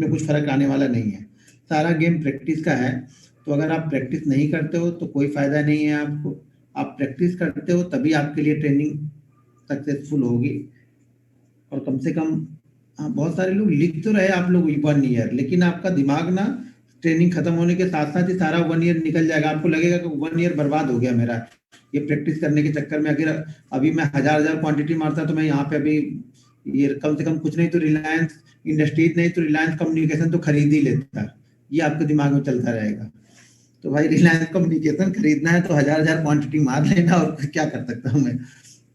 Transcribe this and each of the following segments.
इसमें कुछ फर्क आने वाला नहीं है। सारा गेम प्रैक्टिस का है। तो अगर आप प्रैक्टिस नहीं करते हो तो कोई फायदा नहीं है आपको। आप प्रैक्टिस करते हो तभी आपके लिए ट्रेनिंग सक्सेसफुल होगी। और कम से कम बहुत सारे लोग लिख तो रहे आप लोग 1 ईयर, लेकिन आपका दिमाग ना ट्रेनिंग खत्म होने के साथ साथ ही सारा 1 ईयर निकल जाएगा। आपको लगेगा कि 1 ईयर बर्बाद हो गया मेरा ये प्रैक्टिस करने के चक्कर में। अगर अभी मैं हजार क्वांटिटी मारता तो मैं यहाँ पे अभी ये कम से कम कुछ नहीं तो रिलायंस इंडस्ट्रीज नहीं तो रिलायंस कम्युनिकेशन तो खरीद ही लेता। ये आपके दिमाग में चलता रहेगा। तो भाई रिलायंस कम्युनिकेशन खरीदना है तो हजार क्वांटिटी मार लेना, और क्या कर सकता हूँ मैं।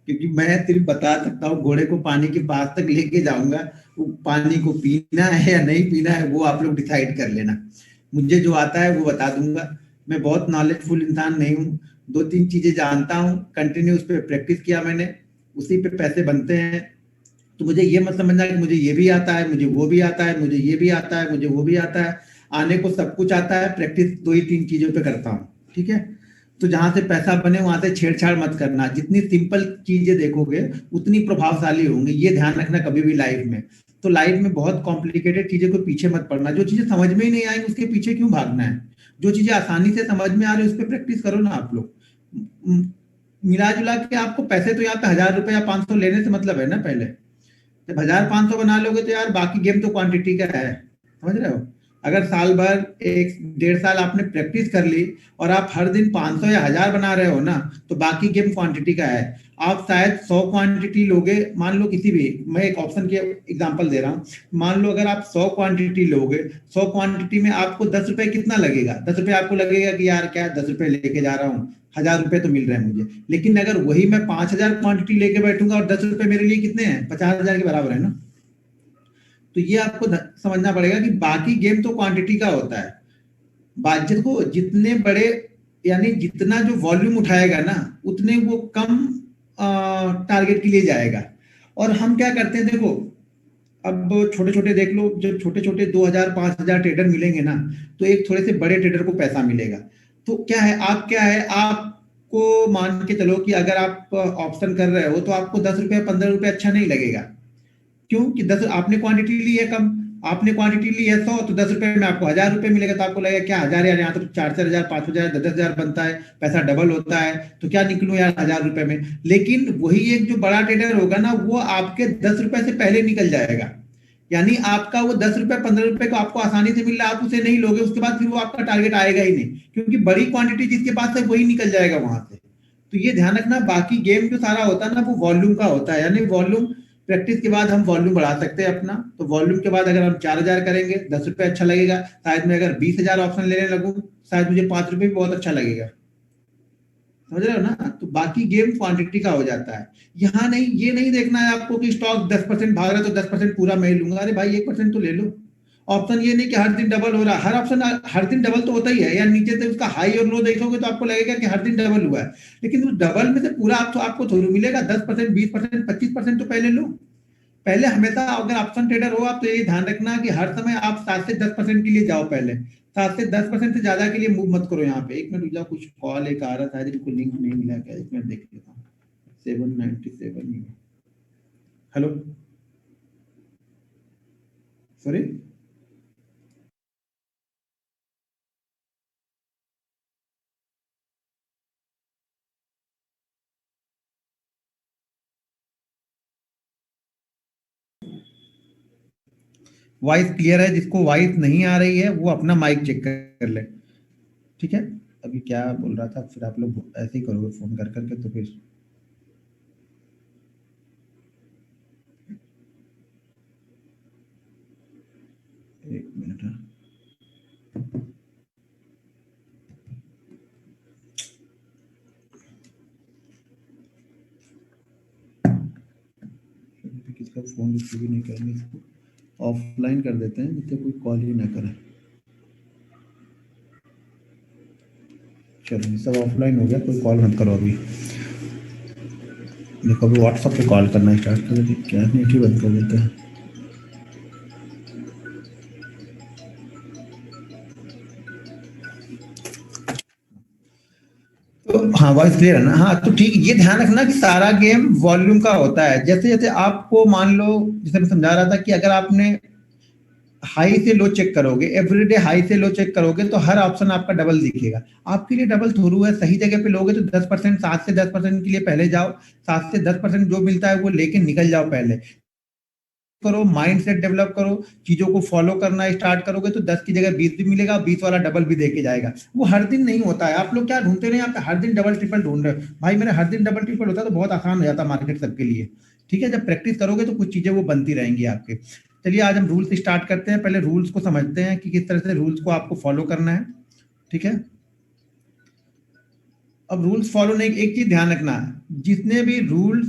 क्योंकि मैं सिर्फ बता सकता हूँ, घोड़े को पानी के पास तक लेके जाऊंगा। वो पानी को पीना है या नहीं पीना है वो आप लोग डिसाइड कर लेना। मुझे जो आता है वो बता दूंगा। मैं बहुत नॉलेजफुल इंसान नहीं हूँ। 2-3 चीजें जानता हूँ, कंटिन्यू उस पर प्रैक्टिस किया मैंने, उसी पे पैसे बनते हैं। तो मुझे ये मत समझना कि मुझे ये भी आता है, मुझे वो भी आता है, मुझे ये भी आता है, मुझे वो भी आता है। आने को सब कुछ आता है, प्रैक्टिस 2 ही 3 चीजों पे करता हूँ। ठीक है। तो जहां से पैसा बने वहां से छेड़छाड़ मत करना। जितनी सिंपल चीजें देखोगे उतनी प्रभावशाली होंगी, ये ध्यान रखना कभी भी लाइफ में। तो लाइफ में बहुत कॉम्प्लिकेटेड चीजें को पीछे मत पड़ना। जो चीजें समझ में ही नहीं आएंगी उसके पीछे क्यों भागना है। जो चीजें आसानी से समझ में आ रही है उस पर प्रैक्टिस करो ना आप लोग। मिला जुला के आपको पैसे तो यहाँ पे 1000 रुपए या 500 लेने से मतलब है ना। पहले जब 1500 बना लोगे तो यार बाकी गेम तो क्वांटिटी का है, समझ रहे हो। अगर साल भर 1-1.5 साल आपने प्रैक्टिस कर ली और आप हर दिन 500 या 1000 बना रहे हो ना, तो बाकी गेम क्वांटिटी का है। आप शायद 100 क्वांटिटी लोगे, मान लो किसी भी, मैं एक ऑप्शन के एग्जांपल दे रहा हूँ। मान लो अगर आप 100 क्वांटिटी लोगे, 100 क्वांटिटी में आपको 10 रुपए कितना लगेगा। 10 रुपए आपको लगेगा कि यार क्या 10 रुपए लेके जा रहा हूँ, 1000 रुपए तो मिल रहे हैं मुझे। लेकिन अगर वही मैं 5000 क्वांटिटी लेके बैठूंगा और 10 रुपए मेरे लिए कितने हैं, 50,000 के बराबर है ना। तो ये आपको समझना पड़ेगा कि बाकी गेम तो क्वांटिटी का होता है। बातचीत को जितने बड़े, यानी जितना जो वॉल्यूम उठाएगा ना उतने वो कम टारगेट के लिए जाएगा। और हम क्या करते हैं देखो, अब छोटे छोटे देख लो, जब छोटे छोटे 2000-5000 ट्रेडर मिलेंगे ना, तो एक थोड़े से बड़े ट्रेडर को पैसा मिलेगा। तो क्या है आपको मान के चलो कि अगर आप ऑप्शन कर रहे हो तो आपको 10 रुपया 15 रुपया अच्छा नहीं लगेगा। क्यों कि 10 आपने क्वांटिटी ली है कम, आपने क्वांटिटी ली है 100, तो 10 रुपए में आपको 1000 रुपए मिलेगा। तो आपको लगेगा क्या 1000 यार, यहाँ तो 4-4 हजार 5 हजार 10-10 हजार बनता है, पैसा डबल होता है, तो क्या निकलूं यार 1000 रुपए में। लेकिन वही एक जो बड़ा ट्रेडर होगा ना, वो आपके 10 रुपए से पहले निकल जाएगा। यानी आपका वो 10 रुपए 15 रुपए को आपको आसानी से मिल रहा है, आप उसे नहीं लोगे, उसके बाद फिर वो आपका टारगेट आएगा ही नहीं, क्योंकि बड़ी क्वांटिटी जिसके पास है वही निकल जाएगा वहां से। तो ये ध्यान रखना। बाकी गेम जो सारा होता है ना वो वॉल्यूम का होता है, यानी वॉल्यूम प्रैक्टिस के बाद हम वॉल्यूम बढ़ा सकते हैं अपना। तो वॉल्यूम के बाद अगर हम 4000 करेंगे, 10 रुपए अच्छा लगेगा। शायद मैं अगर 20,000 ऑप्शन लेने लगूं, शायद मुझे 5 रुपए भी बहुत अच्छा लगेगा। समझ रहे हो ना। तो बाकी गेम क्वांटिटी का हो जाता है। यहाँ नहीं, ये नहीं देखना है आपको कि स्टॉक 10% भाग रहा है तो 10% पूरा मैं ही लूंगा। अरे भाई 1% तो ले लो। ऑप्शन ये नहीं कि हर दिन डबल हो रहा है, हर ऑप्शन हर दिन डबल तो होता ही है। या नीचे से उसका हाई और लो देखोगे तो आपको लगेगा कि हर दिन डबल हुआ है, लेकिन उस डबल में से पूरा आपको थोड़ी मिलेगा। 10%, 20%, 25% तो पहले लो। पहले हमेशा अगर ऑप्शन ट्रेडर हो आप, तो ये ध्यान रखना कि हर समय आप 7 से 10% के लिए जाओ। पहले 7 से 10% से ज्यादा के लिए मूव मत करो। यहाँ पे 1 मिनट रुक जाओ, कुछ कॉल एक आ रहा था, जिनको लिंक नहीं मिला क्या, 1 मिनट देख लेता हूँ। 797 हेलो, सॉरी। वॉइस क्लियर है? जिसको वॉइस नहीं आ रही है वो अपना माइक चेक कर ले। ठीक है। अभी क्या बोल रहा था, फिर आप लोग ऐसे ही करोगे फोन कर करके तो फिर। एक मिनट है। किसका फोन रिसीव ही नहीं करेंगे, इसको ऑफलाइन कर देते हैं जिससे कोई कॉल ही ना करे। चलो सब ऑफलाइन हो गया, कोई कॉल मत करो अभी। देखो अभी व्हाट्सएप पे कॉल करना स्टार्ट कर देते, क्या नेट ही बंद कर देते हैं। तो हाँ, वॉइस क्लियर है ना। हाँ तो ठीक, ये ध्यान रखना कि सारा गेम वॉल्यूम का होता है। जैसे जैसे आपको मान लो, जैसे मैं समझा रहा था कि अगर आपने हाई से लो चेक करोगे, एवरीडे हाई से लो चेक करोगे तो हर ऑप्शन आपका डबल दिखेगा। आपके लिए डबल थोड़ू है, सही जगह पे लोगे तो 10%, 7 से 10% के लिए पहले जाओ, 7 से 10% जो मिलता है वो लेके निकल जाओ पहले। करो, माइंडसेट डेवलप करो, चीजों को फॉलो करना स्टार्ट करोगे तो 10 की जगह 20 भी मिलेगा, 20 वाला डबल भी देके जाएगा। वो हर दिन नहीं होता है। आप लोग क्या ढूंढते नहीं, आप हर दिन डबल ट्रिपल ढूंढ रहे हो। भाई मेरा हर दिन डबल ट्रिपल होता तो बहुत आसान हो जाता मार्केट सबके लिए। ठीक है, जब प्रैक्टिस करोगे तो कुछ चीजें वो बनती रहेंगी आपके। चलिए आज हम रूल्स स्टार्ट करते हैं। पहले रूल्स को समझते हैं कि किस तरह से रूल्स को आपको फॉलो करना है। ठीक है, अब रूल्स फॉलो नहीं, एक चीज ध्यान रखना, जिसने भी रूल्स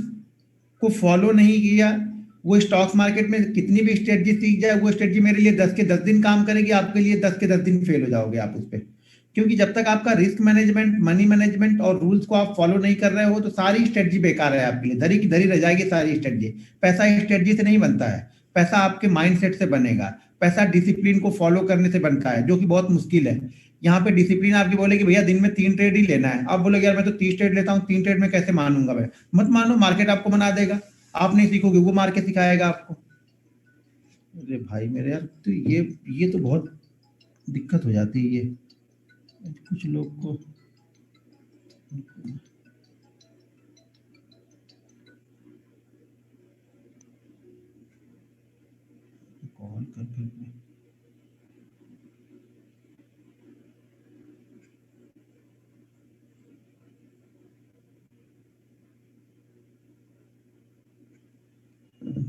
को फॉलो नहीं किया वो स्टॉक मार्केट में कितनी भी स्ट्रेटजी सीख जाए, वो स्ट्रेटजी मेरे लिए 10 के 10 दिन काम करेगी, आपके लिए 10 के 10 दिन फेल हो जाओगे आप उस पर। क्योंकि जब तक आपका रिस्क मैनेजमेंट, मनी मैनेजमेंट और रूल्स को आप फॉलो नहीं कर रहे हो तो सारी स्ट्रेटजी बेकार है आपके लिए, धरी की धरी रह जाएगी सारी स्ट्रेटजी। पैसा स्ट्रेटजी से नहीं बनता है, पैसा आपके माइंडसेट से बनेगा। पैसा डिसिप्लिन को फॉलो करने से बनता है, जो कि बहुत मुश्किल है। यहाँ पे डिसिप्लिन आपकी बोले कि भैया दिन में 3 ट्रेड ही लेना है, आप बोलोगे यार मैं तो 30 ट्रेड लेता हूँ, 3 ट्रेड में कैसे मानूंगा मैं। मत मानो, मार्केट आपको बना देगा। आप नहीं सीखोगे, वो मार के सिखाएगा आपको। अरे भाई मेरे यार, तो ये तो बहुत दिक्कत हो जाती है ये कुछ लोग को। कॉल कर कर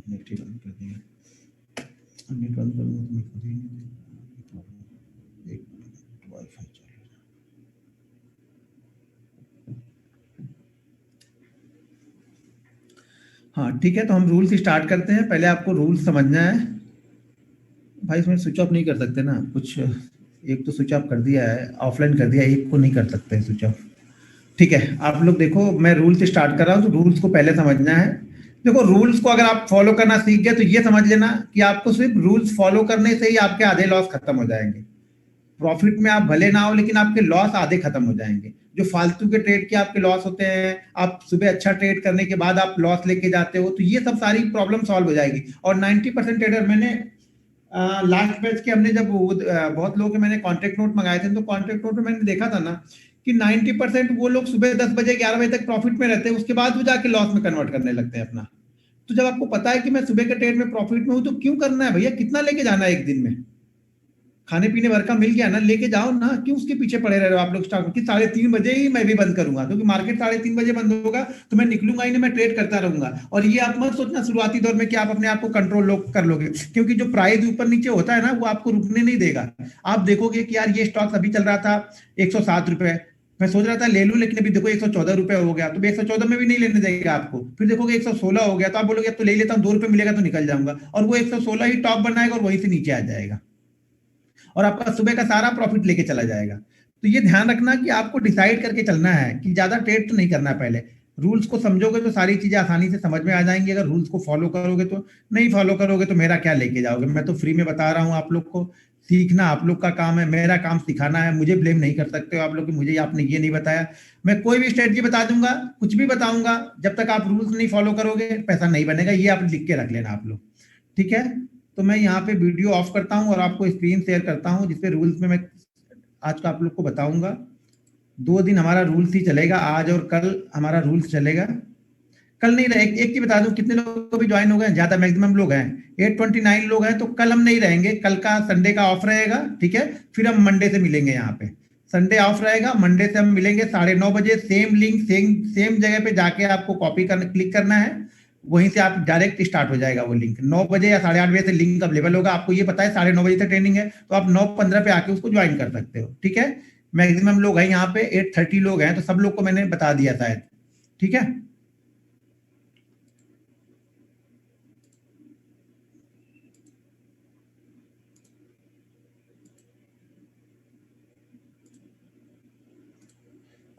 नेट ही बंद कर दिया। नेट बंद करूँगा तो मैं खुद ही नहीं देगा। एक मिनट, वाईफाई चल रहा है। हाँ ठीक है, तो हम रूल्स स्टार्ट करते हैं। पहले आपको रूल्स समझना है। भाई इसमें स्विच ऑफ नहीं कर सकते ना कुछ, एक तो स्विच ऑफ कर दिया है, ऑफलाइन कर दिया, एक को नहीं कर सकते स्विच ऑफ। ठीक है, आप लोग देखो, मैं रूल्स स्टार्ट कर रहा हूँ तो रूल्स को पहले समझना है। देखो, रूल्स को अगर आप फॉलो करना सीख गए तो ये समझ लेना कि आपको सिर्फ रूल्स फॉलो करने से ही आपके आधे लॉस खत्म हो जाएंगे। प्रॉफिट में आप भले ना हो लेकिन आपके लॉस आधे खत्म हो जाएंगे। जो फालतू के ट्रेड के आपके लॉस होते हैं, आप सुबह अच्छा ट्रेड करने के बाद आप लॉस लेके जाते हो, तो ये सब सारी प्रॉब्लम सॉल्व हो जाएगी। और 90% ट्रेडर मैंने लास्ट बैच के, हमने जब बहुत लोगों के मैंने कॉन्ट्रैक्ट नोट मंगाए थे, तो कॉन्ट्रैक्ट नोट में मैंने देखा था ना कि 90% वो लोग सुबह 10 बजे 11 बजे तक प्रॉफिट में रहते हैं, उसके बाद वो जाके लॉस में कन्वर्ट करने लगते हैं अपना। तो जब आपको पता है कि मैं सुबह के ट्रेड में प्रॉफिट में हूं तो क्यों करना है भैया, कितना लेके जाना है एक दिन में। खाने पीने भर का मिल गया ना, लेके जाओ ना, क्यों उसके पीछे पड़े रह रहे हो आप लोग। स्टॉक कि 3:30 बजे ही मैं भी बंद करूंगा, क्योंकि मार्केट 3:30 बजे बंद होगा तो मैं निकलूंगा ही नहीं, मैं ट्रेड करता रहूंगा। और ये आप मत सोचना शुरुआती दौर में कि आप अपने आप को कंट्रोल कर लोगे, क्योंकि जो प्राइस ऊपर नीचे होता है ना वो आपको रुकने नहीं देगा। आप देखोगे कि यार ये स्टॉक अभी चल रहा था 107 रुपए, मैं सोच रहा था ले लूं, लेकिन अभी देखो 114 रुपए हो गया, तो 114 में भी नहीं लेने देगा आपको। फिर देखोगे 116 हो गया, तो आप बोलोगे अब तो ले लेता हूँ, 2 रुपए मिलेगा तो निकल जाऊंगा, और वो 116 ही टॉप बनाएगा और वहीं से नीचे आ जाएगा और आपका सुबह का सारा प्रॉफिट लेके चला जाएगा। तो ये ध्यान रखना कि आपको डिसाइड करके चलना है कि ज्यादा ट्रेड तो नहीं करना है। पहले रूल्स को समझोगे तो सारी चीजें आसानी से समझ में आ जाएंगी। अगर रूल्स को फॉलो करोगे तो, नहीं फॉलो करोगे तो मेरा क्या लेके जाओगे। मैं तो फ्री में बता रहा हूँ आप लोग को, सीखना आप लोग का काम है, मेरा काम सिखाना है। मुझे ब्लेम नहीं कर सकते हो आप लोग कि मुझे आपने ये नहीं बताया। मैं कोई भी स्ट्रेटजी बता दूंगा, कुछ भी बताऊंगा, जब तक आप रूल्स नहीं फॉलो करोगे पैसा नहीं बनेगा। ये आप लिख के रख लेना आप लोग। ठीक है, तो मैं यहाँ पे वीडियो ऑफ करता हूँ और आपको स्क्रीन शेयर करता हूँ, जिसपे रूल्स में मैं आज का आप लोग को बताऊंगा। 2 दिन हमारा रूल्स ही चलेगा, आज और कल हमारा रूल्स चलेगा। कल नहीं रहे, एक चीज बता दूं, कितने लोग भी ज्वाइन हो गए, ज्यादा मैक्सिमम लोग हैं, 829 लोग हैं। तो कल हम नहीं रहेंगे, कल का संडे का ऑफ रहेगा। ठीक है, फिर हम मंडे से मिलेंगे यहाँ पे। संडे ऑफ रहेगा, मंडे से हम मिलेंगे 9:30 बजे, सेम लिंक सेम सेम जगह पे जाके आपको कॉपी करना, क्लिक करना है, वहीं से आप डायरेक्ट स्टार्ट हो जाएगा वो लिंक। 9 बजे या 8:30 बजे से लिंक अवेलेबल होगा। आपको ये पता है 9:30 बजे से ट्रेनिंग है, तो आप 9:15 पे आके उसको ज्वाइन कर सकते हो। ठीक है, मैक्सिमम लोग हैं यहाँ पे, 830 लोग हैं, तो सब लोग को मैंने बता दिया शायद। ठीक है,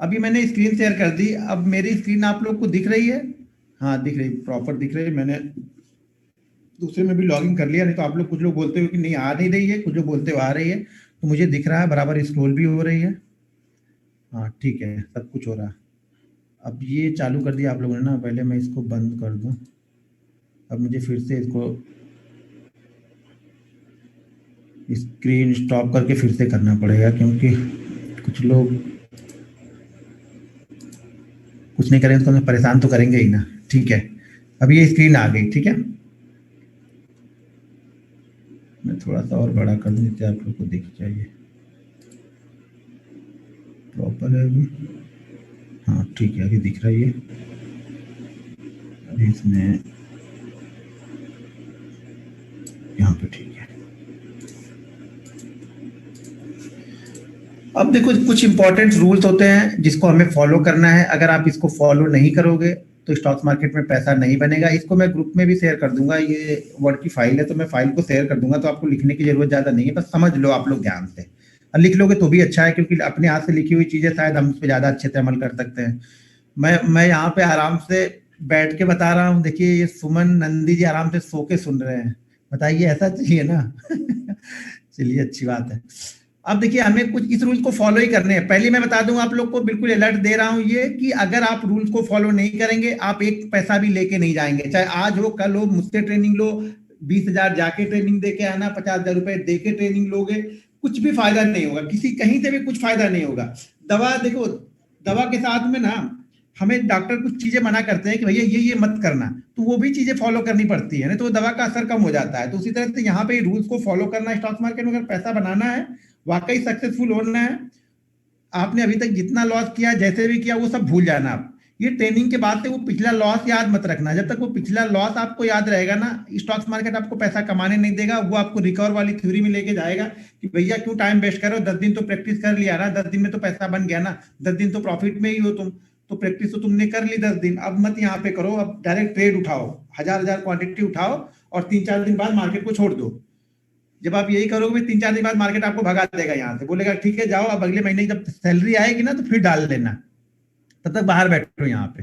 अभी मैंने स्क्रीन शेयर कर दी। अब मेरी स्क्रीन आप लोग को दिख रही है? हाँ दिख रही, प्रॉपर दिख रही है। मैंने दूसरे में भी लॉगिन कर लिया, नहीं तो आप लोग, कुछ लोग बोलते हो कि नहीं आ नहीं रही है, कुछ लोग बोलते हो आ रही है। तो मुझे दिख रहा है, बराबर स्क्रॉल भी हो रही है। हाँ ठीक है, सब कुछ हो रहा है। अब ये चालू कर दिया आप लोगों ने ना, पहले मैं इसको बंद कर दूं। अब मुझे फिर से इसको, स्क्रीन स्टॉप करके फिर से करना पड़ेगा, क्योंकि कुछ लोग कुछ नहीं करेंगे तो हमें परेशान तो करेंगे ही ना। ठीक है, अब ये स्क्रीन आ गई। ठीक है, मैं थोड़ा सा और बड़ा कर दूँ जिससे आप लोग को दिख जाइए प्रॉपर है अभी। हाँ ठीक है, अभी दिख रहा है ये। अभी इसमें यहाँ पे ठीक है। अब देखो, कुछ इंपॉर्टेंट रूल्स होते हैं जिसको हमें फॉलो करना है। अगर आप इसको फॉलो नहीं करोगे तो स्टॉक मार्केट में पैसा नहीं बनेगा। इसको मैं ग्रुप में भी शेयर कर दूंगा, ये वर्ड की फाइल है तो मैं फाइल को शेयर कर दूंगा, तो आपको लिखने की जरूरत ज्यादा नहीं है, बस समझ लो आप लोग ध्यान से। और लिख लोगे तो भी अच्छा है, क्योंकि अपने हाथ से लिखी हुई चीजें शायद हम उस पर ज्यादा अच्छे से अमल कर सकते हैं। मैं यहाँ पे आराम से बैठ के बता रहा हूँ, देखिए ये सुमन नंदी जी आराम से सो के सुन रहे हैं। बताइए, ऐसा चाहिए ना। चलिए, अच्छी बात है। अब देखिए, हमें कुछ इस रूल को फॉलो ही करने हैं। पहले मैं बता दूं आप लोग को, बिल्कुल अलर्ट दे रहा हूं ये, कि अगर आप रूल्स को फॉलो नहीं करेंगे आप एक पैसा भी लेके नहीं जाएंगे। चाहे आज हो कल हो, मुझसे ट्रेनिंग लो, 20,000 जाके ट्रेनिंग दे के आना, 50,000 रुपए दे के ट्रेनिंग लोगे, कुछ भी फायदा नहीं होगा, किसी कहीं से भी कुछ फायदा नहीं होगा। दवा देखो, दवा के साथ में ना हमें डॉक्टर कुछ चीजें मना करते हैं कि भैया ये मत करना, तो वो भी चीजें फॉलो करनी पड़ती है ना, तो दवा का असर कम हो जाता है। तो उसी तरह से यहाँ पे रूल्स को फॉलो करना, स्टॉक मार्केट में अगर पैसा बनाना है, वाकई सक्सेसफुल होना है, आपने अभी तक जितना लॉस किया, जैसे भी किया, वो सब भूल जाना आप। ये ट्रेनिंग के बाद से वो पिछला लॉस याद मत रखना। जब तक वो पिछला लॉस आपको याद रहेगा ना, स्टॉक मार्केट आपको पैसा कमाने नहीं देगा। वो आपको रिकवर वाली थ्योरी में लेके जाएगा कि भैया क्यों टाइम वेस्ट करो, 10 दिन तो प्रैक्टिस कर लिया ना, 10 दिन में तो पैसा बन गया ना, 10 दिन तो प्रॉफिट में ही हो तुम, तो प्रैक्टिस तो तुमने कर ली 10 दिन। अब मत यहाँ पे करो, अब डायरेक्ट ट्रेड उठाओ, हजार क्वांटिटी उठाओ और 3-4 दिन बाद मार्केट को छोड़ दो। जब आप यही करोगे, 3-4 दिन बाद मार्केट आपको भगा देगा यहाँ से, बोलेगा ठीक है जाओ, अब अगले महीने जब सैलरी आएगी ना तो फिर डाल देना, तब तक बाहर बैठो यहाँ पे।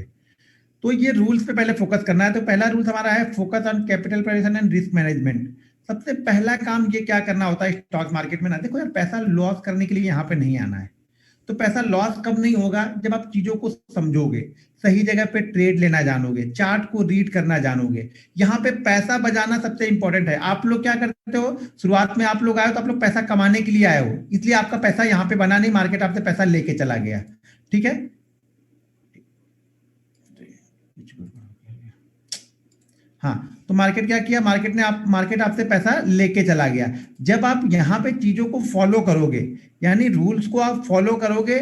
तो ये रूल्स पे पहले फोकस करना है। तो पहला रूल हमारा है focus on capital preparation and risk management. सबसे पहला काम ये क्या करना होता है स्टॉक मार्केट में ना, देखो यार, पैसा लॉस करने के लिए यहाँ पे नहीं आना है। तो पैसा लॉस कब नहीं होगा, जब आप चीजों को समझोगे, सही जगह पे ट्रेड लेना जानोगे, चार्ट को रीड करना जानोगे। यहाँ पे पैसा बचाना सबसे इंपॉर्टेंट है। आप लोग क्या करते हो, शुरुआत में आप लोग आए तो आप लोग पैसा कमाने के लिए आए हो, इसलिए आपका पैसा यहाँ पे बना नहीं, मार्केट आपसे पैसा लेके चला गया। ठीक है, हाँ, तो मार्केट क्या किया, मार्केट आपसे पैसा लेके चला गया। जब आप यहाँ पे चीजों को फॉलो करोगे, यानी रूल्स को आप फॉलो करोगे,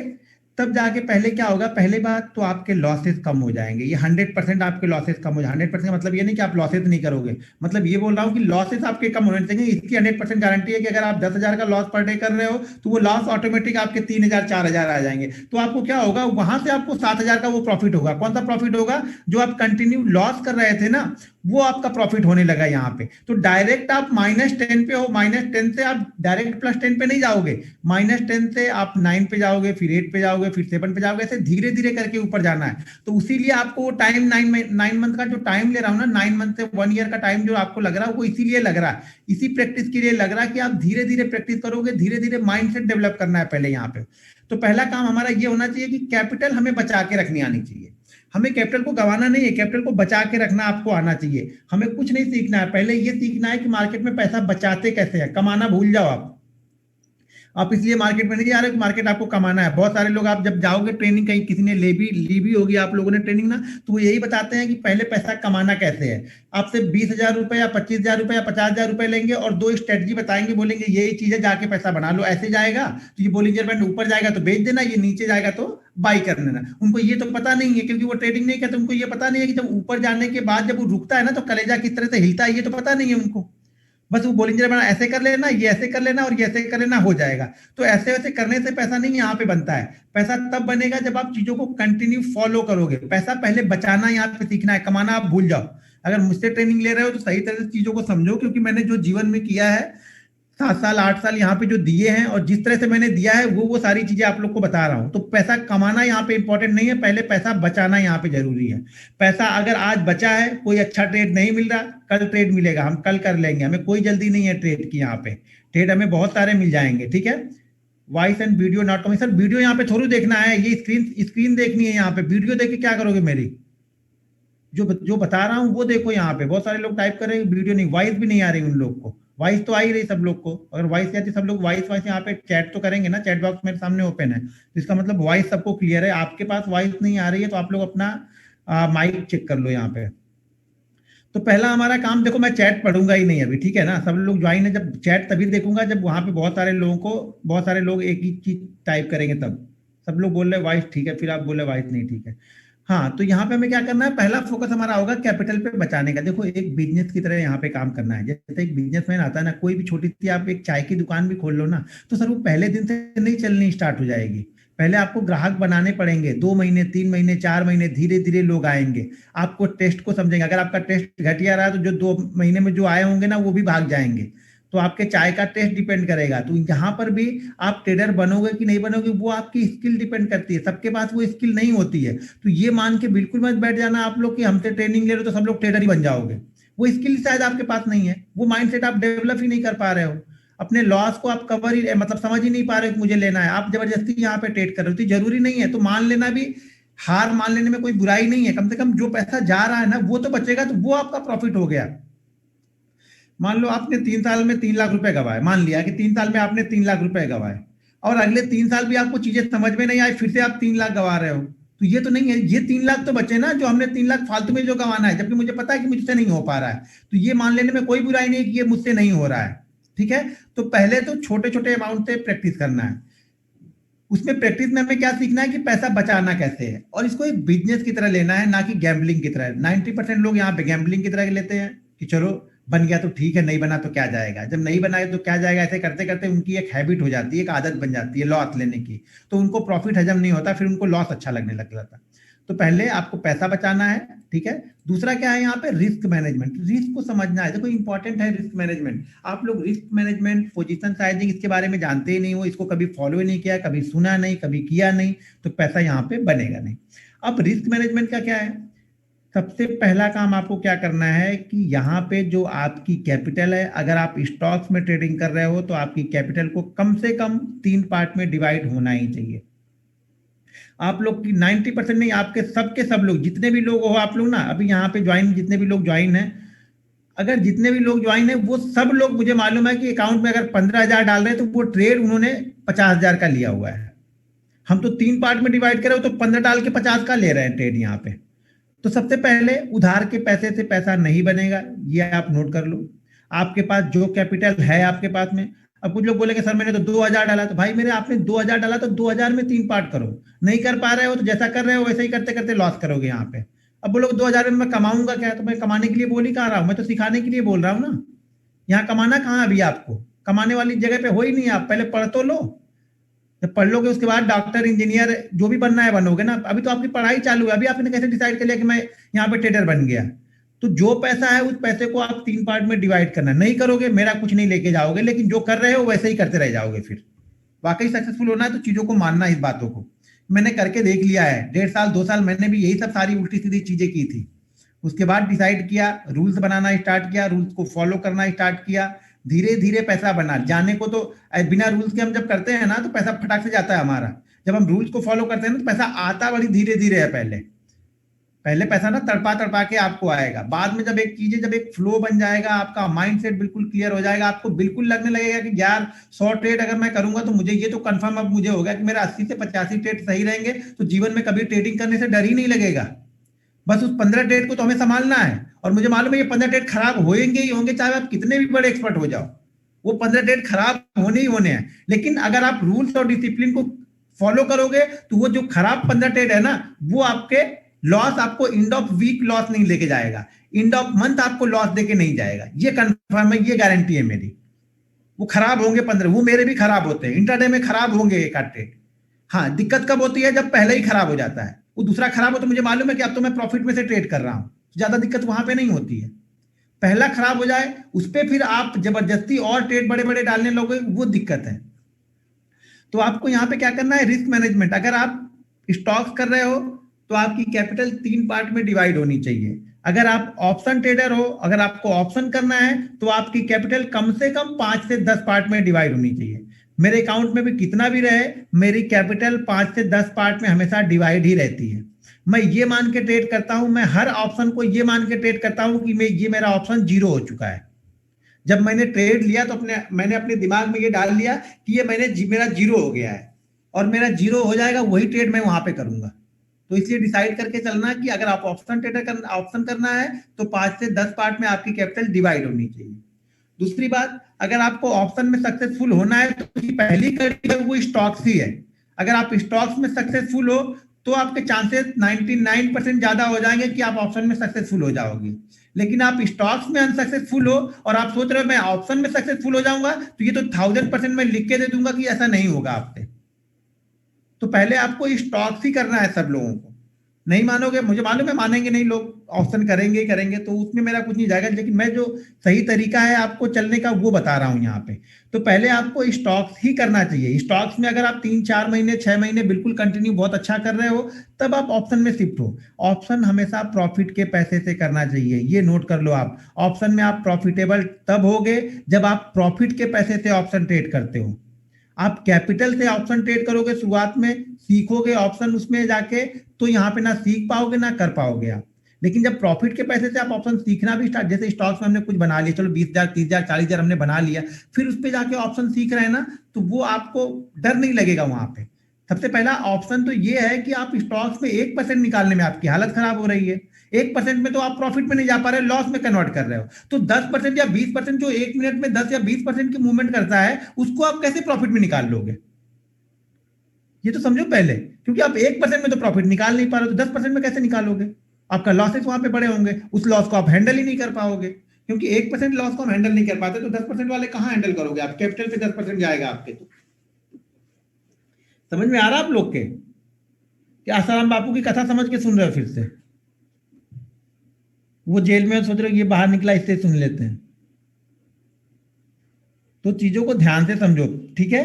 तब जाके पहले क्या होगा, पहले बात तो आपके लॉसेस कम हो जाएंगे। ये 100% आपके लॉसेस कम हो जाएंगे। 100% मतलब ये नहीं कि आप लॉसेस नहीं करोगे, मतलब ये बोल रहा हूँ कि लॉसेस आपके कम होने चाहिए। इसकी 100% गारंटी है कि अगर आप 10,000 का लॉस पर डे कर रहे हो तो वो लॉस ऑटोमेटिक आपके 3,000 4,000 आ जाएंगे। तो आपको क्या होगा, वहां से आपको 7,000 का वो प्रॉफिट होगा। कौन सा प्रॉफिट होगा, जो आप कंटिन्यू लॉस कर रहे थे ना, वो आपका प्रॉफिट होने लगा यहाँ पे। तो डायरेक्ट आप -10 पे हो, -10 से आप डायरेक्ट +10 पे नहीं जाओगे, -10 से आप 9 पे जाओगे, फिर 8 पे जाओगे, फिर 7 पे जाओगे, ऐसे धीरे धीरे करके ऊपर जाना है। तो इसीलिए आपको वो टाइम 9 मंथ का जो टाइम ले रहा हूँ ना, 9 मंथ से 1 ईयर का टाइम जो आपको लग रहा है, वो इसीलिए लग रहा है, इसी प्रैक्टिस के लिए लग रहा है कि आप धीरे धीरे प्रैक्टिस करोगे, धीरे धीरे माइंडसेट डेवलप करना है पहले यहाँ पे। तो पहला काम हमारा ये होना चाहिए कि कैपिटल हमें बचा के रखनी आनी चाहिए। हमें कैपिटल को गंवाना नहीं है, कैपिटल को बचा के रखना आपको आना चाहिए। हमें कुछ नहीं सीखना है, पहले ये सीखना है कि मार्केट में पैसा बचाते कैसे हैं। कमाना भूल जाओ आप इसलिए मार्केट में नहीं जा रहे कि मार्केट आपको कमाना है। बहुत सारे लोग, आप जब जाओगे ट्रेनिंग, कहीं किसी ने ली भी होगी आप लोगों ने ट्रेनिंग ना, तो वो यही बताते हैं कि पहले पैसा कमाना कैसे है। आपसे 20,000 रुपए या 25,000 रुपए या 50,000 रुपए लेंगे और 2 स्ट्रेटजी बताएंगे, बोलेंगे यही चीज है, जाके पैसा बना लो। ऐसे जाएगा तो ये बोलिंजर बैंड ऊपर जाएगा तो बेच देना, ये नीचे जाएगा तो बाई कर लेना। उनको ये तो पता नहीं है, क्योंकि वो ट्रेडिंग नहीं करते। उनको ये पता नहीं है कि जब ऊपर जाने के बाद जब वो रुकता है ना, तो कलेजा किस तरह से हिलता है, ये तो पता नहीं है उनको। बस वो बोलिंजर बना, ऐसे कर लेना, ये ऐसे कर लेना और ये ऐसे कर लेना, हो जाएगा। तो ऐसे वैसे करने से पैसा नहीं यहाँ पे बनता है। पैसा तब बनेगा जब आप चीजों को कंटिन्यू फॉलो करोगे। पैसा पहले बचाना यहाँ पे सीखना है, कमाना आप भूल जाओ। अगर मुझसे ट्रेनिंग ले रहे हो तो सही तरह से चीजों को समझो, क्योंकि मैंने जो जीवन में किया है, 7 साल 8 साल यहाँ पे जो दिए हैं, और जिस तरह से मैंने दिया है, वो सारी चीजें आप लोग को बता रहा हूँ। तो पैसा कमाना यहाँ पे इंपॉर्टेंट नहीं है, पहले पैसा बचाना यहाँ पे जरूरी है। पैसा अगर आज बचा है, कोई अच्छा ट्रेड नहीं मिल रहा, कल ट्रेड मिलेगा, हम कल कर लेंगे, हमें कोई जल्दी नहीं है ट्रेड की। यहाँ पे ट्रेड हमें बहुत सारे मिल जाएंगे। ठीक है, voice and video not coming. Sir video यहाँ पे थोड़ी देखना है, ये स्क्रीन देखनी है। यहाँ पे वीडियो देख के क्या करोगे, मेरी जो बता रहा हूँ वो देखो। यहाँ पे बहुत सारे लोग टाइप कर रहे हैं वीडियो नहीं, वॉइस भी नहीं आ रही उन लोग को, वॉइस तो आ ही रही सब लोग को, अगर वॉइस आती सब लोग वॉइस यहाँ पे चैट तो करेंगे ना, चैट बॉक्स मेरे सामने ओपन है, तो इसका मतलब वॉइस सबको क्लियर है। आपके पास वॉइस नहीं आ रही है तो आप लोग अपना माइक चेक कर लो यहाँ पे। तो पहला हमारा काम, देखो मैं चैट पढ़ूंगा ही नहीं अभी, ठीक है ना, सब लोग ज्वाइन है, जब चैट तभी देखूंगा जब वहां पे बहुत सारे लोगों को, बहुत सारे लोग एक ही चीज टाइप करेंगे तब। सब लोग बोल रहे वॉइस ठीक है, फिर आप बोल रहे वॉइस नहीं ठीक है। हाँ, तो यहाँ पे हमें क्या करना है, पहला फोकस हमारा होगा कैपिटल पे बचाने का। देखो एक बिजनेस की तरह यहाँ पे काम करना है, जैसे एक बिजनेसमैन आता है ना, कोई भी छोटी सी आप एक चाय की दुकान भी खोल लो ना, तो सर वो पहले दिन से नहीं चलनी स्टार्ट हो जाएगी। पहले आपको ग्राहक बनाने पड़ेंगे, 2 महीने 3 महीने 4 महीने, धीरे धीरे लोग आएंगे, आपको टेस्ट को समझेंगे। अगर आपका टेस्ट घटिया रहा तो जो 2 महीने में जो आए होंगे ना वो भी भाग जाएंगे। तो आपके चाय का टेस्ट डिपेंड करेगा। तो यहाँ पर भी आप ट्रेडर बनोगे कि नहीं बनोगे वो आपकी स्किल डिपेंड करती है, सबके पास वो स्किल नहीं होती है। तो ये मान के बिल्कुल मत बैठ जाना आप लोग कि हमसे ट्रेनिंग ले रहे हो तो सब लोग ट्रेडर ही बन जाओगे। वो स्किल शायद आपके पास नहीं है, वो माइंडसेट आप डेवलप ही नहीं कर पा रहे हो, अपने लॉस को आप कवर ही मतलब समझ ही नहीं पा रहे हो कि मुझे लेना है, आप जबरदस्ती यहाँ पे ट्रेड कर रहे हो। तो जरूरी नहीं है, तो मान लेना भी, हार मान लेने में कोई बुराई नहीं है, कम से कम जो पैसा जा रहा है ना वो तो बचेगा, तो वो आपका प्रॉफिट हो गया। मान लो आपने 3 साल में 3 लाख रुपए गवाए, मान लिया कि 3 साल में आपने 3 लाख रुपए गवाए, और अगले 3 साल भी आपको चीजें समझ में नहीं आई, फिर से आप 3 लाख गवा रहे हो, तो ये तो नहीं है। ये 3 लाख तो बचे ना, जो हमने 3 लाख फालतू में जो गंवाना है, जबकि मुझे पता है कि मुझसे नहीं हो पा रहा है। तो ये मान लेने में कोई बुराई नहीं कि ये मुझसे नहीं हो रहा है, ठीक है। तो पहले तो छोटे छोटे अमाउंट से प्रैक्टिस करना है। उसमें प्रैक्टिस में हमें क्या सीखना है कि पैसा बचाना कैसे है, और इसको एक बिजनेस की तरह लेना है, ना कि गैम्बलिंग की तरह। 90% लोग यहाँ पे गैम्बलिंग की तरह लेते हैं कि चलो बन गया तो ठीक है, नहीं बना तो क्या जाएगा, जब नहीं बना तो क्या जाएगा, ऐसे करते करते उनकी एक हैबिट हो जाती है, एक आदत बन जाती है लॉस लेने की। तो उनको प्रॉफिट हजम नहीं होता, फिर उनको लॉस अच्छा लगने लग जाता। तो पहले आपको पैसा बचाना है, ठीक है। दूसरा क्या है यहाँ पे, रिस्क मैनेजमेंट, रिस्क को समझना है। देखो इंपॉर्टेंट है रिस्क मैनेजमेंट। आप लोग रिस्क मैनेजमेंट, पोजीशन साइजिंग, इसके बारे में जानते ही नहीं हो, इसको कभी फॉलो ही नहीं किया, कभी सुना नहीं, कभी किया नहीं, तो पैसा यहाँ पे बनेगा नहीं। अब रिस्क मैनेजमेंट का क्या है, सबसे पहला काम आपको क्या करना है कि यहाँ पे जो आपकी कैपिटल है, अगर आप स्टॉक्स में ट्रेडिंग कर रहे हो तो आपकी कैपिटल को कम से कम 3 पार्ट में डिवाइड होना ही चाहिए। आप लोग की 90% नहीं, आपके सबके सब लोग, जितने भी लोग हो आप लोग ना, अभी यहाँ पे ज्वाइन, जितने भी लोग ज्वाइन है, अगर जितने भी लोग ज्वाइन है वो सब लोग, मुझे मालूम है कि अकाउंट में अगर 15,000 डाल रहे हैं तो वो ट्रेड उन्होंने 50,000 का लिया हुआ है। हम तो 3 पार्ट में डिवाइड करें तो 15 डाल के 50 का ले रहे हैं ट्रेड यहाँ पे। तो सबसे पहले उधार के पैसे से पैसा नहीं बनेगा, ये आप नोट कर लो। आपके पास जो कैपिटल है आपके पास में, अब कुछ लोग बोलेंगे सर मैंने तो 2,000 डाला, तो भाई मेरे आपने 2,000 डाला तो 2,000 में 3 पार्ट करो। नहीं कर पा रहे हो तो जैसा कर रहे हो वैसे ही करते करते लॉस करोगे यहाँ पे। अब बोलोगे 2,000 में मैं कमाऊंगा क्या, तो मैं कमाने के लिए बोल ही कहाँ रहा हूँ, मैं तो सिखाने के लिए बोल रहा हूँ ना। यहाँ कमाना कहाँ, अभी आपको कमाने वाली जगह पे हो ही नहीं, आप पहले पढ़ तो लो। जब पढ़ लोगे उसके बाद डॉक्टर इंजीनियर जो भी बनना है बनोगे ना। अभी तो आपकी पढ़ाई चालू है, अभी आपने कैसे डिसाइड कर लिया कि मैं यहाँ पे ट्रेडर बन गया। तो जो पैसा है उस पैसे को आप 3 पार्ट में डिवाइड करना, नहीं करोगे मेरा कुछ नहीं लेके जाओगे, लेकिन जो कर रहे हो वैसे ही करते रह जाओगे। फिर वाकई सक्सेसफुल होना है तो चीजों को मानना, इस बातों को मैंने करके देख लिया है। 1.5 साल 2 साल मैंने भी यही सब सारी उल्टी सीधी चीजें की थी। उसके बाद डिसाइड किया, रूल्स बनाना स्टार्ट किया, रूल्स को फॉलो करना स्टार्ट किया, धीरे धीरे पैसा बना। जाने को तो बिना रूल्स के हम जब करते हैं ना तो पैसा फटाक से जाता है हमारा। जब हम रूल्स को फॉलो करते हैं ना तो पैसा आता बड़ी धीरे धीरे है। पहले पहले पैसा ना तड़पा तड़पा के आपको आएगा, बाद में जब एक चीजें, जब एक फ्लो बन जाएगा, आपका माइंड सेट बिल्कुल क्लियर हो जाएगा, आपको बिल्कुल लगने लगेगा कि यार 100 ट्रेड अगर मैं करूंगा तो मुझे ये तो कंफर्म अब मुझे हो गया कि मेरा 80 से 85 ट्रेड सही रहेंगे, तो जीवन में कभी ट्रेडिंग करने से डर ही नहीं लगेगा। बस उस 15 ट्रेड को तो हमें संभालना है, और मुझे मालूम है ये 15 ट्रेड खराब होंगे ही होंगे, चाहे आप कितने भी बड़े एक्सपर्ट हो जाओ, वो 15 ट्रेड खराब होने ही होने हैं। लेकिन अगर आप रूल्स और डिसिप्लिन को फॉलो करोगे तो वो जो खराब 15 ट्रेड है ना, वो आपके लॉस, आपको एंड ऑफ वीक लॉस नहीं लेके जाएगा, एंड ऑफ मंथ आपको लॉस देके नहीं जाएगा, ये कंफर्म है, ये गारंटी है मेरी। वो खराब होंगे 15, वो मेरे भी खराब होते हैं, इंटरडे में खराब होंगे एक आध ट्रेड। हाँ, दिक्कत कब होती है, जब पहले ही खराब हो जाता है, वो दूसरा खराब हो तो मुझे मालूम है कि अब तो मैं प्रॉफिट में से ट्रेड कर रहा हूं, ज्यादा दिक्कत वहां पे नहीं होती है। पहला खराब हो जाए उस पर फिर आप जबरदस्ती और ट्रेड बड़े बड़े डालने लोगे, वो दिक्कत है। तो आपको यहाँ पे क्या करना है, रिस्क मैनेजमेंट। अगर आप स्टॉक्स कर रहे हो तो आपकी कैपिटल 3 पार्ट में डिवाइड होनी चाहिए। अगर आप ऑप्शन ट्रेडर हो, अगर आपको ऑप्शन करना है तो आपकी कैपिटल कम से कम 5 से 10 पार्ट में डिवाइड होनी चाहिए। मेरे अकाउंट में भी कितना भी रहे, मेरी कैपिटल 5 से 10 पार्ट में हमेशा डिवाइड ही रहती है। मैं ये मान के ट्रेड करता हूं, मैं हर ऑप्शन को ये मान के ट्रेड करता हूं कि मैं ये मेरा ऑप्शन 0 हो चुका है। जब मैंने ट्रेड लिया तो मैंने अपने दिमाग में ये डाल लिया कि ये मेरा जीरो हो गया है और मेरा जीरो हो जाएगा, वही ट्रेड मैं वहां पे करूंगा। तो इसलिए डिसाइड करके चलना कि अगर आप ऑप्शन करना है तो 5 से 10 पार्ट में आपकी कैपिटल डिवाइड होनी चाहिए। दूसरी बात, अगर आपको ऑप्शन में सक्सेसफुल होना है तो पहली कड़ी है वो स्टॉक्स ही है। अगर आप स्टॉक्स में सक्सेसफुल हो तो आपके चांसेस 99% ज्यादा हो जाएंगे कि आप ऑप्शन में सक्सेसफुल हो जाओगे। लेकिन आप स्टॉक्स में अनसक्सेसफुल हो और आप सोच रहे हो मैं ऑप्शन में सक्सेसफुल हो जाऊंगा, तो ये तो 1000% मैं लिख के दे दूंगा कि ऐसा नहीं होगा आपसे। तो पहले आपको स्टॉक्स ही करना है सब लोगों को। नहीं मानोगे, मुझे मालूम है मानेंगे नहीं लोग, ऑप्शन करेंगे ही करेंगे, तो उसमें मेरा कुछ नहीं जाएगा, लेकिन मैं जो सही तरीका है आपको चलने का वो बता रहा हूं यहाँ पे। तो पहले आपको स्टॉक्स ही करना चाहिए। स्टॉक्स में अगर आप 3-4 महीने 6 महीने बिल्कुल कंटिन्यू बहुत अच्छा कर रहे हो, तब आप ऑप्शन में शिफ्ट हो। ऑप्शन हमेशा प्रॉफिट के पैसे से करना चाहिए, ये नोट कर लो आप। ऑप्शन में आप प्रॉफिटेबल तब होगे जब आप प्रॉफिट के पैसे से ऑप्शन ट्रेड करते हो। आप कैपिटल से ऑप्शन ट्रेड करोगे शुरुआत में, सीखोगे ऑप्शन उसमें जाके, तो यहाँ पे ना सीख पाओगे ना कर पाओगे आप। लेकिन जब प्रॉफिट के पैसे से आप ऑप्शन सीखना भी स्टार्ट, जैसे स्टॉक्स में हमने कुछ बना लिया, चलो 20,000 30,000 40,000 हमने बना लिया, फिर उस पर जाके ऑप्शन सीख रहे हैं ना, तो वो आपको डर नहीं लगेगा वहां पे। सबसे पहला ऑप्शन तो ये है कि आप स्टॉक्स में 1% निकालने में आपकी हालत खराब हो रही है। 1% में तो आप प्रॉफिट में नहीं जा पा रहे, लॉस में कन्वर्ट कर रहे हो। तो 10% या 20% जो 1 मिनट में 10 या 20% की मूवमेंट करता है, उसको आप कैसे प्रॉफिट में निकाल लोगे? ये तो समझो पहले, क्योंकि आप 1% में तो प्रॉफिट निकाल नहीं पा रहे हो, तो 10% में कैसे निकालोगे? आपका लॉसेस वहां पे बड़े होंगे, उस लॉस को आप हैंडल ही नहीं कर पाओगे। क्योंकि 1% लॉस को हम हैंडल नहीं कर पाते, तो 10% वाले कहां हैंडल करोगे आप? कैपिटल पे 10% जाएगा आपके। तो समझ में आ रहा आप लोग के? कि आसाराम बापू की कथा समझ के सुन रहे हो फिर से? वो जेल में सोच रहे हो ये बाहर निकला, इससे सुन लेते हैं। तो चीजों को ध्यान से समझो, ठीक है?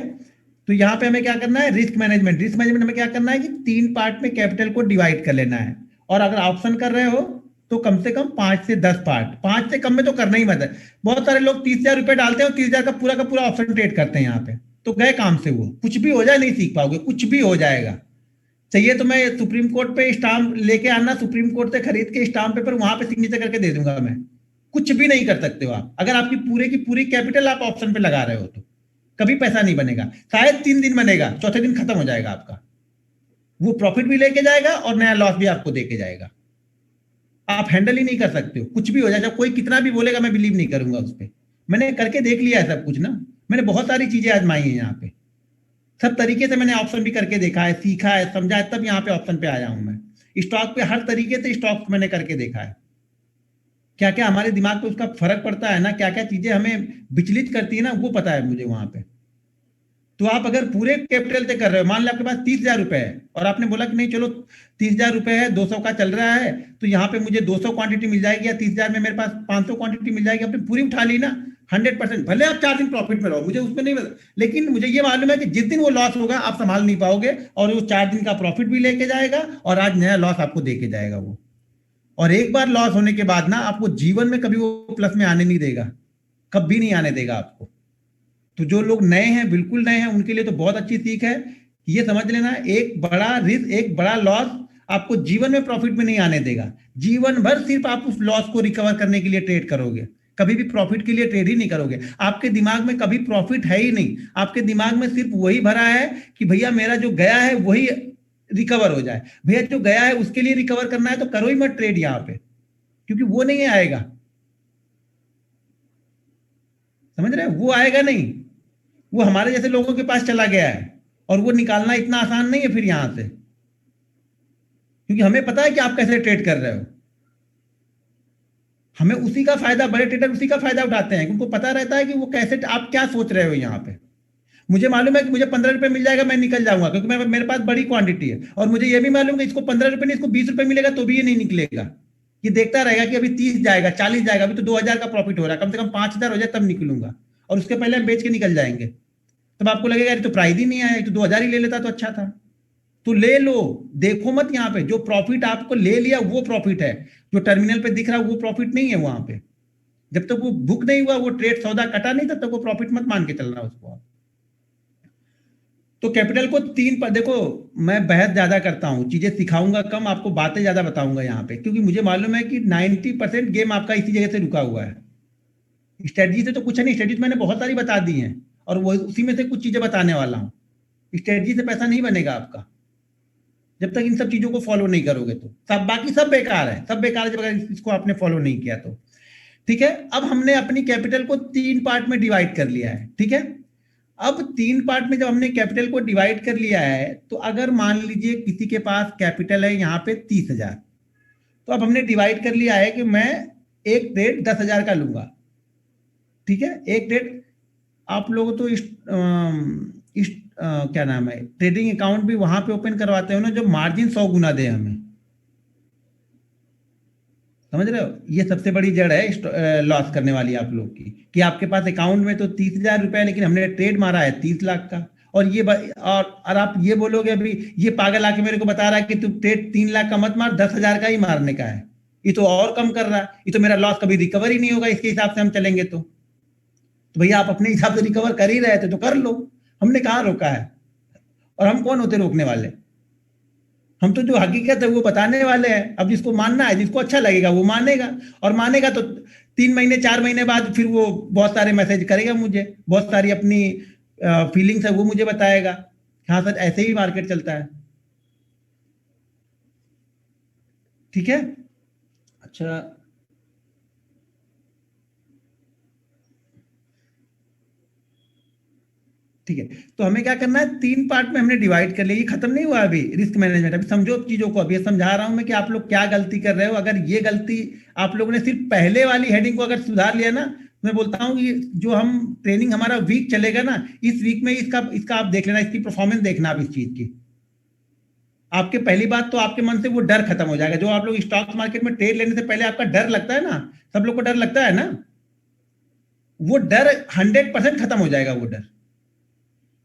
तो यहाँ पे हमें क्या करना है, रिस्क मैनेजमेंट। रिस्क मैनेजमेंट में क्या करना है कि 3 पार्ट में कैपिटल को डिवाइड कर लेना है। और अगर ऑप्शन कर रहे हो तो कम से कम 5 से 10 पार्ट, 5 से कम में तो करना ही मत है। बहुत सारे लोग 30,000 रुपए डालते हैं और 30,000 का पूरा ऑप्शन ट्रेड करते हैं यहाँ पे, तो गए काम से। वो कुछ भी हो जाए नहीं सीख पाओगे, कुछ भी हो जाएगा। चाहिए तो मैं सुप्रीम कोर्ट पे स्टाम्प लेके आना, सुप्रीम कोर्ट से खरीद के स्टाम्प पेपर वहां पे सिग्नेचर करके दे दूंगा मैं। कुछ भी नहीं कर सकते हो आप, अगर आपकी पूरे की पूरी कैपिटल आप ऑप्शन पे लगा रहे हो तो कभी पैसा नहीं बनेगा। शायद 3 दिन बनेगा, चौथे दिन खत्म हो जाएगा आपका। वो प्रॉफिट भी लेके जाएगा और नया लॉस भी आपको देके जाएगा। आप हैंडल ही नहीं कर सकते हो, कुछ भी हो जाएगा। कोई कितना भी बोलेगा मैं बिलीव नहीं करूंगा उस पर। मैंने करके देख लिया है सब कुछ ना, मैंने बहुत सारी चीजें आजमाई है यहाँ पे। सब तरीके से मैंने ऑप्शन भी करके देखा है, सीखा है, समझा है, तब यहाँ पे ऑप्शन पे आया हूं मैं। स्टॉक पे हर तरीके से स्टॉक मैंने करके देखा है, क्या क्या हमारे दिमाग पे उसका फर्क पड़ता है ना, क्या क्या चीजें हमें विचलित करती है ना, वो पता है मुझे वहां पे। तो आप अगर पूरे कैपिटल से कर रहे हो, मान लो आपके पास 30,000 रुपए है और आपने बोला कि नहीं चलो 30,000 रुपए है, 200 का चल रहा है, तो यहाँ पे मुझे 200 क्वांटिटी मिल जाएगी, या 30,000 में मेरे पास 500 क्वांटिटी मिल जाएगी, आपने पूरी उठा ली ना 100%। भले आप 4 दिन प्रॉफिट में रहो, मुझे उसमें नहीं, लेकिन मुझे ये मालूम है कि जिस दिन वो लॉस होगा आप संभाल नहीं पाओगे, और वो 4 दिन का प्रॉफिट भी लेके जाएगा और आज नया लॉस आपको देके जाएगा वो। और एक बार लॉस होने के बाद ना आपको जीवन में कभी वो प्लस में आने नहीं देगा, कभी नहीं आने देगा आपको। तो जो लोग नए हैं, बिल्कुल नए हैं, उनके लिए तो बहुत अच्छी सीख है। ये समझ लेना, एक बड़ा रिस्क, एक बड़ा लॉस आपको जीवन में प्रॉफिट में नहीं आने देगा। जीवन भर सिर्फ आप उस लॉस को रिकवर करने के लिए ट्रेड करोगे, कभी भी प्रॉफिट के लिए ट्रेड ही नहीं करोगे। आपके दिमाग में कभी प्रॉफिट है ही नहीं, आपके दिमाग में सिर्फ वही भरा है कि भैया मेरा जो गया है वही रिकवर हो जाए। भैया जो गया है उसके लिए रिकवर करना है तो करो ही मत ट्रेड यहाँ पे, क्योंकि वो नहीं आएगा। समझ रहे हैं? वो आएगा नहीं, वो हमारे जैसे लोगों के पास चला गया है, और वो निकालना इतना आसान नहीं है फिर यहां से, क्योंकि हमें पता है कि आप कैसे ट्रेड कर रहे हो। हमें उसी का फायदा, बड़े ट्रेडर उसी का फायदा उठाते हैं, उनको पता रहता है कि वो कैसे, आप क्या सोच रहे हो यहाँ पे। मुझे मालूम है कि मुझे 15 रुपए मिल जाएगा, मैं निकल जाऊंगा, क्योंकि मेरे पास बड़ी क्वांटिटी है। और मुझे ये भी मालूम है इसको 15 रुपए नहीं, इसको 20 रुपए मिलेगा तो भी ये नहीं निकलेगा। ये देखता रहेगा कि अभी 30 जाएगा, 40 जाएगा, अभी तो 2,000 का प्रॉफिट हो रहा है, कम से कम 5,000 हो जाए तब निकलूंगा। और उसके पहले हम बेच के निकल जाएंगे, तब आपको लगेगा ये तो प्राइस ही नहीं आया, तो 2,000 ही ले लेता तो अच्छा था। तो ले लो, देखो मत यहाँ पे, जो प्रॉफिट आपको ले लिया वो प्रॉफिट है, जो टर्मिनल पे दिख रहा है वो प्रॉफिट नहीं है वहां पे। जब तक वो बुक नहीं हुआ, वो ट्रेड सौदा कटा नहीं, तब तक वो प्रॉफिट मत मान के चलना उसको आप। तो कैपिटल को 3 पर देखो, मैं बहस ज्यादा करता हूँ, चीजें सिखाऊंगा कम, आपको बातें ज्यादा बताऊंगा यहाँ पे, क्योंकि मुझे मालूम है कि 90% गेम आपका इसी जगह से रुका हुआ है। स्ट्रेटजी से तो कुछ नहीं, स्ट्रेटजी मैंने बहुत सारी बता दी हैं और वो उसी में से कुछ चीजें बताने वाला हूँ। स्ट्रेटजी से पैसा नहीं बनेगा आपका जब तक इन सब चीजों को फॉलो नहीं करोगे। तो सब बाकी सब बेकार है, सब बेकार है जब अगर इसको आपने फॉलो नहीं किया तो। ठीक है, अब हमने अपनी कैपिटल को 3 पार्ट में डिवाइड कर लिया है। ठीक है, अब 3 पार्ट में जब हमने कैपिटल को डिवाइड कर लिया है, तो अगर मान लीजिए किसी के पास कैपिटल है यहाँ पे 30,000, तो अब हमने डिवाइड कर लिया है कि मैं एक ट्रेड 10,000 का लूंगा। ठीक है, एक ट्रेड आप लोग तो क्या नाम है, ट्रेडिंग अकाउंट भी वहां पे ओपन करवाते हो ना जो मार्जिन 100 गुना दे हमें। समझ रहे हो, ये सबसे बड़ी जड़ है लॉस करने वाली आप लोग की, कि आपके पास अकाउंट में तो 30,000 रुपए है, लेकिन हमने ट्रेड मारा है 30 लाख का। और ये और आप ये बोलोगे अभी ये पागल आके मेरे को बता रहा है कि तू ट्रेड 3 लाख का मत मार, 10,000 का ही मारने का है, ये तो और कम कर रहा है, ये तो मेरा लॉस कभी रिकवर ही नहीं होगा इसके हिसाब से हम चलेंगे। तो भैया आप अपने हिसाब से रिकवर कर ही रहे थे तो कर लो, हमने कहाँ रोका है, और हम कौन होते रोकने वाले। हम तो जो हकीकत है वो बताने वाले हैं। अब जिसको मानना है, जिसको अच्छा लगेगा वो मानेगा, और मानेगा तो 3 महीने 4 महीने बाद फिर वो बहुत सारे मैसेज करेगा मुझे, बहुत सारी अपनी फीलिंग्स है वो मुझे बताएगा। हाँ सर ऐसे ही मार्केट चलता है। ठीक है, अच्छा ठीक है, तो हमें क्या करना है, 3 पार्ट में हमने डिवाइड कर लिया। ये खत्म नहीं हुआ अभी रिस्क मैनेजमेंट, अभी समझो चीजों को। अभी समझा रहा हूं मैं कि आप लोग क्या गलती कर रहे हो। अगर ये गलती आप लोगों ने सिर्फ पहले वाली हेडिंग को अगर सुधार लिया ना, मैं बोलता हूँ कि जो हम ट्रेनिंग हमारा वीक चलेगा ना, इस वीक में इसका इसका आप देख लेना, इसकी परफॉर्मेंस देखना आप इस चीज की। आपके पहली बात तो आपके मन से वो डर खत्म हो जाएगा। जो आप लोग स्टॉक मार्केट में ट्रेड लेने से पहले आपका डर लगता है ना, सब लोग को डर लगता है ना, वो डर 100% खत्म हो जाएगा वो डर।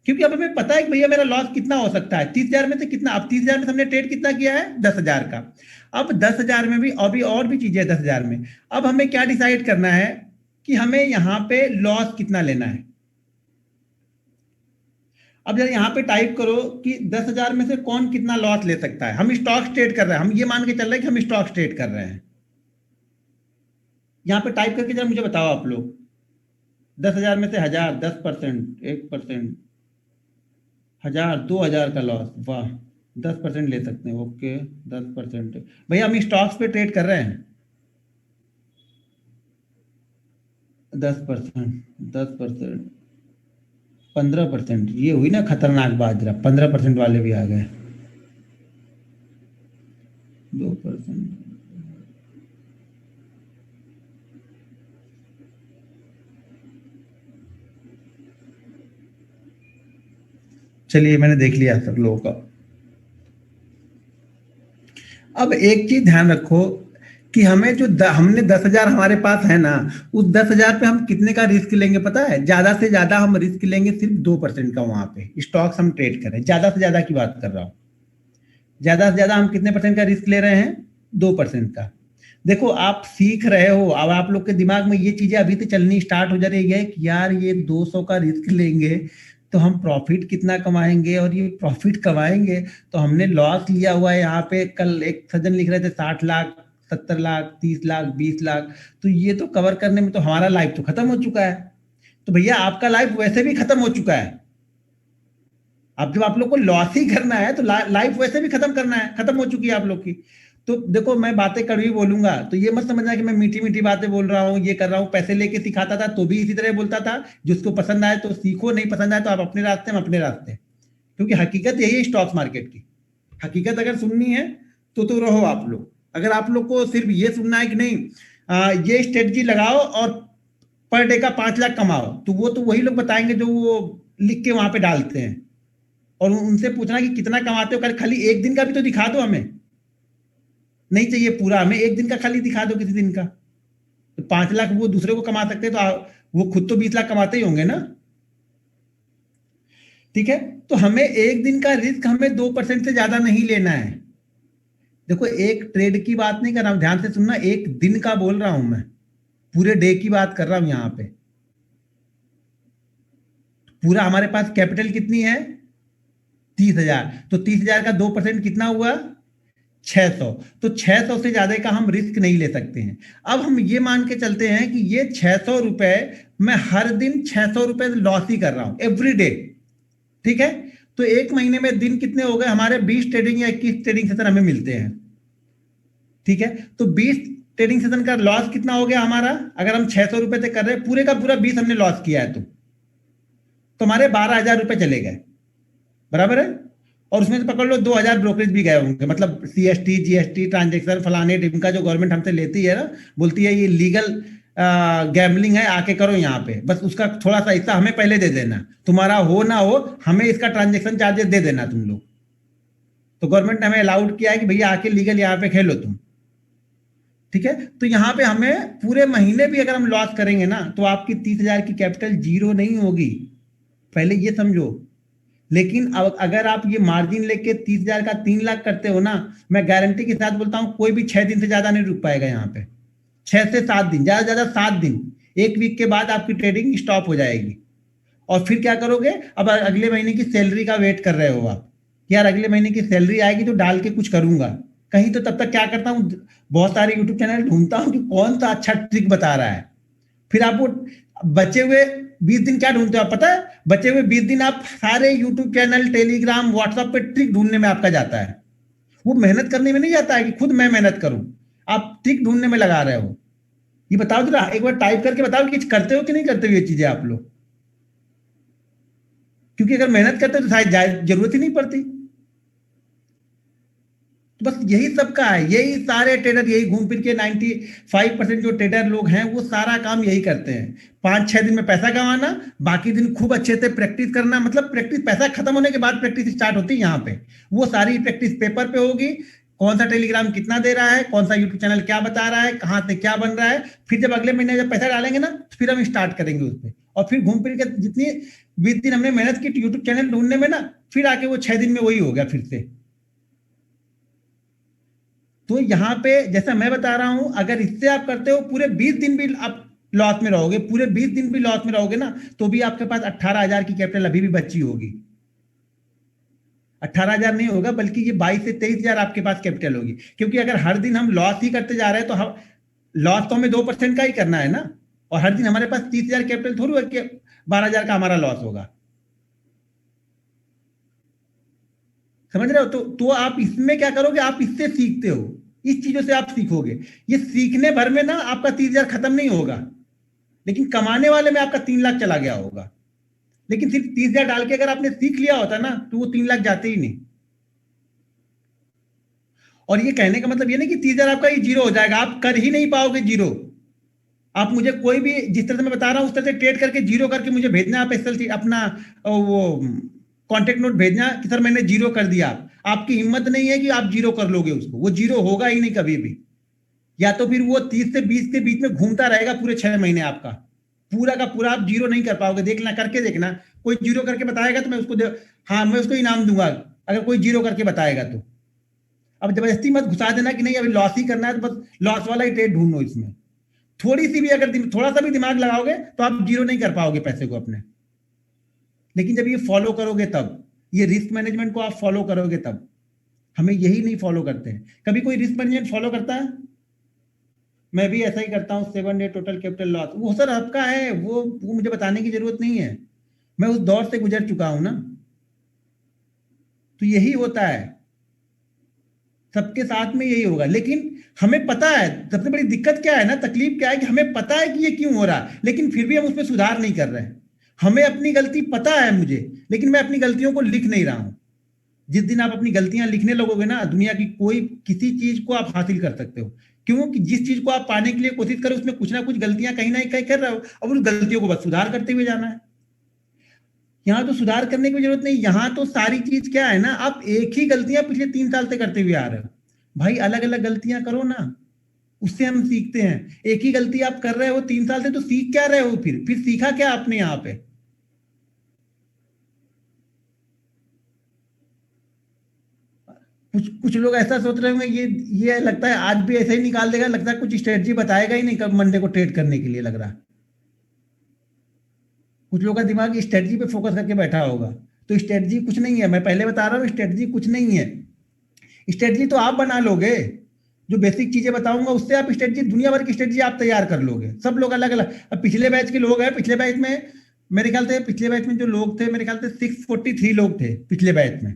क्योंकि अब हमें पता है कि भैया मेरा लॉस कितना हो सकता है, 30,000 में से कितना। अब 30,000 में से हमने ट्रेड कितना किया है, 10,000 का। अब 10,000 में भी अभी और भी चीजें है 10,000 में। अब हमें क्या डिसाइड करना है कि हमें यहाँ पे लॉस कितना लेना है। अब जरा यहाँ पे टाइप करो कि 10,000 में से कौन कितना लॉस ले सकता है। हम स्टॉक ट्रेड कर रहे हैं, हम ये मान के चल रहे हैं कि हम स्टॉक ट्रेड कर रहे हैं। यहाँ पे टाइप करके जरा मुझे बताओ आप लोग, 10,000 में से 1,000, 10%, 1%, 1,000, 2,000 का लॉस, वाह, 10% ले सकते हैं। ओके 10%, भैया हम स्टॉक्स पे ट्रेड कर रहे हैं। 10%, 10%, 15%, ये हुई ना खतरनाक बात। जरा 15% वाले भी आ गए, 2%। चलिए मैंने देख लिया सब लोगों का। अब एक चीज ध्यान रखो कि हमें जो हमने 10,000 हमारे पास है ना, उस 10,000 पे हम कितने का रिस्क लेंगे पता है। ज्यादा से ज्यादा हम रिस्क लेंगे सिर्फ 2% का। वहां पे स्टॉक्स हम ट्रेड कर रहे हैं, ज्यादा से ज्यादा की बात कर रहा हूँ। ज्यादा से ज्यादा हम कितने परसेंट का रिस्क ले रहे हैं, 2% का। देखो आप सीख रहे हो, अब आप लोग के दिमाग में ये चीजें अभी तो चलनी स्टार्ट हो जा रही है कि यार ये 200 का रिस्क लेंगे तो हम प्रॉफिट कितना कमाएंगे, और ये प्रॉफिट कमाएंगे तो हमने लॉस लिया हुआ है। यहाँ पे कल एक सज्जन लिख रहे थे 60 लाख, 70 लाख, 30 लाख, 20 लाख, तो ये तो कवर करने में तो हमारा लाइफ तो खत्म हो चुका है। तो भैया आपका लाइफ वैसे भी खत्म हो चुका है। अब जब आप लोग को लॉस ही करना है तो लाइफ वैसे भी खत्म करना है, खत्म हो चुकी है आप लोग की। तो देखो मैं बातें कड़वी बोलूंगा तो ये मत समझना कि मैं मीठी मीठी बातें बोल रहा हूँ, ये कर रहा हूँ। पैसे लेके सिखाता था तो भी इसी तरह बोलता था। जिसको पसंद आए तो सीखो, नहीं पसंद आए तो आप अपने रास्ते में अपने रास्ते। क्योंकि हकीकत यही है स्टॉक मार्केट की। हकीकत अगर सुननी है तो रहो आप लोग। अगर आप लोग को सिर्फ ये सुनना है कि नहीं ये स्ट्रेटजी लगाओ और पर डे का 5 लाख कमाओ, तो वो तो वही लोग बताएंगे जो वो लिख के वहां पे डालते हैं। और उनसे पूछना कि कितना कमाते हो, खाली एक दिन का भी तो दिखा दो हमें। नहीं चाहिए पूरा, हमें एक दिन का खाली दिखा दो, किसी दिन का। तो 5 लाख वो दूसरे को कमा सकते हैं तो वो खुद तो 20 लाख कमाते ही होंगे ना। ठीक है, तो हमें एक दिन का रिस्क हमें 2% से ज्यादा नहीं लेना है। देखो एक ट्रेड की बात नहीं कर रहा हूं, ध्यान से सुनना, एक दिन का बोल रहा हूं मैं, पूरे डे की बात कर रहा हूं यहां पे। पूरा हमारे पास कैपिटल कितनी है, 30,000, तो 30,000 का 2% कितना हुआ, 600। तो 600 से ज्यादा का हम रिस्क नहीं ले सकते हैं। अब हम ये मान के चलते हैं कि ये 600 रुपए मैं हर दिन 600 रुपए लॉस ही कर रहा हूं एवरी डे, ठीक है। तो एक महीने में दिन कितने हो गए हमारे? 20 ट्रेडिंग या 21 ट्रेडिंग सेशन हमें मिलते हैं, ठीक है। तो 20 ट्रेडिंग सेशन का लॉस कितना हो गया हमारा? अगर हम 600 रुपए से कर रहे हैं, पूरे का पूरा 20 हमने लॉस किया है, तो हमारे 12,000 रुपए चले गए, बराबर है। और उसमें से पकड़ लो 2,000 ब्रोकरेज भी गए होंगे, मतलब सीएसटी जीएसटी ट्रांजेक्शन फलाने ढिमका जो गवर्नमेंट हमसे लेती है ना, बोलती है ये लीगल गैम्बलिंग है, आके करो यहाँ पे, बस उसका थोड़ा सा हिस्सा हमें पहले दे देना, तुम्हारा हो ना हो हमें इसका ट्रांजेक्शन चार्जेस दे देना तुम लोग। तो गवर्नमेंट ने हमें अलाउड किया है कि भैया आके लीगल यहाँ पे खेलो तुम, ठीक है। तो यहाँ पे हमें पूरे महीने भी अगर हम लॉस करेंगे ना, तो आपकी 30,000 की कैपिटल जीरो नहीं होगी, पहले ये समझो। लेकिन अब अगर आप ये मार्जिन लेके 30,000 का 3 लाख करते हो ना, मैं गारंटी के साथ बोलता हूं कोई भी 6 दिन से ज्यादा नहीं रुक पाएगा यहाँ पे। 6 से 7 दिन, ज्यादा से ज्यादा 7 दिन, एक वीक के बाद आपकी ट्रेडिंग स्टॉप हो जाएगी। और फिर क्या करोगे? अब अगले महीने की सैलरी का वेट कर रहे हो आप, यार अगले महीने की सैलरी आएगी तो डाल के कुछ करूंगा कहीं। तो तब तक क्या करता हूँ, बहुत सारे यूट्यूब चैनल ढूंढता हूँ कि कौन सा अच्छा ट्रिक बता रहा है। फिर आपको बचे हुए 20 दिन क्या ढूंढते हो आप पता है? बचे हुए 20 दिन आप सारे यूट्यूब चैनल टेलीग्राम व्हाट्सएप पे ट्रिक ढूंढने में आपका जाता है। वो मेहनत करने में नहीं जाता है कि खुद मैं मेहनत करूं, आप ट्रिक ढूंढने में लगा रहे हो। ये बताओ जरा, एक बार टाइप करके बताओ कि करते हो कि नहीं करते हो ये चीजें आप लोग। क्योंकि अगर मेहनत करते हो तो शायद जरूरत ही नहीं पड़ती। तो बस यही सबका है, यही सारे ट्रेडर यही घूम फिर के 95% जो ट्रेडर लोग हैं वो सारा काम यही करते हैं। 5-6 दिन में पैसा कमाना, बाकी दिन खूब अच्छे से प्रैक्टिस करना। मतलब प्रैक्टिस, पैसा खत्म होने के बाद प्रैक्टिस स्टार्ट होती है यहाँ पे। वो सारी प्रैक्टिस पेपर पे होगी, कौन सा टेलीग्राम कितना दे रहा है, कौन सा यूट्यूब चैनल क्या बता रहा है, कहाँ से क्या बन रहा है। फिर जब अगले महीने जब पैसा डालेंगे ना, फिर हम स्टार्ट करेंगे उस पर। और फिर घूम फिर के जितनी 20 दिन हमने मेहनत की यूट्यूब चैनल ढूंढने में ना, फिर आके वो 6 दिन में वही हो गया फिर से। तो यहाँ पे जैसा मैं बता रहा हूं, अगर इससे आप करते हो पूरे 20 दिन भी आप लॉस में रहोगे, पूरे 20 दिन भी लॉस में रहोगे ना, तो भी आपके पास 18,000 की कैपिटल अभी भी बची होगी। 18,000 नहीं होगा, बल्कि ये 22 से 23,000 आपके पास कैपिटल होगी। क्योंकि अगर हर दिन हम लॉस ही करते जा रहे हैं तो हम लॉस तो हमें 2% का ही करना है ना। और हर दिन हमारे पास 30,000 कैपिटल थोड़ी है कि 12,000 का हमारा लॉस होगा। समझ रहे हो? तो आप इसमें क्या करोगे, आप इससे सीखते हो, इस चीजों से आप सीखोगे। ये सीखने भर में ना आपका 30,000 खत्म नहीं होगा, लेकिन कमाने वाले में आपका 3 लाख चला गया होगा। लेकिन सिर्फ 30,000 डाल के अगर आपने सीख लिया होता ना, तो वो 3 लाख जाते ही नहीं। और ये कहने का मतलब ये नहीं कि 30,000 आपका ही जीरो हो जाएगा, आप कर ही नहीं पाओगे जीरो। आप मुझे कोई भी, जिस तरह से मैं बता रहा हूं उस तरह से ट्रेड करके जीरो करके मुझे भेजना, आप एसएल अपना वो कॉन्टेक्ट नोट भेजना कि सर मैंने जीरो कर दिया। आपकी हिम्मत नहीं है कि आप जीरो कर लोगे उसको, वो जीरो होगा ही नहीं कभी भी। या तो फिर वो 30 से 20 के बीच में घूमता रहेगा पूरे 6 महीने, आपका पूरा का पूरा आप जीरो नहीं कर पाओगे। देखना, करके देखना, कोई जीरो करके बताएगा तो मैं उसको हाँ मैं उसको इनाम दूंगा, अगर कोई जीरो करके बताएगा तो। अब जबरदस्ती मत घुसा देना कि नहीं अभी लॉस ही करना है, तो बस लॉस वाला ही ट्रेड ढूंढो इसमें। थोड़ी सी भी अगर थोड़ा सा भी दिमाग लगाओगे तो आप जीरो नहीं कर पाओगे पैसे को अपने। लेकिन जब ये फॉलो करोगे तब, ये रिस्क मैनेजमेंट को आप फॉलो करोगे तब। हमें यही नहीं फॉलो करते हैं। कभी कोई रिस्क मैनेजमेंट फॉलो करता है? मैं भी ऐसा ही करता हूँ, 7 डे टोटल कैपिटल लॉस, वो सर आपका है, वो मुझे बताने की जरूरत नहीं है, मैं उस दौर से गुजर चुका हूं ना। तो यही होता है, सबके साथ में यही होगा। लेकिन हमें पता है, सबसे बड़ी दिक्कत क्या है ना, तकलीफ क्या है कि हमें पता है कि ये क्यों हो रहा है, लेकिन फिर भी हम उसमें सुधार नहीं कर रहे हैं। हमें अपनी गलती पता है मुझे, लेकिन मैं अपनी गलतियों को लिख नहीं रहा हूं। जिस दिन आप अपनी गलतियां लिखने लगोगे ना, दुनिया की कोई किसी चीज को आप हासिल कर सकते हो। क्योंकि जिस चीज को आप पाने के लिए कोशिश करो उसमें कुछ ना कुछ गलतियां कहीं ना कहीं कर रहे हो, और उन गलतियों को बस सुधार करते हुए जाना है। यहाँ तो सुधार करने की जरूरत नहीं, यहाँ तो सारी चीज क्या है ना, आप एक ही गलतियां पिछले 3 साल से करते हुए आ रहे हो। भाई अलग अलग गलतियां करो ना, उससे हम सीखते हैं। एक ही गलती आप कर रहे हो 3 साल से, तो सीख क्या रहे हो? फिर सीखा क्या आपने यहाँ पे? कुछ कुछ लोग ऐसा सोच रहे होंगे, ये लगता है आज भी ऐसे ही निकाल देगा, लगता है कुछ स्ट्रेटजी बताएगा ही नहीं कब मंडे को ट्रेड करने के लिए, लग रहा है। कुछ लोगों का दिमाग स्ट्रेटजी पे फोकस करके बैठा होगा। तो स्ट्रेटजी कुछ नहीं है, मैं पहले बता रहा हूँ, स्ट्रेटजी कुछ नहीं है। स्ट्रेटजी तो आप बना लोगे, जो बेसिक चीजें बताऊंगा उससे आप स्ट्रेटजी, दुनिया भर की स्ट्रेटजी आप तैयार कर लोगे। सब लोग अलग अलग, अब पिछले बैच के लोग हैं, पिछले बैच में मेरे ख्याल से, पिछले बैच में जो लोग थे मेरे ख्याल से 643 लोग थे पिछले बैच में।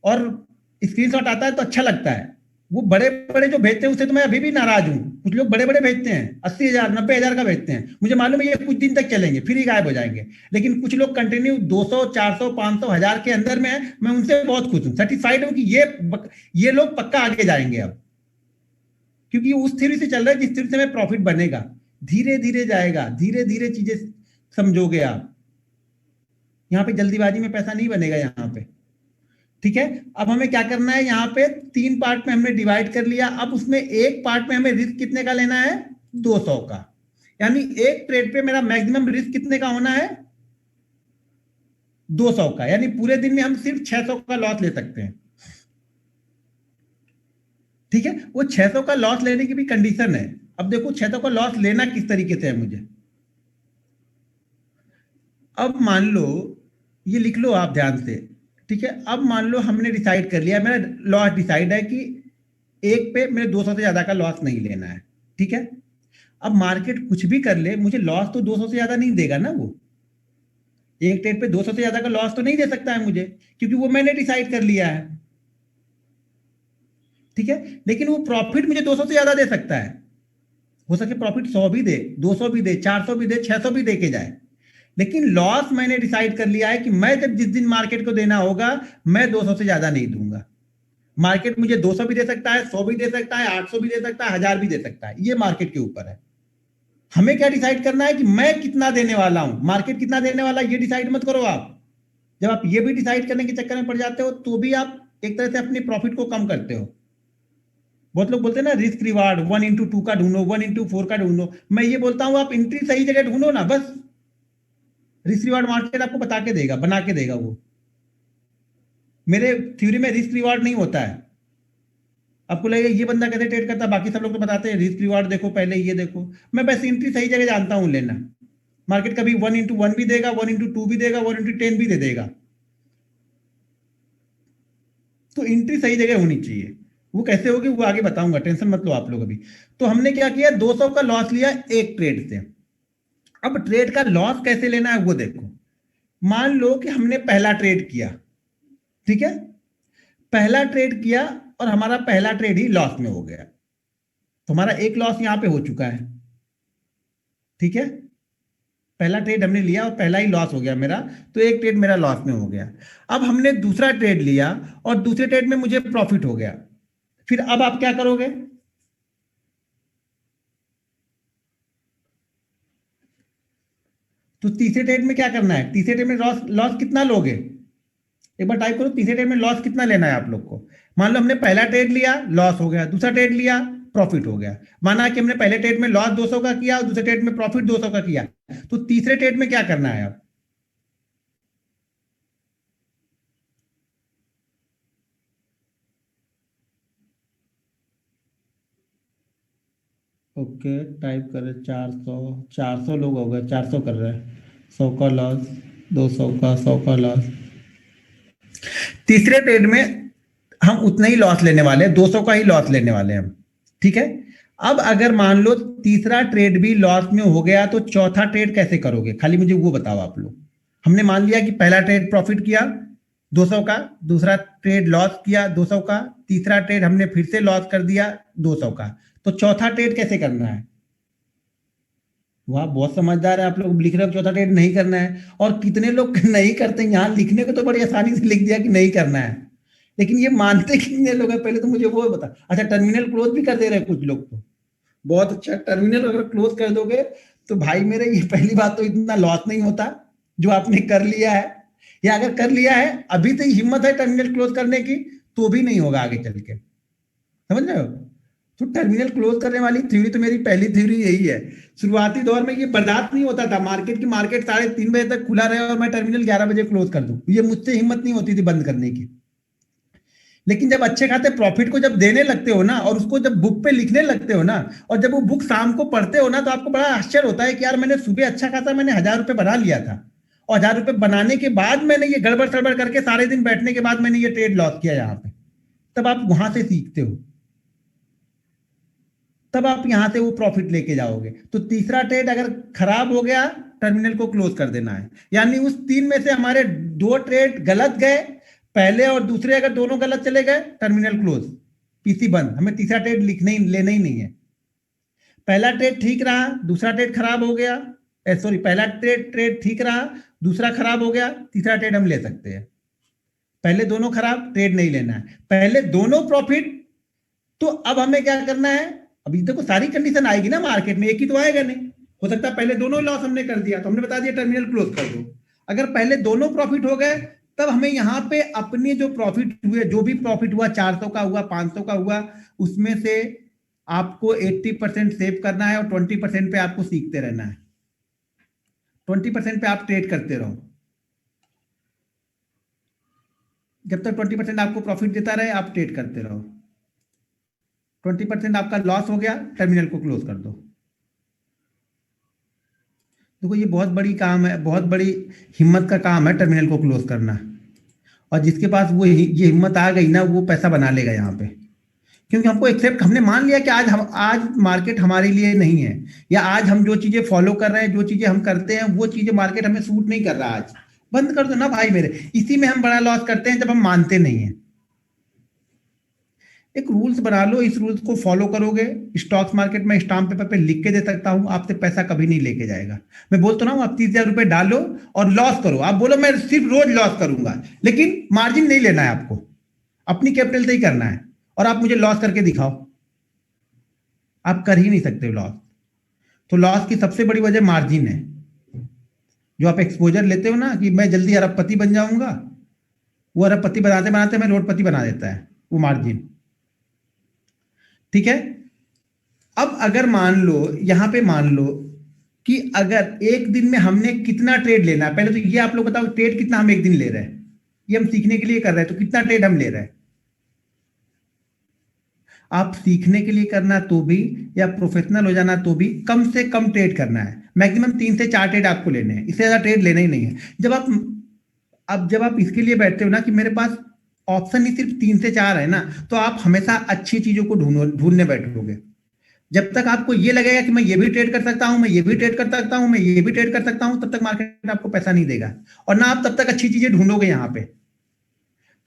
और स्क्रीनशॉट आता है तो अच्छा लगता है, वो बड़े बड़े जो भेजते हैं उससे तो मैं अभी भी नाराज हूँ। कुछ लोग बड़े बड़े भेजते हैं, 80,000 90,000 का भेजते हैं, मुझे मालूम है ये कुछ दिन तक चलेंगे फिर ही गायब हो जाएंगे। लेकिन कुछ लोग कंटिन्यू 200 400 500 1000 के अंदर में है, मैं उनसे बहुत खुश हूँ, सेटिस्फाइड हूँ कि ये लोग पक्का आगे जाएंगे अब, क्योंकि उस थ्योरी से चल रहा है जिस थ्योरी से हमें प्रॉफिट बनेगा। धीरे धीरे जाएगा, धीरे धीरे चीजें समझोगे आप। यहाँ पे जल्दीबाजी में पैसा नहीं बनेगा यहाँ पे, ठीक है। अब हमें क्या करना है, यहाँ पे 3 पार्ट में हमने डिवाइड कर लिया। अब उसमें एक पार्ट में हमें रिस्क कितने का लेना है, 200 का, यानी एक ट्रेड पे मेरा मैक्सिमम रिस्क कितने का होना है, 200 का, यानी पूरे दिन में हम सिर्फ 600 का लॉस ले सकते हैं, ठीक है। वो 600 का लॉस लेने की भी कंडीशन है। अब देखो 600 का लॉस लेना किस तरीके से है मुझे। अब मान लो, ये लिख लो आप ध्यान से, ठीक है। अब मान लो हमने डिसाइड कर लिया, मेरा लॉस डिसाइड है कि एक पे मेरे 200 से ज्यादा का लॉस नहीं लेना है, ठीक है। अब मार्केट कुछ भी कर ले, मुझे लॉस तो 200 से ज्यादा नहीं देगा ना। वो एक ट्रेड पे 200 से ज्यादा का लॉस तो नहीं दे सकता है मुझे, क्योंकि वो मैंने डिसाइड कर लिया है, ठीक है। लेकिन वो प्रॉफिट मुझे 200 से ज्यादा दे सकता है। हो सके प्रॉफिट 100 भी दे, 200 भी दे, 400 भी दे, 600 भी दे के जाए। लेकिन लॉस मैंने डिसाइड कर लिया है कि मैं जब जिस दिन मार्केट को देना होगा, मैं 200 से ज्यादा नहीं दूंगा। मार्केट मुझे 200 भी दे सकता है, 100 भी दे सकता है, 800 भी दे सकता है, 1000 भी दे सकता है, ये मार्केट के ऊपर है। हमें क्या डिसाइड करना है कि मैं कितना देने वाला हूं, मार्केट कितना देने वाला है ये डिसाइड मत करो आप। जब आप ये भी डिसाइड करने के चक्कर में पड़ जाते हो तो भी आप एक तरह से अपनी प्रॉफिट को कम करते हो। बहुत लोग बोलते हैं ना रिस्क रिवार्ड 1:2 का ढूंढो, 1:4 का ढूंढो। मैं ये बोलता हूं आप एंट्री सही जगह ढूंढो ना, बस। रिस्क रिवार्ड मार्केट आपको बता के देगा, बना के देगा वो। मेरे थ्योरी में रिस्क रिवार्ड नहीं होता है। आपको लगेगा ये बंदा कैसे ट्रेड करता है, बाकी सब लोग तो बताते हैं रिस्क रिवार्ड देखो, पहले ये देखो। मैं बस एंट्री सही जगह जानता हूं लेना। मार्केट कभी 1:1 भी देगा, 1:2 भी देगा, 1:10 भी दे देगा। तो एंट्री सही जगह होनी चाहिए। वो कैसे होगी वो आगे बताऊंगा, टेंशन मत लो आप लोग अभी। तो हमने क्या किया, 200 का लॉस लिया एक ट्रेड से। अब ट्रेड का लॉस कैसे लेना है वो देखो। मान लो कि हमने पहला ट्रेड किया, ठीक है। पहला ट्रेड किया और हमारा पहला ट्रेड ही लॉस में हो गया, तो हमारा एक लॉस यहां पे हो चुका है, ठीक है। पहला ट्रेड हमने लिया और पहला ही लॉस हो गया मेरा, तो एक ट्रेड मेरा लॉस में हो गया। अब हमने दूसरा ट्रेड लिया और दूसरे ट्रेड में मुझे प्रॉफिट हो गया। फिर अब आप क्या करोगे, तो तीसरे ट्रेड में क्या करना है, तीसरे ट्रेड में लॉस लॉस कितना लोगे, एक बार टाइप करो तीसरे ट्रेड में लॉस कितना लेना है आप लोग को। मान लो हमने पहला ट्रेड लिया लॉस हो गया, दूसरा ट्रेड लिया प्रॉफिट हो गया। माना कि हमने पहले ट्रेड में लॉस 200 का किया और दूसरे ट्रेड में प्रॉफिट 200 का किया, तो तीसरे ट्रेड में क्या करना है अब। ओके टाइप करें 400, 400 लोग हो गए, 400 कर रहे हैं, 100 का लॉस, 200 का, 100 का लॉस। तीसरे ट्रेड में हम उतना ही लॉस लेने वाले हैं, 200 का ही लॉस लेने वाले हैं हम, ठीक है। अब अगर मान लो तीसरा ट्रेड भी लॉस में हो गया तो चौथा ट्रेड कैसे करोगे, खाली मुझे वो बताओ आप लोग। हमने मान लिया कि पहला ट्रेड प्रॉफिट किया 200 का, दूसरा ट्रेड लॉस किया 200 का, तीसरा ट्रेड हमने फिर से लॉस कर दिया 200 का, तो चौथा ट्रेड कैसे करना है। वाह बहुत समझदार है आप लोग, लिख रहे हो चौथा ट्रेड नहीं करना है। और कितने लोग नहीं करते, यहाँ लिखने को तो बड़ी आसानी से लिख दिया कि नहीं करना है, लेकिन ये मानते कितने लोग हैं पहले तो मुझे वो बता। अच्छा टर्मिनल क्लोज भी कर दे रहे हैं कुछ लोग तो, बहुत अच्छा। टर्मिनल अगर क्लोज कर दोगे तो भाई मेरे, ये पहली बात तो इतना लॉस नहीं होता जो आपने कर लिया है, या अगर कर लिया है अभी तो हिम्मत है टर्मिनल क्लोज करने की, तो भी नहीं होगा आगे चल के, समझ रहे हो। तो टर्मिनल क्लोज करने वाली थ्योरी तो मेरी पहली थ्योरी यही है। शुरुआती दौर में ये बर्दाश्त नहीं होता था, मार्केट 3:30 बजे तक खुला रहे और मैं टर्मिनल 11 बजे क्लोज कर दूं, ये मुझसे हिम्मत नहीं होती थी बंद करने की। लेकिन जब अच्छे खाते प्रॉफिट को जब देने लगते हो ना, और उसको जब बुक पे लिखने लगते हो ना, और जब वो बुक शाम को पढ़ते हो ना, तो आपको बड़ा आश्चर्य होता है कि यार मैंने सुबह अच्छा खासा मैंने 1000 रुपये बना लिया था, और 1000 रुपये बनाने के बाद मैंने ये गड़बड़ सड़बड़ करके सारे दिन बैठने के बाद मैंने ये ट्रेड लॉस किया यहाँ पे। तब आप वहां से सीखते हो, तब आप यहां से वो प्रॉफिट लेके जाओगे। तो तीसरा ट्रेड अगर खराब हो गया, टर्मिनल को क्लोज कर देना है। यानी उस 3 में से हमारे 2 ट्रेड गलत गए, पहले और दूसरे अगर दोनों गलत चले गए, टर्मिनल क्लोज, पीसी बंद। हमें तीसरा ट्रेड लिखने लेना ही नहीं है। पहला ट्रेड ठीक रहा, दूसरा ट्रेड खराब हो गया, सॉरी, पहला ट्रेड ठीक रहा, दूसरा खराब हो गया, तीसरा ट्रेड हम ले सकते हैं। पहले दोनों खराब, ट्रेड नहीं लेना है। पहले दोनों प्रॉफिट, तो अब हमें क्या करना है? अभी देखो सारी कंडीशन आएगी ना मार्केट में, एक ही तो आएगा नहीं। हो सकता है पहले दोनों लॉस हमने कर दिया, तो हमने बता दिया टर्मिनल क्लोज कर दो। अगर पहले दोनों प्रॉफिट हो गए, तब हमें यहाँ पे अपने जो प्रॉफिट हुए, जो भी प्रॉफिट हुआ, 400 का हुआ, 500 का हुआ, उसमें से आपको 80% सेव करना है और 20% पे आपको सीखते रहना है। 20% पे आप ट्रेड करते रहो, जब तक 20% आपको प्रॉफिट देता रहे आप ट्रेड करते रहो। 20% आपका लॉस हो गया, टर्मिनल को क्लोज कर दो। देखो ये बहुत बड़ी काम है, बहुत बड़ी हिम्मत का काम है टर्मिनल को क्लोज करना। और जिसके पास वो ये हिम्मत आ गई ना, वो पैसा बना लेगा यहाँ पे। क्योंकि हमको एक्सेप्ट, हमने मान लिया कि आज मार्केट हमारे लिए नहीं है, या आज हम जो चीजें फॉलो कर रहे हैं, जो चीजें हम करते हैं, वो चीजें मार्केट हमें सूट नहीं कर रहा। आज बंद कर दो ना भाई मेरे। इसी में हम बड़ा लॉस करते हैं, जब हम मानते नहीं है। एक रूल्स बना लो, इस रूल्स को फॉलो करोगे। स्टॉक्स मार्केट में स्टाम्प पेपर पे लिख के दे सकता हूं, आपसे पैसा कभी नहीं लेके जाएगा। मैं बोलता ना हूं, आप 30,000 रुपए डालो और लॉस करो। आप बोलो मैं सिर्फ रोज लॉस करूंगा, लेकिन मार्जिन नहीं लेना है आपको, अपनी कैपिटल से ही करना है। और आप मुझे लॉस करके दिखाओ, आप कर ही नहीं सकते लॉस। तो लॉस की सबसे बड़ी वजह मार्जिन है। जो आप एक्सपोजर लेते हो ना कि मैं जल्दी अरबपति बन जाऊंगा, वो अरबपति बनाते बनाते मैं रोडपति बना देता है, वो मार्जिन। ठीक है। अब अगर मान लो, यहां पे मान लो कि अगर एक दिन में हमने कितना ट्रेड लेना है, पहले तो ये आप लोग बताओ, ट्रेड कितना हम एक दिन ले रहे हैं? ये हम सीखने के लिए कर रहे हैं, तो कितना ट्रेड हम ले रहे हैं? आप सीखने के लिए करना तो भी, या प्रोफेशनल हो जाना तो भी, कम से कम ट्रेड करना है। मैक्सिमम 3 से 4 ट्रेड आपको लेने हैं, इससे ज्यादा ट्रेड लेना ही नहीं है। जब आप इसके लिए बैठते हो ना कि मेरे पास ऑप्शन ही सिर्फ 3 से 4 है ना, तो आप हमेशा अच्छी चीजों को ढूंढने बैठोगे। जब तक आपको ये लगेगा कि मैं ये भी ट्रेड कर सकता हूं, मैं ये भी ट्रेड कर सकता हूं, मैं ये भी ट्रेड कर सकता हूं, तब तक मार्केट आपको पैसा नहीं देगा, और ना आप तब तक अच्छी चीजें ढूंढोगे। यहां पे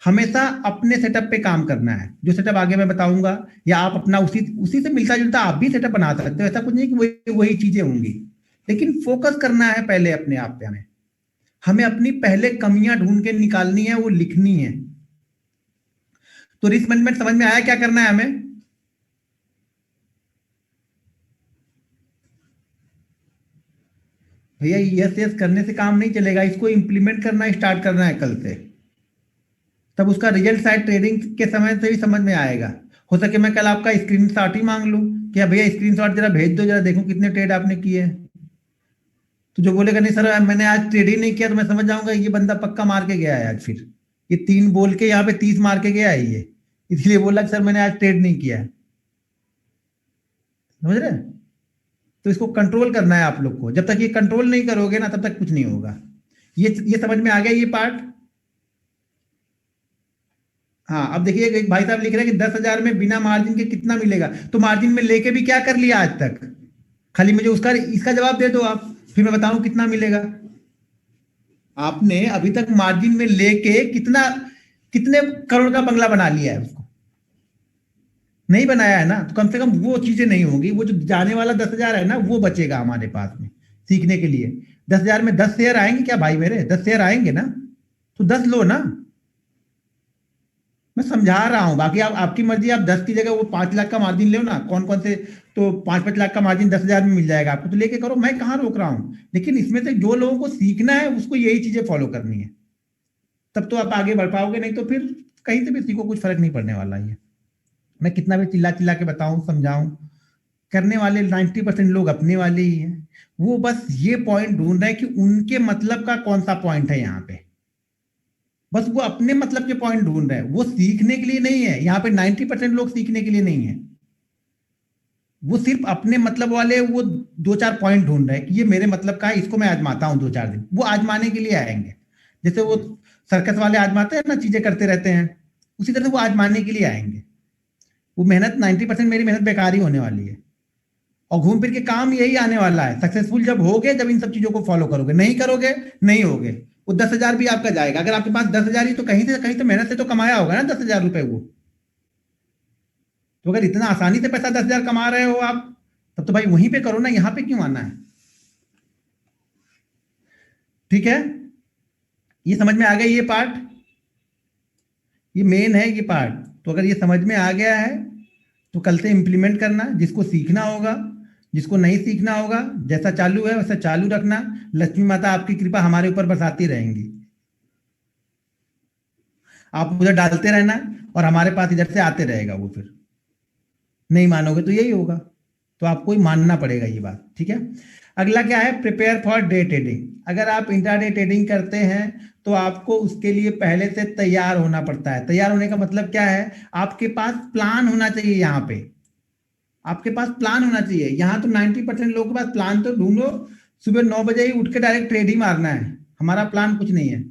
हमेशा अपने सेटअप पे काम करना है, जो सेटअप आगे मैं बताऊंगा, या आप अपना उसी से मिलता जुलता आप भी सेटअप बना सकते हो। ऐसा कुछ नहीं कि वही चीजें होंगी, लेकिन फोकस करना है पहले अपने आप पे। हमें अपनी पहले कमियां ढूंढ के निकालनी है, वो लिखनी है। तो रिस्क मैनेजमेंट समझ में आया क्या करना है हमें? भैया यस यस करने से काम नहीं चलेगा, इसको इंप्लीमेंट करना स्टार्ट करना है कल से। तब उसका रिजल्ट शायद ट्रेडिंग के समय से ही समझ में आएगा। हो सके मैं कल आपका स्क्रीनशॉट ही मांग लूं कि भैया स्क्रीनशॉट जरा भेज दो, जरा देखो कितने ट्रेड आपने किए हैं। तो जो बोलेगा नहीं सर मैंने आज ट्रेड ही नहीं किया, तो मैं समझ जाऊंगा ये बंदा पक्का मार के गया है आज। फिर ये 3 बोल के यहाँ पे 30 मार के गया है ये, इसलिए बोला कि सर मैंने आज ट्रेड नहीं किया है। समझ रहे? तो इसको कंट्रोल करना है आप लोग को। जब तक ये कंट्रोल नहीं करोगे ना, तब तक कुछ नहीं होगा। ये समझ में आ गया ये पार्ट? हाँ, अब देखिए एक भाई साहब लिख रहे हैं कि 10,000 में बिना मार्जिन के कितना मिलेगा। तो मार्जिन में लेके भी क्या कर लिया आज तक? खाली मुझे इसका जवाब दे दो आप, फिर मैं बताऊं कितना मिलेगा। आपने अभी तक मार्जिन में लेके कितने करोड़ का बंगला बना लिया है? उसको नहीं बनाया है ना, तो कम से कम वो चीजें नहीं होंगी। वो जो जाने वाला 10,000 है ना, वो बचेगा हमारे पास में सीखने के लिए। 10,000 में 10 शेयर आएंगे क्या भाई मेरे? 10 शेयर आएंगे ना, तो 10 लो ना। मैं समझा रहा हूं, बाकी आपकी मर्जी। आप 10 की जगह वो 5 लाख का मार्जिन लो ना, कौन कौन से, तो 5-5 लाख का मार्जिन 10,000 में मिल जाएगा आपको, तो लेके करो, मैं कहाँ रोक रहा हूं। लेकिन इसमें से जो लोगों को सीखना है उसको यही चीजें फॉलो करनी है, तब तो आप आगे बढ़ पाओगे। नहीं तो फिर कहीं से भी सीखो, कुछ फर्क नहीं पड़ने वाला है। मैं कितना भी चिल्ला चिल्ला के बताऊं, समझाऊं, करने वाले 90% लोग अपने वाले ही हैं। वो बस ये पॉइंट ढूंढ रहे हैं कि उनके मतलब का कौन सा पॉइंट है यहाँ पे। बस वो अपने मतलब के पॉइंट ढूंढ रहे हैं, वो सीखने के लिए नहीं है। यहाँ पे 90% लोग सीखने के लिए नहीं है, वो सिर्फ अपने मतलब वाले वो 2-4 पॉइंट ढूंढ रहे हैं कि ये मेरे मतलब का है, इसको मैं आजमाता हूँ 2-4 दिन। वो आजमाने के लिए आएंगे, जैसे वो सर्कस वाले आजमाते हैं ना, चीजें करते रहते हैं। उसी तरह से वो आजमाने के लिए आएंगे। वो मेहनत 90% मेरी मेहनत बेकार ही होने वाली है, और घूम फिर के काम यही आने वाला है। सक्सेसफुल जब होगे, जब इन सब चीजों को फॉलो करोगे, नहीं करोगे नहीं होगे। वो 10,000 भी आपका जाएगा। अगर आपके पास 10,000 ही, तो कहीं तो मेहनत से तो कमाया होगा ना 10,000 रुपए वो। तो अगर इतना आसानी से पैसा 10,000 कमा रहे हो आप, तब तो भाई वहीं पे करो ना, यहाँ पे क्यों आना है? ठीक है, ये समझ में आ गया ये पार्ट? ये मेन है ये पार्ट। तो अगर ये समझ में आ गया है तो कल से इंप्लीमेंट करना। जिसको सीखना होगा, जिसको नहीं सीखना होगा, जैसा चालू है वैसा चालू रखना। लक्ष्मी माता आपकी कृपा हमारे ऊपर बरसाती रहेंगी। आप उधर डालते रहना और हमारे पास इधर से आते रहेगा वो। फिर नहीं मानोगे तो यही होगा। तो आपको ही मानना पड़ेगा ये बात। ठीक है, अगला क्या है? Prepare for day trading. अगर आप इंट्राडे ट्रेडिंग करते हैं तो आपको उसके लिए पहले से तैयार होना पड़ता है। तैयार होने का मतलब क्या है? आपके पास प्लान होना चाहिए। यहाँ पे आपके पास प्लान होना चाहिए। यहाँ तो 90% लोगों के पास प्लान तो ढूंढो, सुबह 9 बजे ही उठ के डायरेक्ट ट्रेड ही मारना है। हमारा प्लान कुछ नहीं है।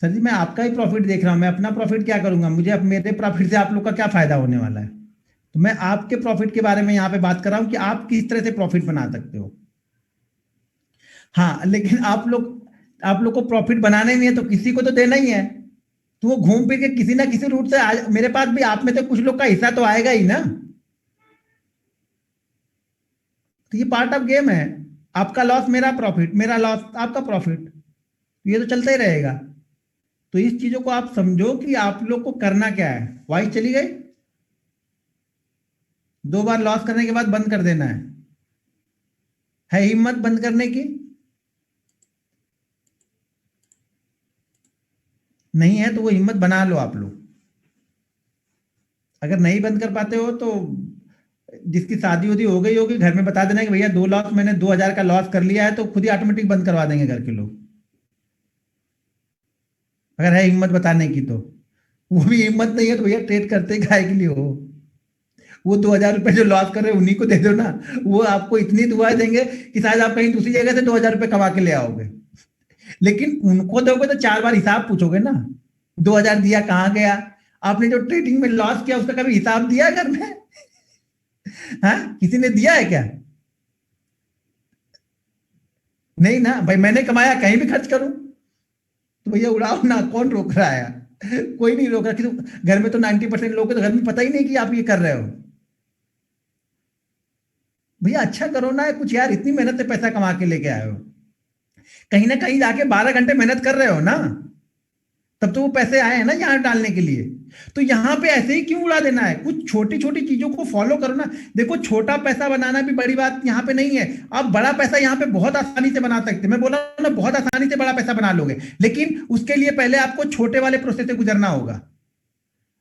सर जी, मैं आपका ही प्रॉफिट देख रहा हूं। मैं अपना प्रॉफिट क्या करूंगा? मुझे अब मेरे प्रॉफिट से आप लोग का क्या फायदा होने वाला है? तो मैं आपके प्रॉफिट के बारे में यहाँ पे बात कर रहा हूँ कि आप किस तरह से प्रॉफिट बना सकते हो। हाँ, लेकिन आप लोग को प्रॉफिट बनाना ही नहीं है तो किसी को तो देना ही है। तो वो घूम फिर के किसी ना किसी रूट से मेरे पास भी आप में से कुछ लोग का हिस्सा तो आएगा ही ना। तो ये पार्ट ऑफ गेम है। आपका लॉस मेरा प्रॉफिट, मेरा लॉस आपका प्रॉफिट, ये तो चलता ही रहेगा। तो इस चीजों को आप समझो कि आप लोग को करना क्या है। वॉइस चली गई? 2 बार लॉस करने के बाद बंद कर देना है हिम्मत बंद करने की? नहीं है तो वो हिम्मत बना लो आप लोग। अगर नहीं बंद कर पाते हो तो जिसकी शादी उदी हो गई होगी, घर में बता देना कि भैया 2 लाख, मैंने 2,000 का लॉस कर लिया है, तो खुद ही ऑटोमेटिक बंद करवा देंगे घर के लोग। अगर है हिम्मत बताने की तो। वो भी हिम्मत नहीं है तो भैया ट्रेड करते काहे के लिए हो? वो 2,000 रुपए जो लॉस कर रहे हैं उन्हीं को दे दो ना। वो आपको इतनी दुआएं देंगे कि शायद आप कहीं दूसरी जगह से 2,000 रुपए कमा के ले आओगे। लेकिन उनको दोगे तो 4 बार हिसाब पूछोगे ना। 2,000 दिया कहाँ गया? आपने जो ट्रेडिंग में लॉस किया उसका कभी हिसाब दिया घर में? हाँ, किसी ने दिया है क्या? नहीं ना भाई, मैंने कमाया कहीं भी खर्च करूं तो भैया उड़ाओ ना, कौन रोक रहा है? कोई नहीं रोक रहा। घर में तो 90% लोग हैं, तो घर में पता ही नहीं कि आप ये कर रहे हो। भैया अच्छा करो ना कुछ यार, इतनी मेहनत से पैसा कमा के लेके आए हो। कहीं ना कहीं जाके 12 घंटे मेहनत कर रहे हो ना, तब तो वो पैसे आए हैं ना यहाँ डालने के लिए। तो यहाँ पे ऐसे ही क्यों उड़ा देना है? कुछ छोटी छोटी चीजों को फॉलो करो ना। देखो, छोटा पैसा बनाना भी बड़ी बात यहाँ पे नहीं है। आप बड़ा पैसा यहाँ पे बहुत आसानी से बना सकते हैं। मैं बोला ना, बहुत आसानी से बड़ा पैसा बना लोगे, लेकिन उसके लिए पहले आपको छोटे वाले प्रोसेस से गुजरना होगा।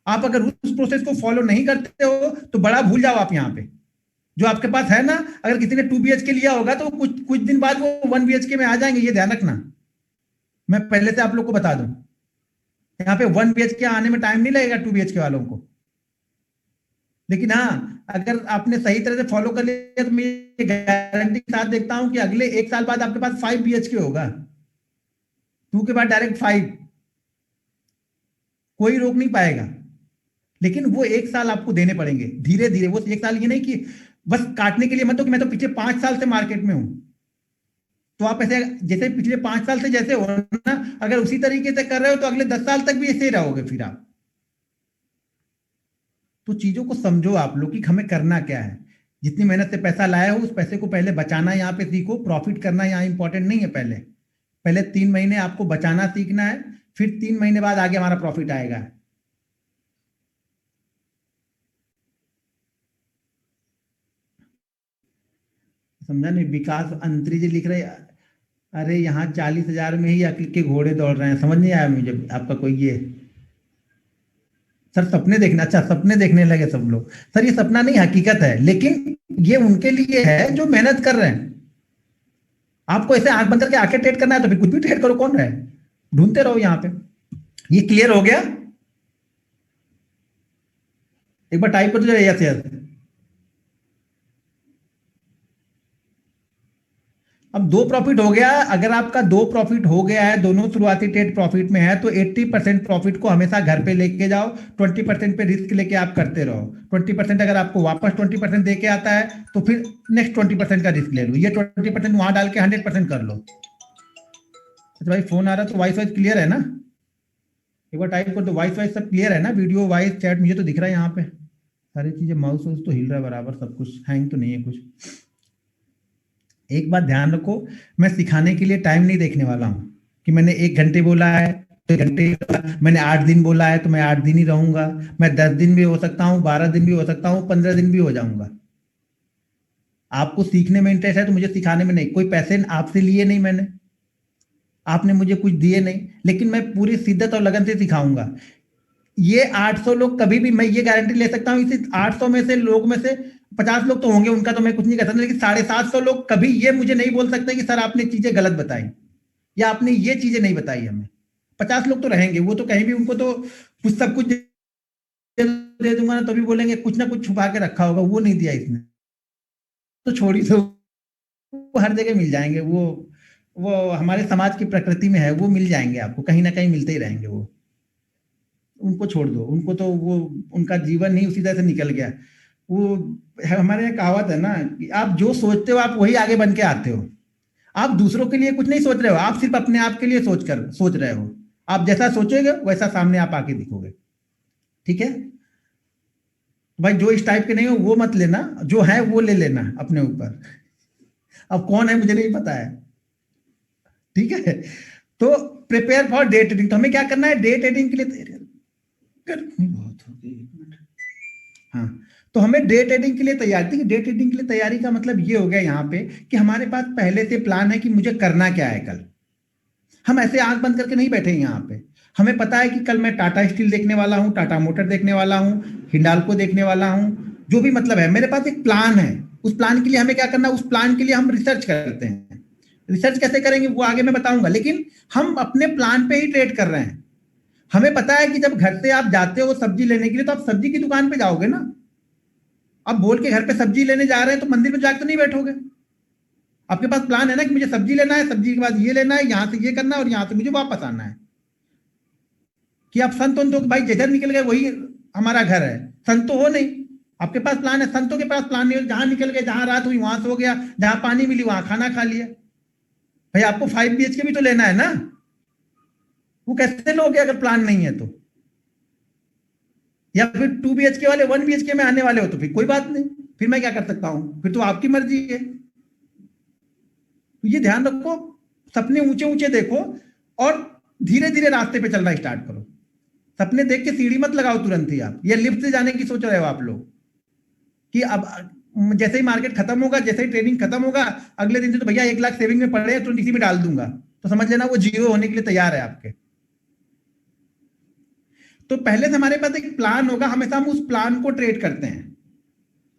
आप अगर उस प्रोसेस को फॉलो नहीं करते हो तो बड़ा भूल जाओ आप यहाँ पे। जो आपके पास है ना, अगर किसी ने 2 BHK लिया होगा तो कुछ कुछ दिन बाद वो 1 BHK में आ जाएंगे, ये ध्यान रखना। मैं पहले से आप लोग को बता दूं, यहाँ पे 1 BHK आने में टाइम नहीं लगेगा 2 BHK वालों को। लेकिन हाँ, अगर आपने सही तरह से फॉलो कर लिया तो मैं ये गारंटी के साथ देखता हूं कि अगले 1 साल बाद आपके पास 5 BHK होगा। 2 के बाद डायरेक्ट 5, कोई रोक नहीं पाएगा। लेकिन वो 1 साल आपको देने पड़ेंगे धीरे धीरे। वो 1 साल ये नहीं कि बस काटने के लिए मत हो कि मैं तो पिछले 5 साल से मार्केट में हूं। तो आप ऐसे जैसे पिछले 5 साल से जैसे हो ना, अगर उसी तरीके से कर रहे हो तो अगले 10 साल तक भी ऐसे ही रहोगे फिर आप। तो चीजों को समझो आप लोग कि हमें करना क्या है। जितनी मेहनत से पैसा लाए हो उस पैसे को पहले बचाना यहाँ पे सीखो। प्रॉफिट करना यहाँ इंपॉर्टेंट नहीं है। पहले पहले 3 महीने आपको बचाना सीखना है, फिर 3 महीने बाद आगे हमारा प्रॉफिट आएगा। समझा नहीं? विकास अंतरी जी लिख रहे, अरे यहाँ 40,000 में ही अकल के घोड़े दौड़ रहे हैं। समझ नहीं आया मुझे आपका कोई ये। सर सपने देखना, अच्छा सपने देखने लगे सब लोग। सर ये सपना नहीं, हकीकत है। लेकिन ये उनके लिए है जो मेहनत कर रहे हैं। आपको ऐसे आंख बंद करके आके ट्रेड करना है तो फिर कुछ भी ट्रेड करो, कौन रहे? ढूंढते रहो यहाँ पे। ये क्लियर हो गया? एक बार टाइप कर दो यस यस। अब 2 प्रॉफिट हो गया। अगर आपका 2 प्रॉफिट हो गया है, दोनों शुरुआती ट्रेड प्रॉफिट में है, तो 80% प्रॉफिट को हमेशा घर पे लेके जाओ, 20% पे रिस्क लेके आप करते रहो। 20% अगर आपको वापस 20% देके आता है तो फिर नेक्स्ट 20% का रिस्क ले लो, ये 20% वहां डाल के 100% कर लो। अच्छा भाई, फोन आ रहा है तो वॉइस वाइस क्लियर है ना? एक बार टाइप कर दो, वॉइस वाइस सब क्लियर है ना? वीडियो वॉइस चैट मुझे तो दिख रहा है यहाँ पे सारी चीजें, माउस वाउस तो हिल रहा है बराबर, सब कुछ हैंग तो नहीं है कुछ। एक बात ध्यान रखो, मैं सिखाने के लिए टाइम नहीं देखने वाला हूँ कि मैंने 1 घंटे बोला है तो 1 घंटे ही बोला। मैंने 8 दिन बोला है तो मैं 8 दिन ही रहूंगा। मैं 10 दिन भी हो सकता हूँ, 12 दिन भी हो सकता हूँ, 15 दिन भी हो जाऊंगा। आपको सीखने में इंटरेस्ट है तो मुझे सिखाने में नहीं। कोई पैसे आपसे लिए नहीं मैंने, आपने मुझे कुछ दिए नहीं, लेकिन मैं पूरी शिद्दत और लगन से सिखाऊंगा। ये 800 लोग कभी भी, मैं ये गारंटी ले सकता हूँ, इस 800 में से लोग में से 50 लोग तो होंगे, उनका तो मैं कुछ नहीं कर सकता, लेकिन 750 लोग कभी ये मुझे नहीं बोल सकते कि सर आपने चीजें गलत बताई या आपने ये चीजें नहीं बताई हमें। 50 लोग तो रहेंगे, वो तो कहीं भी उनको तो कुछ सब कुछ दे दूंगा ना, तभी बोलेंगे कुछ ना कुछ छुपा के रखा होगा, वो नहीं दिया इसने, तो छोड़ी दो। वो हर जगह मिल जाएंगे, वो हमारे समाज की प्रकृति में है, वो मिल जाएंगे आपको, कहीं ना कहीं मिलते ही रहेंगे वो। उनको छोड़ दो, उनको तो वो, उनका जीवन ही उसी तरह से निकल गया। वो हमारे यहाँ कहावत है ना कि आप जो सोचते हो आप वही आगे बन के आते हो। आप दूसरों के लिए कुछ नहीं सोच रहे हो, आप सिर्फ अपने आप के लिए सोच रहे हो। आप जैसा सोचोगे वैसा सामने आप आके दिखोगे। ठीक है भाई, जो इस टाइप के नहीं हो वो मत लेना, जो है वो ले लेना अपने ऊपर। अब कौन है मुझे नहीं पता है। ठीक है, तो प्रिपेयर फॉर डे ट्रेडिंग, तो हमें क्या करना है डे ट्रेडिंग के लिए? गर्मी बहुत हो गई, एक मिनट। हाँ, तो हमें डे ट्रेडिंग के लिए तैयारी थी। डे ट्रेडिंग के लिए तैयारी का मतलब ये हो गया यहाँ पे कि हमारे पास पहले से प्लान है कि मुझे करना क्या है कल। हम ऐसे आंख बंद करके नहीं बैठे यहाँ पे। हमें पता है कि कल मैं टाटा स्टील देखने वाला हूँ, टाटा मोटर देखने वाला हूँ, हिंडाल्को देखने वाला हूँ। जो भी मतलब है, मेरे पास एक प्लान है। उस प्लान के लिए हमें क्या करना है, उस प्लान के लिए हम रिसर्च करते हैं। रिसर्च कैसे करेंगे वो आगे मैं बताऊंगा, लेकिन हम अपने प्लान पे ही ट्रेड कर रहे हैं। हमें पता है कि जब घर से आप जाते हो सब्जी लेने के लिए, तो आप सब्जी की दुकान पे जाओगे ना। आप बोल के घर पे सब्जी लेने जा रहे हैं तो मंदिर में जाकर तो नहीं बैठोगे। आपके पास प्लान है ना कि मुझे सब्जी लेना है, सब्जी के बाद ये लेना है, यहां से ये करना है और यहां से मुझे वापस आना है। कि आप संत तो भाई जिधर निकल गए वही हमारा घर है, संत तो हो नहीं। आपके पास प्लान है, संतों के पास प्लान नहीं हो, जहां निकल गए, जहां रात हुई वहां सो गया, जहां पानी मिली वहां खाना खा लिया। भाई आपको 5 BHK भी तो लेना है ना, वो कैसे लोगे अगर प्लान नहीं है तो? या फिर 2 BHK वाले 1 BHK में आने वाले हो तो फिर कोई बात नहीं, फिर मैं क्या कर सकता हूं, फिर तो आपकी मर्जी है। तो ये ध्यान रखो, सपने ऊंचे ऊंचे देखो और धीरे धीरे रास्ते पे चलना स्टार्ट करो। सपने देख के सीढ़ी मत लगाओ तुरंत ही आप, ये लिफ्ट से जाने की सोच रहे हो आप लोग कि अब जैसे ही मार्केट खत्म होगा, जैसे ही ट्रेडिंग खत्म होगा, अगले दिन से तो भैया 1 लाख सेविंग में पड़े हैं, तुरंत इसी में डाल दूंगा, तो समझ लेना वो जीरो होने के लिए तैयार है आपके। तो पहले से हमारे पास एक प्लान होगा, हमेशा हम उस प्लान को ट्रेड करते हैं।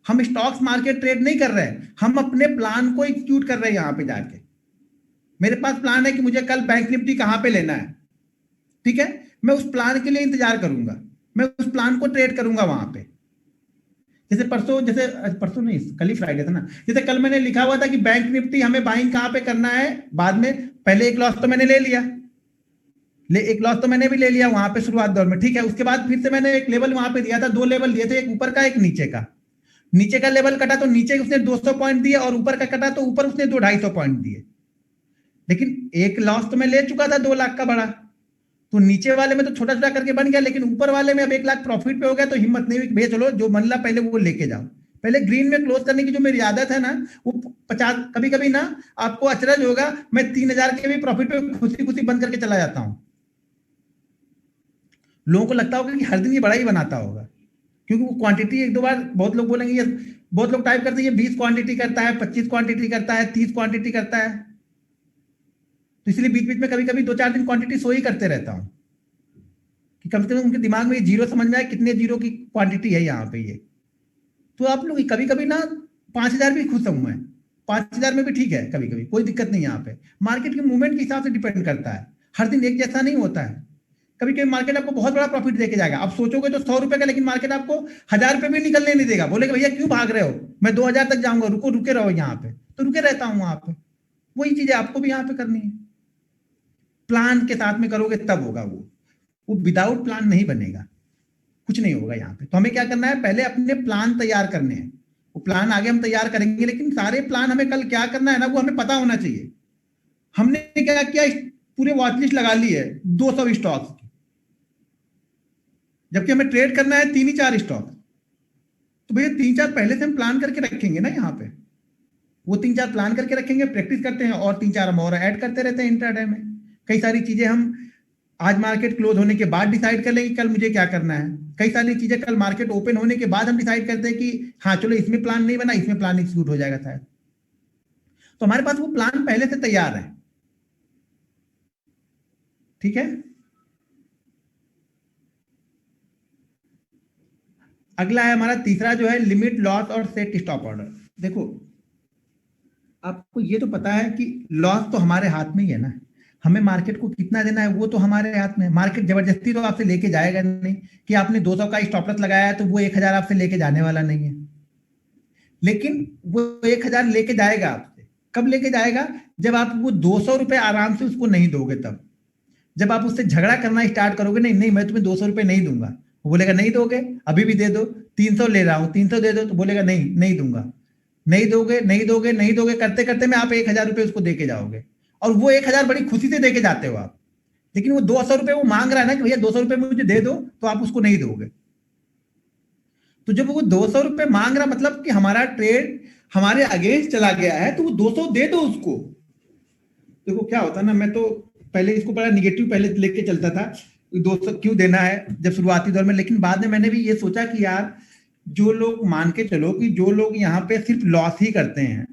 हम स्टॉक्स मार्केट ट्रेड नहीं कर रहे हैं, हम अपने प्लान को एग्जीक्यूट कर रहे हैं यहाँ पे जाके। मेरे पास प्लान है कि मुझे कल बैंक निफ्टी कहां पे लेना है, ठीक है, मैं उस प्लान के लिए इंतजार करूंगा, मैं उस प्लान को ट्रेड करूंगा वहां पे। जैसे परसों, जैसे परसों नहीं, कल ही फ्राइडे था ना, जैसे कल मैंने लिखा हुआ था कि बैंक निफ्टी हमें बाइंग कहां पे करना है बाद में। पहले एक लॉस तो मैंने ले लिया, एक लॉस तो मैंने भी ले लिया वहां पे शुरुआत दौर में, ठीक है। उसके बाद फिर से मैंने एक लेवल वहां पे दिया था, 2 लेवल दिए थे, एक ऊपर का एक नीचे का। नीचे का लेवल कटा तो नीचे उसने 200 पॉइंट दिए, और ऊपर का कटा तो ऊपर उसने 250 पॉइंट दिए। लेकिन एक लॉस तो मैं ले चुका था 2 लाख का बड़ा, तो नीचे वाले में तो छोटा छोटा करके बन गया, लेकिन ऊपर वाले में अब 1 लाख प्रॉफिट पे हो गया, तो हिम्मत नहीं हुई भैया चलो जो मन ला पहले वो लेके जाओ। पहले ग्रीन में क्लोज करने की जो मेरी आदत है ना, वो 50, कभी कभी ना आपको अचरज होगा, मैं 3,000 के भी प्रॉफिट पे खुशी खुशी बंद करके चला जाता हूं। लोगों को लगता होगा कि हर दिन ये बड़ा ही बनाता होगा, क्योंकि वो क्वांटिटी एक दो बार, बहुत लोग बोलेंगे ये, बहुत लोग टाइप करते हैं ये 20 क्वांटिटी करता है, 25 क्वांटिटी करता है, 30 क्वांटिटी करता है। तो इसलिए बीच बीच में कभी कभी 2-4 दिन क्वांटिटी सो ही करते रहता हूँ कि कम से कम उनके दिमाग में ये जीरो समझ में आए, कितने जीरो की क्वांटिटी है यहाँ पे ये। तो आप लोग कभी कभी ना 5,000 भी खुश हूं मैं, 5,000 में भी ठीक है, कभी कभी कोई दिक्कत नहीं। यहाँ पे मार्केट के मूवमेंट के हिसाब से डिपेंड करता है, हर दिन एक जैसा नहीं होता है। कभी कभी मार्केट आपको बहुत बड़ा प्रॉफिट देके जाएगा, आप सोचोगे तो 100 रुपए का, लेकिन मार्केट आपको 1,000 रुपए भी निकलने नहीं देगा, बोलेगा भैया क्यों भाग रहे हो, मैं 2,000 तक जाऊंगा, रुको, रुके रहो यहाँ पे, तो रुके रहता हूँ वहां पे। वही चीजें आपको भी यहाँ पे करनी है। प्लान के साथ में करोगे तब होगा वो विदाउट प्लान नहीं बनेगा, कुछ नहीं होगा यहाँ पे। तो हमें क्या करना है, पहले अपने प्लान तैयार करने हैं। वो प्लान आगे हम तैयार करेंगे, लेकिन सारे प्लान हमें कल क्या करना है ना, वो हमें पता होना चाहिए। हमने क्या किया, पूरे वॉच लिस्ट लगा ली है 200 स्टॉक्स की, जबकि हमें ट्रेड करना है 3 ही 4 स्टॉक। तो भैया 3 4 पहले से हम प्लान करके रखेंगे ना यहाँ पे, वो 3 4 प्लान करके रखेंगे, प्रैक्टिस करते हैं, और 3 4 हम और ऐड करते रहते हैं इंट्राडे में। कई सारी चीजें हम आज मार्केट क्लोज होने के बाद डिसाइड कर लेंगे कल मुझे क्या करना है। कई सारी चीजें कल मार्केट ओपन होने के बाद हम डिसाइड करते हैं कि हाँ चलो इसमें प्लान नहीं बना, इसमें प्लान एग्जीक्यूट हो जाएगा शायद। तो हमारे पास वो प्लान पहले से तैयार है, ठीक है। अगला है हमारा तीसरा जो है लिमिट लॉस और सेट स्टॉप ऑर्डर। देखो आपको ये तो पता है कि लॉस तो हमारे हाथ में ही है ना, हमें मार्केट को कितना देना है वो तो हमारे हाथ में है। मार्केट जबरदस्ती तो आपसे लेके जाएगा नहीं, कि आपने 200 का स्टॉप लॉस लगाया है तो वो 1000 आपसे लेके जाने वाला नहीं है। लेकिन वो 1000 लेके जाएगा आपसे, कब लेके जाएगा, जब आप वो 200 रुपए आराम से उसको नहीं दोगे तब। जब आप उससे झगड़ा करना स्टार्ट करोगे, नहीं नहीं मैं तुम्हें 200 रुपए नहीं दूंगा, वो बोलेगा नहीं दोगे, अभी भी दे दो, 300 ले रहा हूं 300 दे दो, तो बोलेगा नहीं नहीं दूंगा, नहीं दोगे नहीं दोगे नहीं दोगे, करते करते में आप 1000 रुपए उसको देके जाओगे, और वो 1000 बड़ी खुशी से देके जाते हो आप। लेकिन वो 200 रुपए वो मांग रहा है ना कि भैया 200 रुपए मुझे दे दो, तो आप उसको नहीं दोगे। तो जब वो 200 रुपए मांग रहा, मतलब कि हमारा ट्रेड हमारे अगेंस्ट चला गया है, तो वो 200 दे दो उसको। देखो क्या होता है ना, मैं तो पहले इसको बड़ा निगेटिव पहले लेके चलता था, 200 क्यों देना है जब शुरुआती दौर में। लेकिन बाद में मैंने भी ये सोचा कि यार जो लोग, मान के चलो कि जो लोग यहाँ पे सिर्फ लॉस ही करते हैं,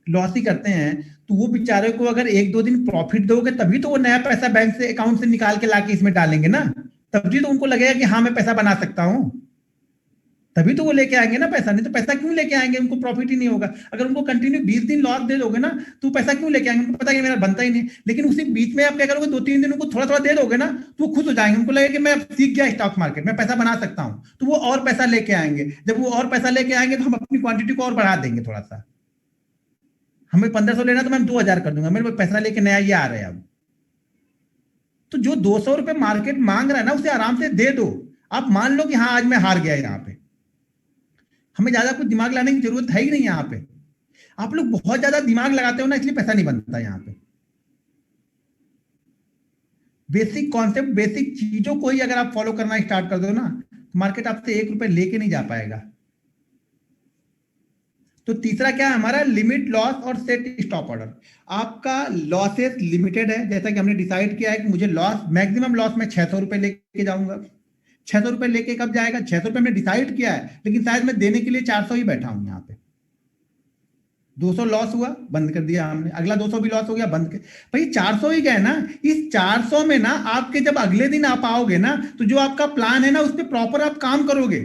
लॉस ही करते हैं, तो वो बेचारे को अगर 1 2 दिन प्रॉफिट दोगे तभी तो वो नया पैसा बैंक से अकाउंट से निकाल के लाके इसमें डालेंगे ना, तभी तो उनको लगेगा कि हाँ मैं पैसा बना सकता हूँ, तभी तो वो लेके आएंगे ना पैसा। नहीं तो पैसा क्यों लेके आएंगे, उनको प्रॉफिट ही नहीं होगा। अगर उनको कंटिन्यू 20 दिन लॉस दे दोगे ना, तो पैसा क्यों लेके आएंगे, उनको पता है मेरा बनता ही नहीं। लेकिन उसी बीच में आप क्या करोगे, 2 3 दिन उनको थोड़ा थोड़ा दे दोगे ना, तो वो खुश हो जाएंगे, उनको लगेगा कि मैं सीख गया स्टॉक मार्केट में पैसा बना सकता हूँ, तो वो और पैसा लेके आएंगे। जब वो और पैसा लेके आएंगे तो हम अपनी क्वांटिटी को और बढ़ा देंगे थोड़ा सा। हमें 1500 लेना तो मैं 2000 कर दूंगा, मेरे पैसा लेके नया ये आ रहा है अब। तो जो 200 रुपए मार्केट मांग रहा है ना, उसे आराम से दे दो। आप मान लो कि हाँ आज मैं हार गया यहाँ पे, हमें ज्यादा कुछ दिमाग लाने की जरूरत है ही नहीं यहाँ पे। आप लोग बहुत ज्यादा दिमाग लगाते हो ना, इसलिए पैसा नहीं बनता यहाँ पे। बेसिक कॉन्सेप्ट, बेसिक चीजों को ही अगर आप फॉलो करना स्टार्ट कर दो ना, तो मार्केट आपसे 1 रुपए लेके नहीं जा पाएगा। तो तीसरा क्या है हमारा, लिमिट लॉस और सेट स्टॉप ऑर्डर। आपका लॉसेस लिमिटेड है, जैसा कि हमने डिसाइड किया है कि मुझे लॉस, मैक्सिमम लॉस में 600 रुपए लेके जाऊंगा। 600 रुपए लेके कब जाएगा, 600 रुपए हमने डिसाइड किया है, लेकिन शायद मैं देने के लिए 400 ही बैठा हूं यहाँ पे। 200 लॉस हुआ, बंद कर दिया हमने, अगला 200 भी लॉस हो गया, बंद कर। भाई 400 ही गए ना, इस 400 में ना आपके जब अगले दिन आप आओगे ना, तो जो आपका प्लान है ना उस पर प्रॉपर आप काम करोगे।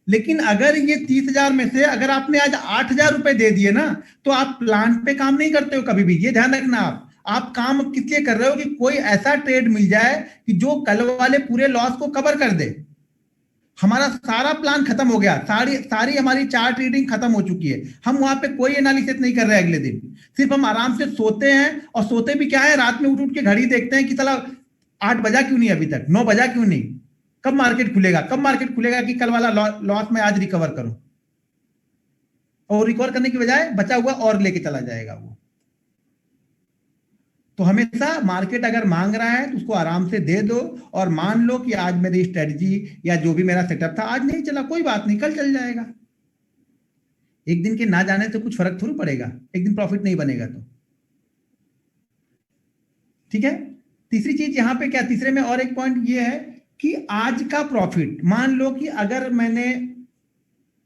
लेकिन अगर ये 30,000 में से अगर आपने आज 8,000 रुपए दे दिए ना, तो आप प्लान पे काम नहीं करते हो कभी भी, ये ध्यान रखना। आप काम किस लिए कर रहे हो कि कोई ऐसा ट्रेड मिल जाए कि जो कल वाले पूरे लॉस को कवर कर दे। हमारा सारा प्लान खत्म हो गया, सारी सारी हमारी चार्ट रीडिंग खत्म हो चुकी है, हम वहां पे कोई एनालिसिस नहीं कर रहे अगले दिन, सिर्फ हम आराम से सोते हैं। और सोते भी क्या है, रात में उठ उठ के घड़ी देखते हैं कि चला 8 बजा क्यों नहीं, अभी तक 9 बजा क्यों नहीं, कब मार्केट खुलेगा, कब मार्केट खुलेगा कि कल वाला लॉस मैं आज रिकवर करूं। और रिकवर करने की बजाय बचा हुआ और लेके चला जाएगा वो। तो हमेशा मार्केट अगर मांग रहा है तो उसको आराम से दे दो, और मान लो कि आज मेरी स्ट्रेटजी या जो भी मेरा सेटअप था आज नहीं चला, कोई बात नहीं, कल चल जाएगा। एक दिन के ना जाने से कुछ फर्क थोड़ी पड़ेगा, एक दिन प्रॉफिट नहीं बनेगा तो। ठीक है। तीसरी चीज यहाँ पे क्या, तीसरे में और एक पॉइंट ये है कि आज का प्रॉफिट, मान लो कि अगर मैंने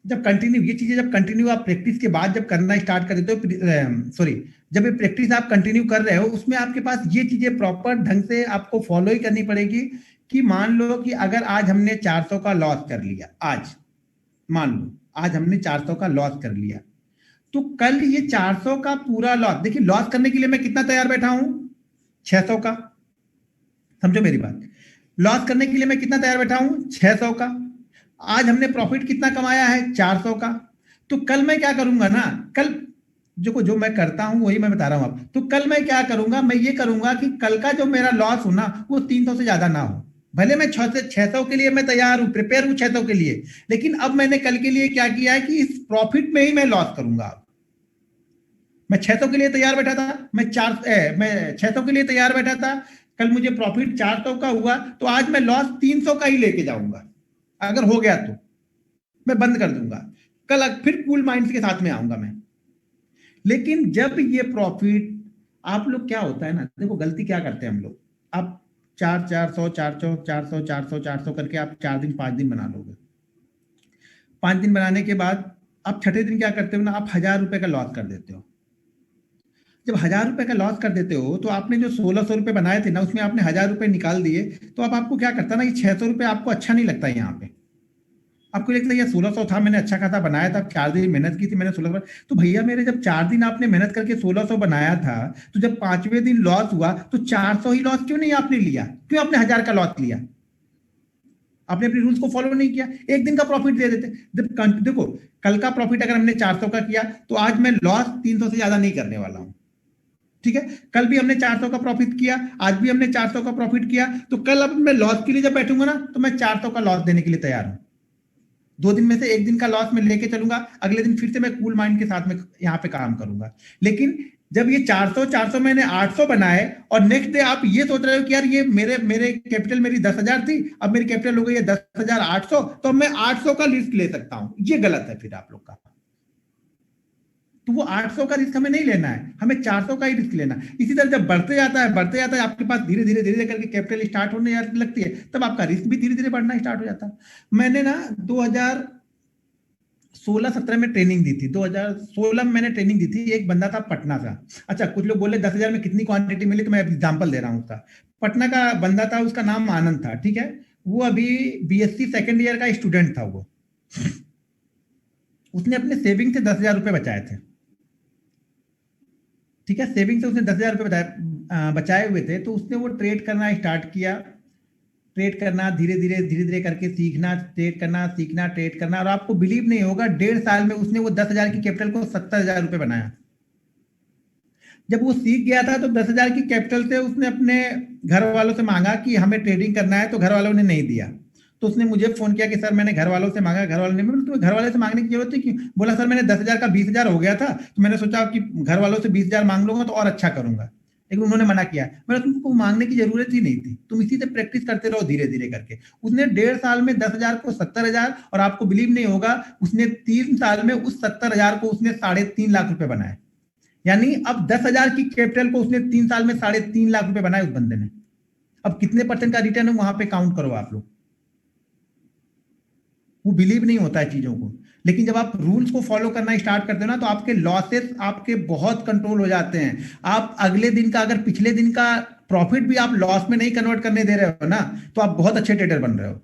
जब कंटिन्यू ये चीजें, जब कंटिन्यू आप प्रैक्टिस के बाद जब करना स्टार्ट कर देते हो, सॉरी, जब ये प्रैक्टिस आप कंटिन्यू कर रहे हो, उसमें आपके पास ये चीजें प्रॉपर ढंग से आपको फॉलो ही करनी पड़ेगी। कि मान लो कि अगर आज हमने 400 का लॉस कर लिया, आज मान लो आज हमने 400 का लॉस कर लिया, तो कल ये 400 का पूरा लॉस, देखिए लॉस करने के लिए मैं कितना तैयार बैठा हूं, 600 का, समझो मेरी बात। लॉस करने के लिए मैं कितना तैयार बैठा हूं, 600 का। आज हमने प्रॉफिट कितना कमाया है, 400 का। तो कल मैं क्या करूंगा ना, कल जो मैं करता हूं वही मैं बता रहा हूं आप। तो कल मैं क्या करूंगा, मैं ये करूंगा कि कल का जो मेरा लॉस हो ना वो 300 से ज्यादा ना हो। भले मैं 600 के लिए मैं तैयार हूं, प्रिपेयर हूं 600 के लिए, लेकिन अब मैंने कल के लिए क्या किया है कि इस प्रॉफिट में ही मैं लॉस करूंगा। मैं 600 के लिए तैयार बैठा था, मैं 600 के लिए तैयार बैठा था, कल मुझे प्रॉफिट 400 का हुआ, तो आज मैं लॉस 300 का ही लेके जाऊंगा। अगर हो गया तो मैं बंद कर दूंगा, कल फिर कूल माइंड के साथ में आऊंगा मैं। लेकिन जब ये प्रॉफिट, आप लोग क्या होता है ना, देखो गलती क्या करते हैं हम लोग, आप 400 करके आप 4 दिन 5 दिन बना लोगे। 5 दिन बनाने के बाद आप छठे दिन क्या करते हो ना, आप 1000 रुपए का लॉस कर देते हो। जब 1000 रुपए का लॉस कर देते हो तो आपने जो 1600 रुपए बनाए थे ना, उसमें आपने 1000 रुपए निकाल दिए, तो अब आपको क्या करता ना, ये 600 रुपए आपको अच्छा नहीं लगता यहाँ पे। आपको लगता है ये 1600 था, मैंने अच्छा खासा बनाया था, 4 दिन मेहनत की थी मैंने 1600। तो भैया मेरे जब 4 दिन आपने मेहनत करके 1600 बनाया था, तो जब 5वें दिन लॉस हुआ तो 400 ही लॉस क्यों नहीं आपने लिया? क्यों आपने 1000 का लॉस लिया? आपने अपने रूल्स को फॉलो नहीं किया, एक दिन का प्रॉफिट दे देते। जब देखो, कल का प्रॉफिट अगर हमने 400 का किया तो आज मैं लॉस 300 से ज्यादा नहीं करने वाला हूं। ठीक है, कल भी हमने 400 का प्रॉफिट किया, आज भी हमने 400 का प्रॉफिट किया, तो कल अब मैं लॉस के लिए जब बैठूंगा ना, तो मैं 400 का लॉस देने के लिए तैयार हूं। 2 दिन में से एक दिन का लॉस मैं लेके चलूंगा, अगले दिन फिर से मैं कूल माइंड के साथ में यहाँ पे काम करूंगा। लेकिन जब ये 400 मैंने 800 बनाए और नेक्स्ट डे आप ये सोच रहे हो कि यार ये मेरे मेरे कैपिटल मेरी 10,000 थी, अब मेरी कैपिटल हो गई है 10,800, तो मैं 800 का रिस्क ले सकता हूं, ये गलत है फिर आप लोग का। तो वो 800 का रिस्क हमें नहीं लेना है, हमें 400 का ही रिस्क लेना है। इसी तरह जब बढ़ते जाता है आपके पास धीरे धीरे धीरे धीरे करके कैपिटल स्टार्ट होने लगती है, तब आपका रिस्क भी धीरे धीरे बढ़ना स्टार्ट हो जाता है। मैंने ना 2016-17 में ट्रेनिंग दी थी, 2016 में मैंने ट्रेनिंग दी थी, एक बंदा था पटना का। अच्छा, कुछ लोग बोले 10,000 में कितनी क्वांटिटी मिली, तो मैं एग्जाम्पल दे रहा हूँ उसका। पटना का बंदा था, उसका नाम आनंद था, ठीक है। वो अभी बीएससी सेकेंड ईयर का स्टूडेंट था वो। उसने अपने सेविंग से 10,000 रुपए बचाए थे। ठीक है, सेविंग से उसने 10,000 रुपए बचाए हुए थे, तो उसने वो ट्रेड करना स्टार्ट किया। ट्रेड करना धीरे धीरे करके सीखना, ट्रेड करना सीखना, ट्रेड करना, और आपको बिलीव नहीं होगा 1.5 साल में उसने वो 10,000 की कैपिटल को 70,000 रुपए बनाया। जब वो सीख गया था तो 10,000 की कैपिटल से उसने अपने घर वालों से मांगा कि हमें ट्रेडिंग करना है, तो घर वालों ने नहीं दिया। तो उसने मुझे फोन किया कि सर मैंने घर वालों से मांगा, घर वालों ने, मतलब तुम्हें घर वाले से मांगने की जरूरत है क्यों? बोला सर मैंने 10,000 का 20,000 हो गया था, तो मैंने सोचा कि घर वालों से 20,000 मांग लूंगा तो और अच्छा करूंगा, लेकिन उन्होंने मना किया। मैंने तुमको मांगने की जरूरत ही नहीं थी, तुम इसी से प्रैक्टिस करते रहो धीरे धीरे करके। उसने 1.5 साल में 10,000 को 70,000, और आपको बिलीव नहीं होगा उसने 3 साल में उस 70,000 को उसने 3.5 लाख रुपए बनाए। यानी अब 10,000 की कैपिटल को उसने 3 साल में 3.5 लाख रुपए बनाए उस बंदे ने। अब कितने परसेंट का रिटर्न है वहां पे काउंट करो आप लोग। वो बिलीव नहीं होता है चीजों को, लेकिन जब आप रूल्स को फॉलो करना स्टार्ट करते हो ना, तो आपके लॉसेस आपके बहुत कंट्रोल हो जाते हैं। आप अगले दिन का, अगर पिछले दिन का प्रॉफिट भी आप लॉस में नहीं कन्वर्ट करने दे रहे हो ना, तो आप बहुत अच्छे ट्रेडर बन रहे हो।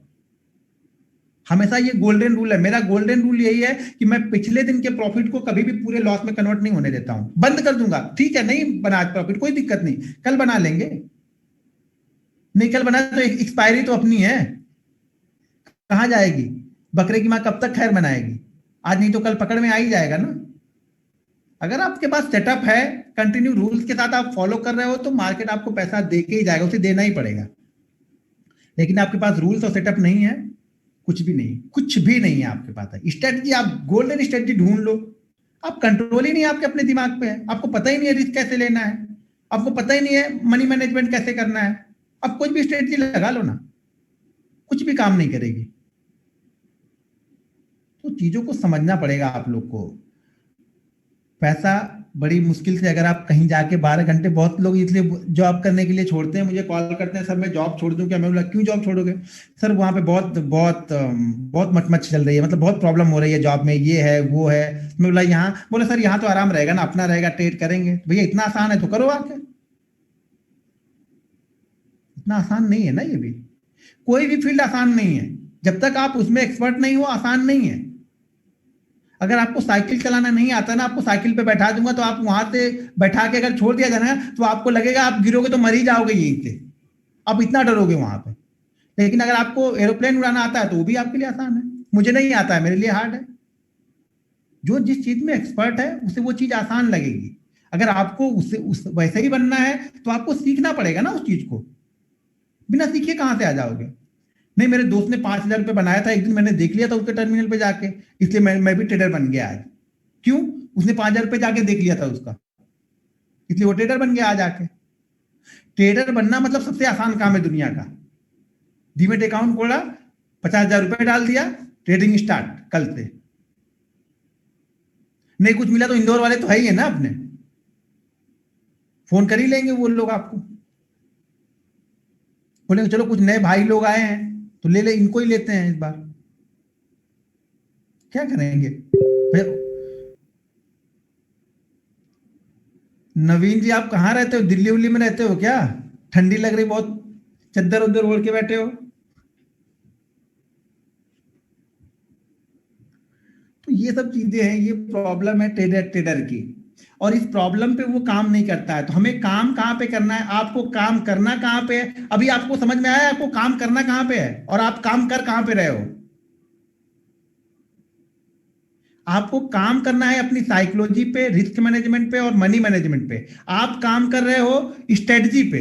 हमेशा ये गोल्डन रूल है, मेरा गोल्डन रूल यही है कि मैं पिछले दिन के प्रॉफिट को कभी भी पूरे लॉस में कन्वर्ट नहीं होने देता हूं, बंद कर दूंगा। ठीक है, नहीं बना आज प्रॉफिट, कोई दिक्कत नहीं, कल बना लेंगे। नहीं कल बना तो एक्सपायरी तो अपनी है, कहां जाएगी? बकरे की मां कब तक खैर बनाएगी? आज नहीं तो कल पकड़ में आ ही जाएगा ना। अगर आपके पास सेटअप है, कंटिन्यू रूल्स के साथ आप फॉलो कर रहे हो, तो मार्केट आपको पैसा दे के ही जाएगा, उसे देना ही पड़ेगा। लेकिन आपके पास रूल्स और सेटअप नहीं है, कुछ भी नहीं, कुछ भी नहीं है आपके पास। है स्ट्रेटजी, आप गोल्डन स्ट्रेटजी ढूंढ लो। आप कंट्रोल ही नहीं आपके अपने दिमाग पे है, आपको पता ही नहीं है रिस्क कैसे लेना है, आपको पता ही नहीं है मनी मैनेजमेंट कैसे करना है। आप कुछ भी स्ट्रेटजी लगा लो ना, कुछ भी काम नहीं करेगी। तो चीजों को समझना पड़ेगा आप लोग को। पैसा बड़ी मुश्किल से, अगर आप कहीं जाके 12 घंटे, बहुत लोग इसलिए जॉब करने के लिए छोड़ते हैं, मुझे कॉल करते हैं सर मैं जॉब छोड़ दूं क्या? मैं बोला क्यों जॉब छोड़ोगे? सर वहां पे बहुत बहुत बहुत मचमच चल रही है, मतलब बहुत प्रॉब्लम हो रही है जॉब में, ये है वो है। मैं बोला यहाँ, बोले सर यहाँ तो आराम रहेगा ना, अपना रहेगा, ट्रेड करेंगे। भैया इतना आसान है तो करो आके, इतना आसान नहीं है ना ये भी। कोई भी फील्ड आसान नहीं है, जब तक आप उसमें एक्सपर्ट नहीं हो आसान नहीं है। अगर आपको साइकिल चलाना नहीं आता ना, आपको साइकिल पे बैठा दूंगा तो आप वहां से बैठा के अगर छोड़ दिया जाए ना, तो आपको लगेगा आप गिरोगे तो मर ही जाओगे यहीं से, आप इतना डरोगे वहां पे। लेकिन अगर आपको एरोप्लेन उड़ाना आता है तो वो भी आपके लिए आसान है, मुझे नहीं आता है, मेरे लिए हार्ड है। जो जिस चीज में एक्सपर्ट है उसे वो चीज आसान लगेगी। अगर आपको उस वैसे ही बनना है तो आपको सीखना पड़ेगा ना उस चीज को। बिना सीखे कहां से आ जाओगे? नहीं, मेरे दोस्त ने 5,000 रुपये बनाया था, एक दिन मैंने देख लिया था उसके टर्मिनल पे जाके, इसलिए मैं भी ट्रेडर बन गया आज। क्यों? उसने 5,000 रुपये जाके देख लिया था उसका, इसलिए वो ट्रेडर बन गया आज आके। ट्रेडर बनना मतलब सबसे आसान काम है दुनिया का। डीमेट अकाउंट खोला, 50,000 रुपये डाल दिया, ट्रेडिंग स्टार्ट कल से। नहीं कुछ मिला तो इंदौर वाले तो है ही है ना अपने, फोन कर ही लेंगे वो लोग आपको, बोलेंगे चलो कुछ नए भाई लोग आए हैं तो ले ले, इनको ही लेते हैं इस बार। क्या करेंगे भैया? नवीन जी आप कहाँ रहते हो? दिल्ली उल्ली में रहते हो क्या? ठंडी लग रही बहुत, चद्दर उद्दर ओढ़ के बैठे हो। तो ये सब चीजें हैं, ये प्रॉब्लम है ट्रेडर ट्रेडर की, और इस प्रॉब्लम पे वो काम नहीं करता है। तो हमें काम कहाँ पे करना है? आपको काम करना कहाँ पे है? अभी आपको समझ में आया आपको काम करना कहाँ पे है और आप काम कर कहाँ पे रहे हो? आपको काम करना है अपनी साइकोलॉजी पे, रिस्क मैनेजमेंट पे और मनी मैनेजमेंट पे। आप काम कर रहे हो स्ट्रेटजी पे।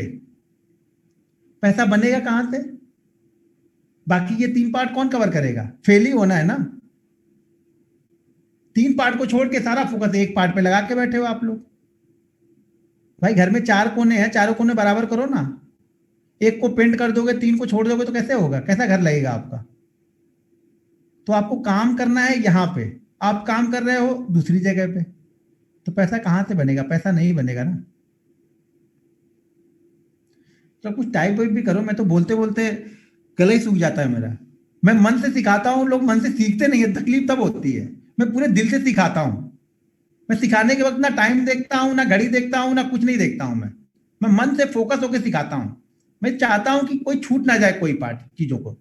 पैसा बनेगा कहां से? बाकी ये 3 पार्ट कौन कवर करेगा? फेल ही होना है ना। 3 पार्ट को छोड़ के सारा फोकस एक पार्ट पे लगा के बैठे हो आप लोग। भाई घर में 4 कोने हैं, चारों कोने बराबर करो ना। एक को पेंट कर दोगे, 3 को छोड़ दोगे तो कैसे होगा? कैसा घर लगेगा आपका? तो आपको काम करना है यहाँ पे, आप काम कर रहे हो दूसरी जगह पे, तो पैसा कहां से बनेगा? पैसा नहीं बनेगा ना। तो कुछ टाइप वाइप भी करो। मैं तो बोलते बोलते गला ही सूख जाता है मेरा। मैं मन से सिखाता हूँ, लोग मन से सीखते नहीं है, तकलीफ तब होती है। मैं पूरे दिल से सिखाता हूँ। मैं सिखाने के वक्त ना टाइम देखता हूँ, ना घड़ी देखता हूँ, ना कुछ नहीं देखता हूँ। मैं मन से फोकस होकर सिखाता हूँ। मैं चाहता हूँ कि कोई छूट ना जाए कोई पार्ट चीजों को।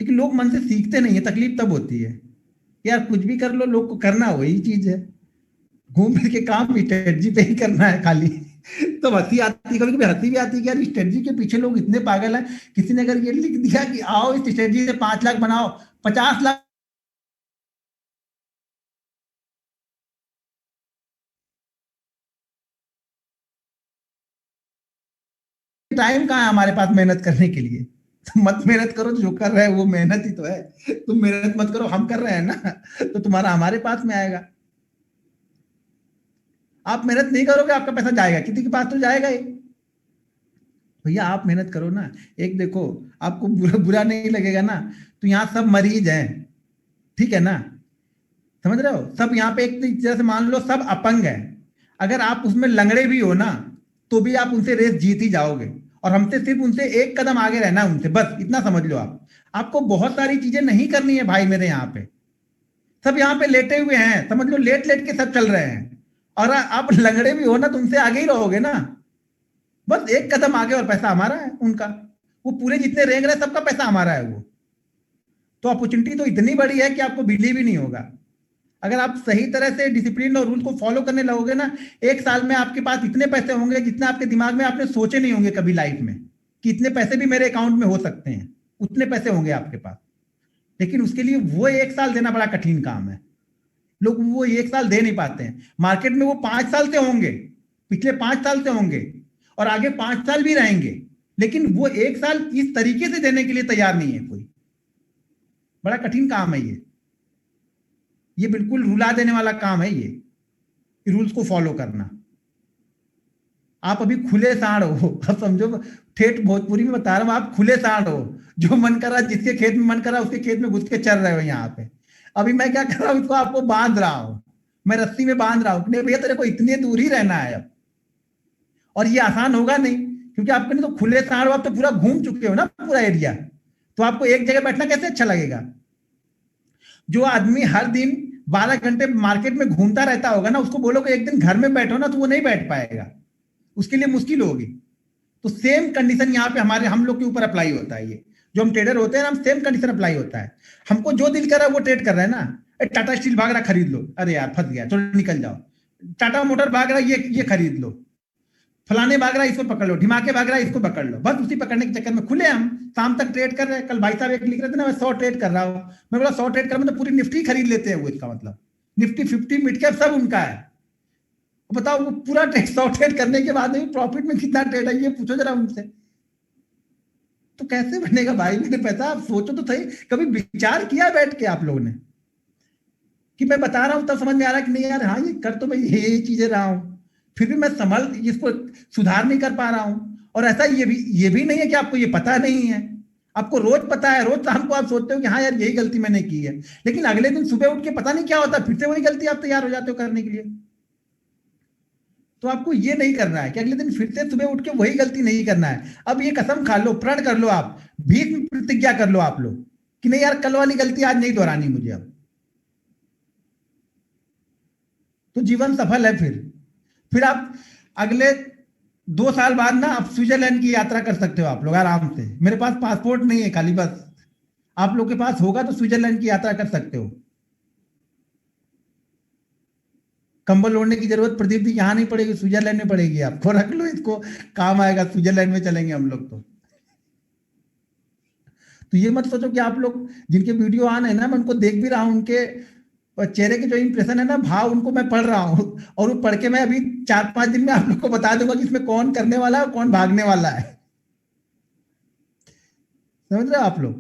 लेकिन लोग मन से सीखते नहीं है, तकलीफ तब होती है। यार कुछ भी कर लो, लोग को करना वही चीज है। घूम फिर के काम स्ट्रेटजी पे ही करना है खाली। तो हंसी आती है, कभी कभी हंसी भी आती है कि यार स्ट्रेटजी के पीछे लोग इतने पागल हैं। किसी ने अगर ये लिख दिया कि आओ इस स्ट्रेटजी से 5 लाख बनाओ, 50 लाख, टाइम कहाँ है हमारे पास मेहनत करने के लिए? तो मत मेहनत करो, जो कर रहे हैं वो मेहनत ही तो है। तुम मेहनत मत करो, हम कर रहे हैं ना, तो तुम्हारा हमारे पास में आएगा। आप मेहनत नहीं करोगे, आपका पैसा जाएगा किसी के पास तो जाएगा ही। भैया आप मेहनत करो ना। एक देखो, आपको बुरा बुरा नहीं लगेगा ना, तो यहाँ सब मरीज हैं, ठीक है ना? समझ रहे हो? सब यहाँ पे एक तरह से मान लो सब अपंग है। अगर आप उसमें लंगड़े भी हो ना, तो भी आप उनसे रेस जीत ही जाओगे। और हमसे सिर्फ उनसे एक कदम आगे रहना है उनसे, बस इतना समझ लो आप। आपको बहुत सारी चीजें नहीं करनी है भाई मेरे यहाँ पे। सब यहाँ पे लेटे हुए हैं, समझ लो लेट लेट के सब चल रहे हैं। और आप लंगड़े भी हो ना, तो उनसे आगे ही रहोगे ना। बस एक कदम आगे, और पैसा हमारा है उनका। वो पूरे जितने रेंग रहे सबका पैसा हमारा है वो। तो अपॉर्चुनिटी तो इतनी बड़ी है कि आपको बिलीव ही नहीं होगा। अगर आप सही तरह से डिसिप्लिन और रूल को फॉलो करने लगोगे ना, 1 साल में आपके पास इतने पैसे होंगे जितने आपके दिमाग में आपने सोचे नहीं होंगे कभी लाइफ में, कि इतने पैसे भी मेरे अकाउंट में हो सकते हैं। उतने पैसे होंगे आपके पास। लेकिन उसके लिए वो 1 साल देना बड़ा कठिन काम है। लोग वो 1 साल दे नहीं पाते हैं। मार्केट में वो 5 साल से होंगे, पिछले 5 साल से होंगे, और आगे 5 साल भी रहेंगे। लेकिन वो 1 साल इस तरीके से देने के लिए तैयार नहीं है कोई। बड़ा कठिन काम है ये बिल्कुल रुला देने वाला काम है ये रूल्स को फॉलो करना। आप अभी खुले सांड हो, अब समझो, ठेठ भोजपुरी में बता रहा हूं, आप खुले सांड हो। जो मन करा, जिसके खेत में मन करा उसके खेत में घुस के चल रहे हो यहाँ पे। अभी मैं क्या कर रहा हूँ, इसको आपको बांध रहा हूँ, मैं रस्सी में बांध रहा हूँ। नहीं भैया तेरे को इतने दूर ही रहना है अब। और ये आसान होगा नहीं, क्योंकि आपके लिए तो खुले सांड हो, आप तो पूरा घूम चुके हो ना पूरा एरिया। तो आपको एक जगह बैठना कैसे अच्छा लगेगा? जो आदमी हर दिन 12 घंटे मार्केट में घूमता रहता होगा ना, उसको बोलोगे एक दिन घर में बैठो ना, तो वो नहीं बैठ पाएगा, उसके लिए मुश्किल होगी। तो सेम कंडीशन यहाँ पे हमारे हम लोग के ऊपर अप्लाई होता है। ये जो हम ट्रेडर होते हैं ना, हम सेम कंडीशन अप्लाई होता है। हमको जो दिल कर रहा है वो ट्रेड कर रहा है ना। टाटा स्टील भाग रहा, खरीद लो, अरे यार फंस गया, चलो निकल जाओ। टाटा मोटर भाग रहा, ये खरीद लो। फलाने भाग रहा है इसको पकड़ लो, ढिमाके भाग रहा है इसको पकड़ लो, बस उसी पकड़ने के चक्कर में खुले हम शाम तक ट्रेड कर रहे हैं। कल भाई साहब एक लिख रहे थे ना, मैं 100 ट्रेड कर रहा हूँ। मैं बोला 100 ट्रेड कर, मतलब पूरी निफ्टी खरीद लेते हैं वो, इसका मतलब निफ्टी 50 मिड कैप सब उनका है। बताओ वो पूरा ट्रेड 100 ट्रेड करने के बाद भी प्रॉफिट में कितना ट्रेड है, ये पूछो जरा उनसे। तो कैसे बनेगा भाई मेरे पैसा? आप सोचो तो सही, कभी विचार किया बैठ के आप लोगों ने कि मैं बता रहा हूं तब समझ में आ रहा है कि नहीं यार, हाँ ये कर तो मैं ये चीजें रहा हूं, फिर भी मैं संभल इसको सुधार नहीं कर पा रहा हूं। और ऐसा ये भी नहीं है कि आपको ये पता नहीं है, आपको रोज पता है। रोज शाम को आप सोचते हो कि हाँ यार यही गलती मैंने की है, लेकिन अगले दिन सुबह उठ के पता नहीं क्या होता, फिर से वही गलती आप तैयार हो जाते हो करने के लिए। तो आपको ये नहीं करना है कि अगले दिन फिर से सुबह उठ के वही गलती नहीं करना है। अब ये कसम खा लो, प्रण कर लो, आप भीष्म प्रतिज्ञा कर लो आप लोग कि नहीं यार कल वाली गलती आज नहीं दोहरानी मुझे। अब तो जीवन सफल है। फिर आप अगले 2 साल बाद ना आप स्विट्जरलैंड की यात्रा कर सकते हो आप लोग आराम से। मेरे पास पासपोर्ट नहीं है खाली, बस आप लोग के पास होगा तो स्विट्जरलैंड की यात्रा कर सकते हो। कंबल ओढ़ने की जरूरत प्रदीप जी यहाँ नहीं पड़ेगी, स्विट्जरलैंड में पड़ेगी। आपको रख लो इसको, काम आएगा। स्विट्जरलैंड में चलेंगे हम लोग। तो ये मत सोचो कि आप लोग जिनके वीडियो ऑन है ना, मैं उनको देख भी रहा हूँ, उनके चेहरे के जो इंप्रेशन है ना, भाव, उनको मैं पढ़ रहा हूँ। और वो पढ़ के मैं अभी 4-5 दिन में आप लोग को बता दूंगा कि इसमें कौन करने वाला है और कौन भागने वाला है। समझ रहे हो आप लोग?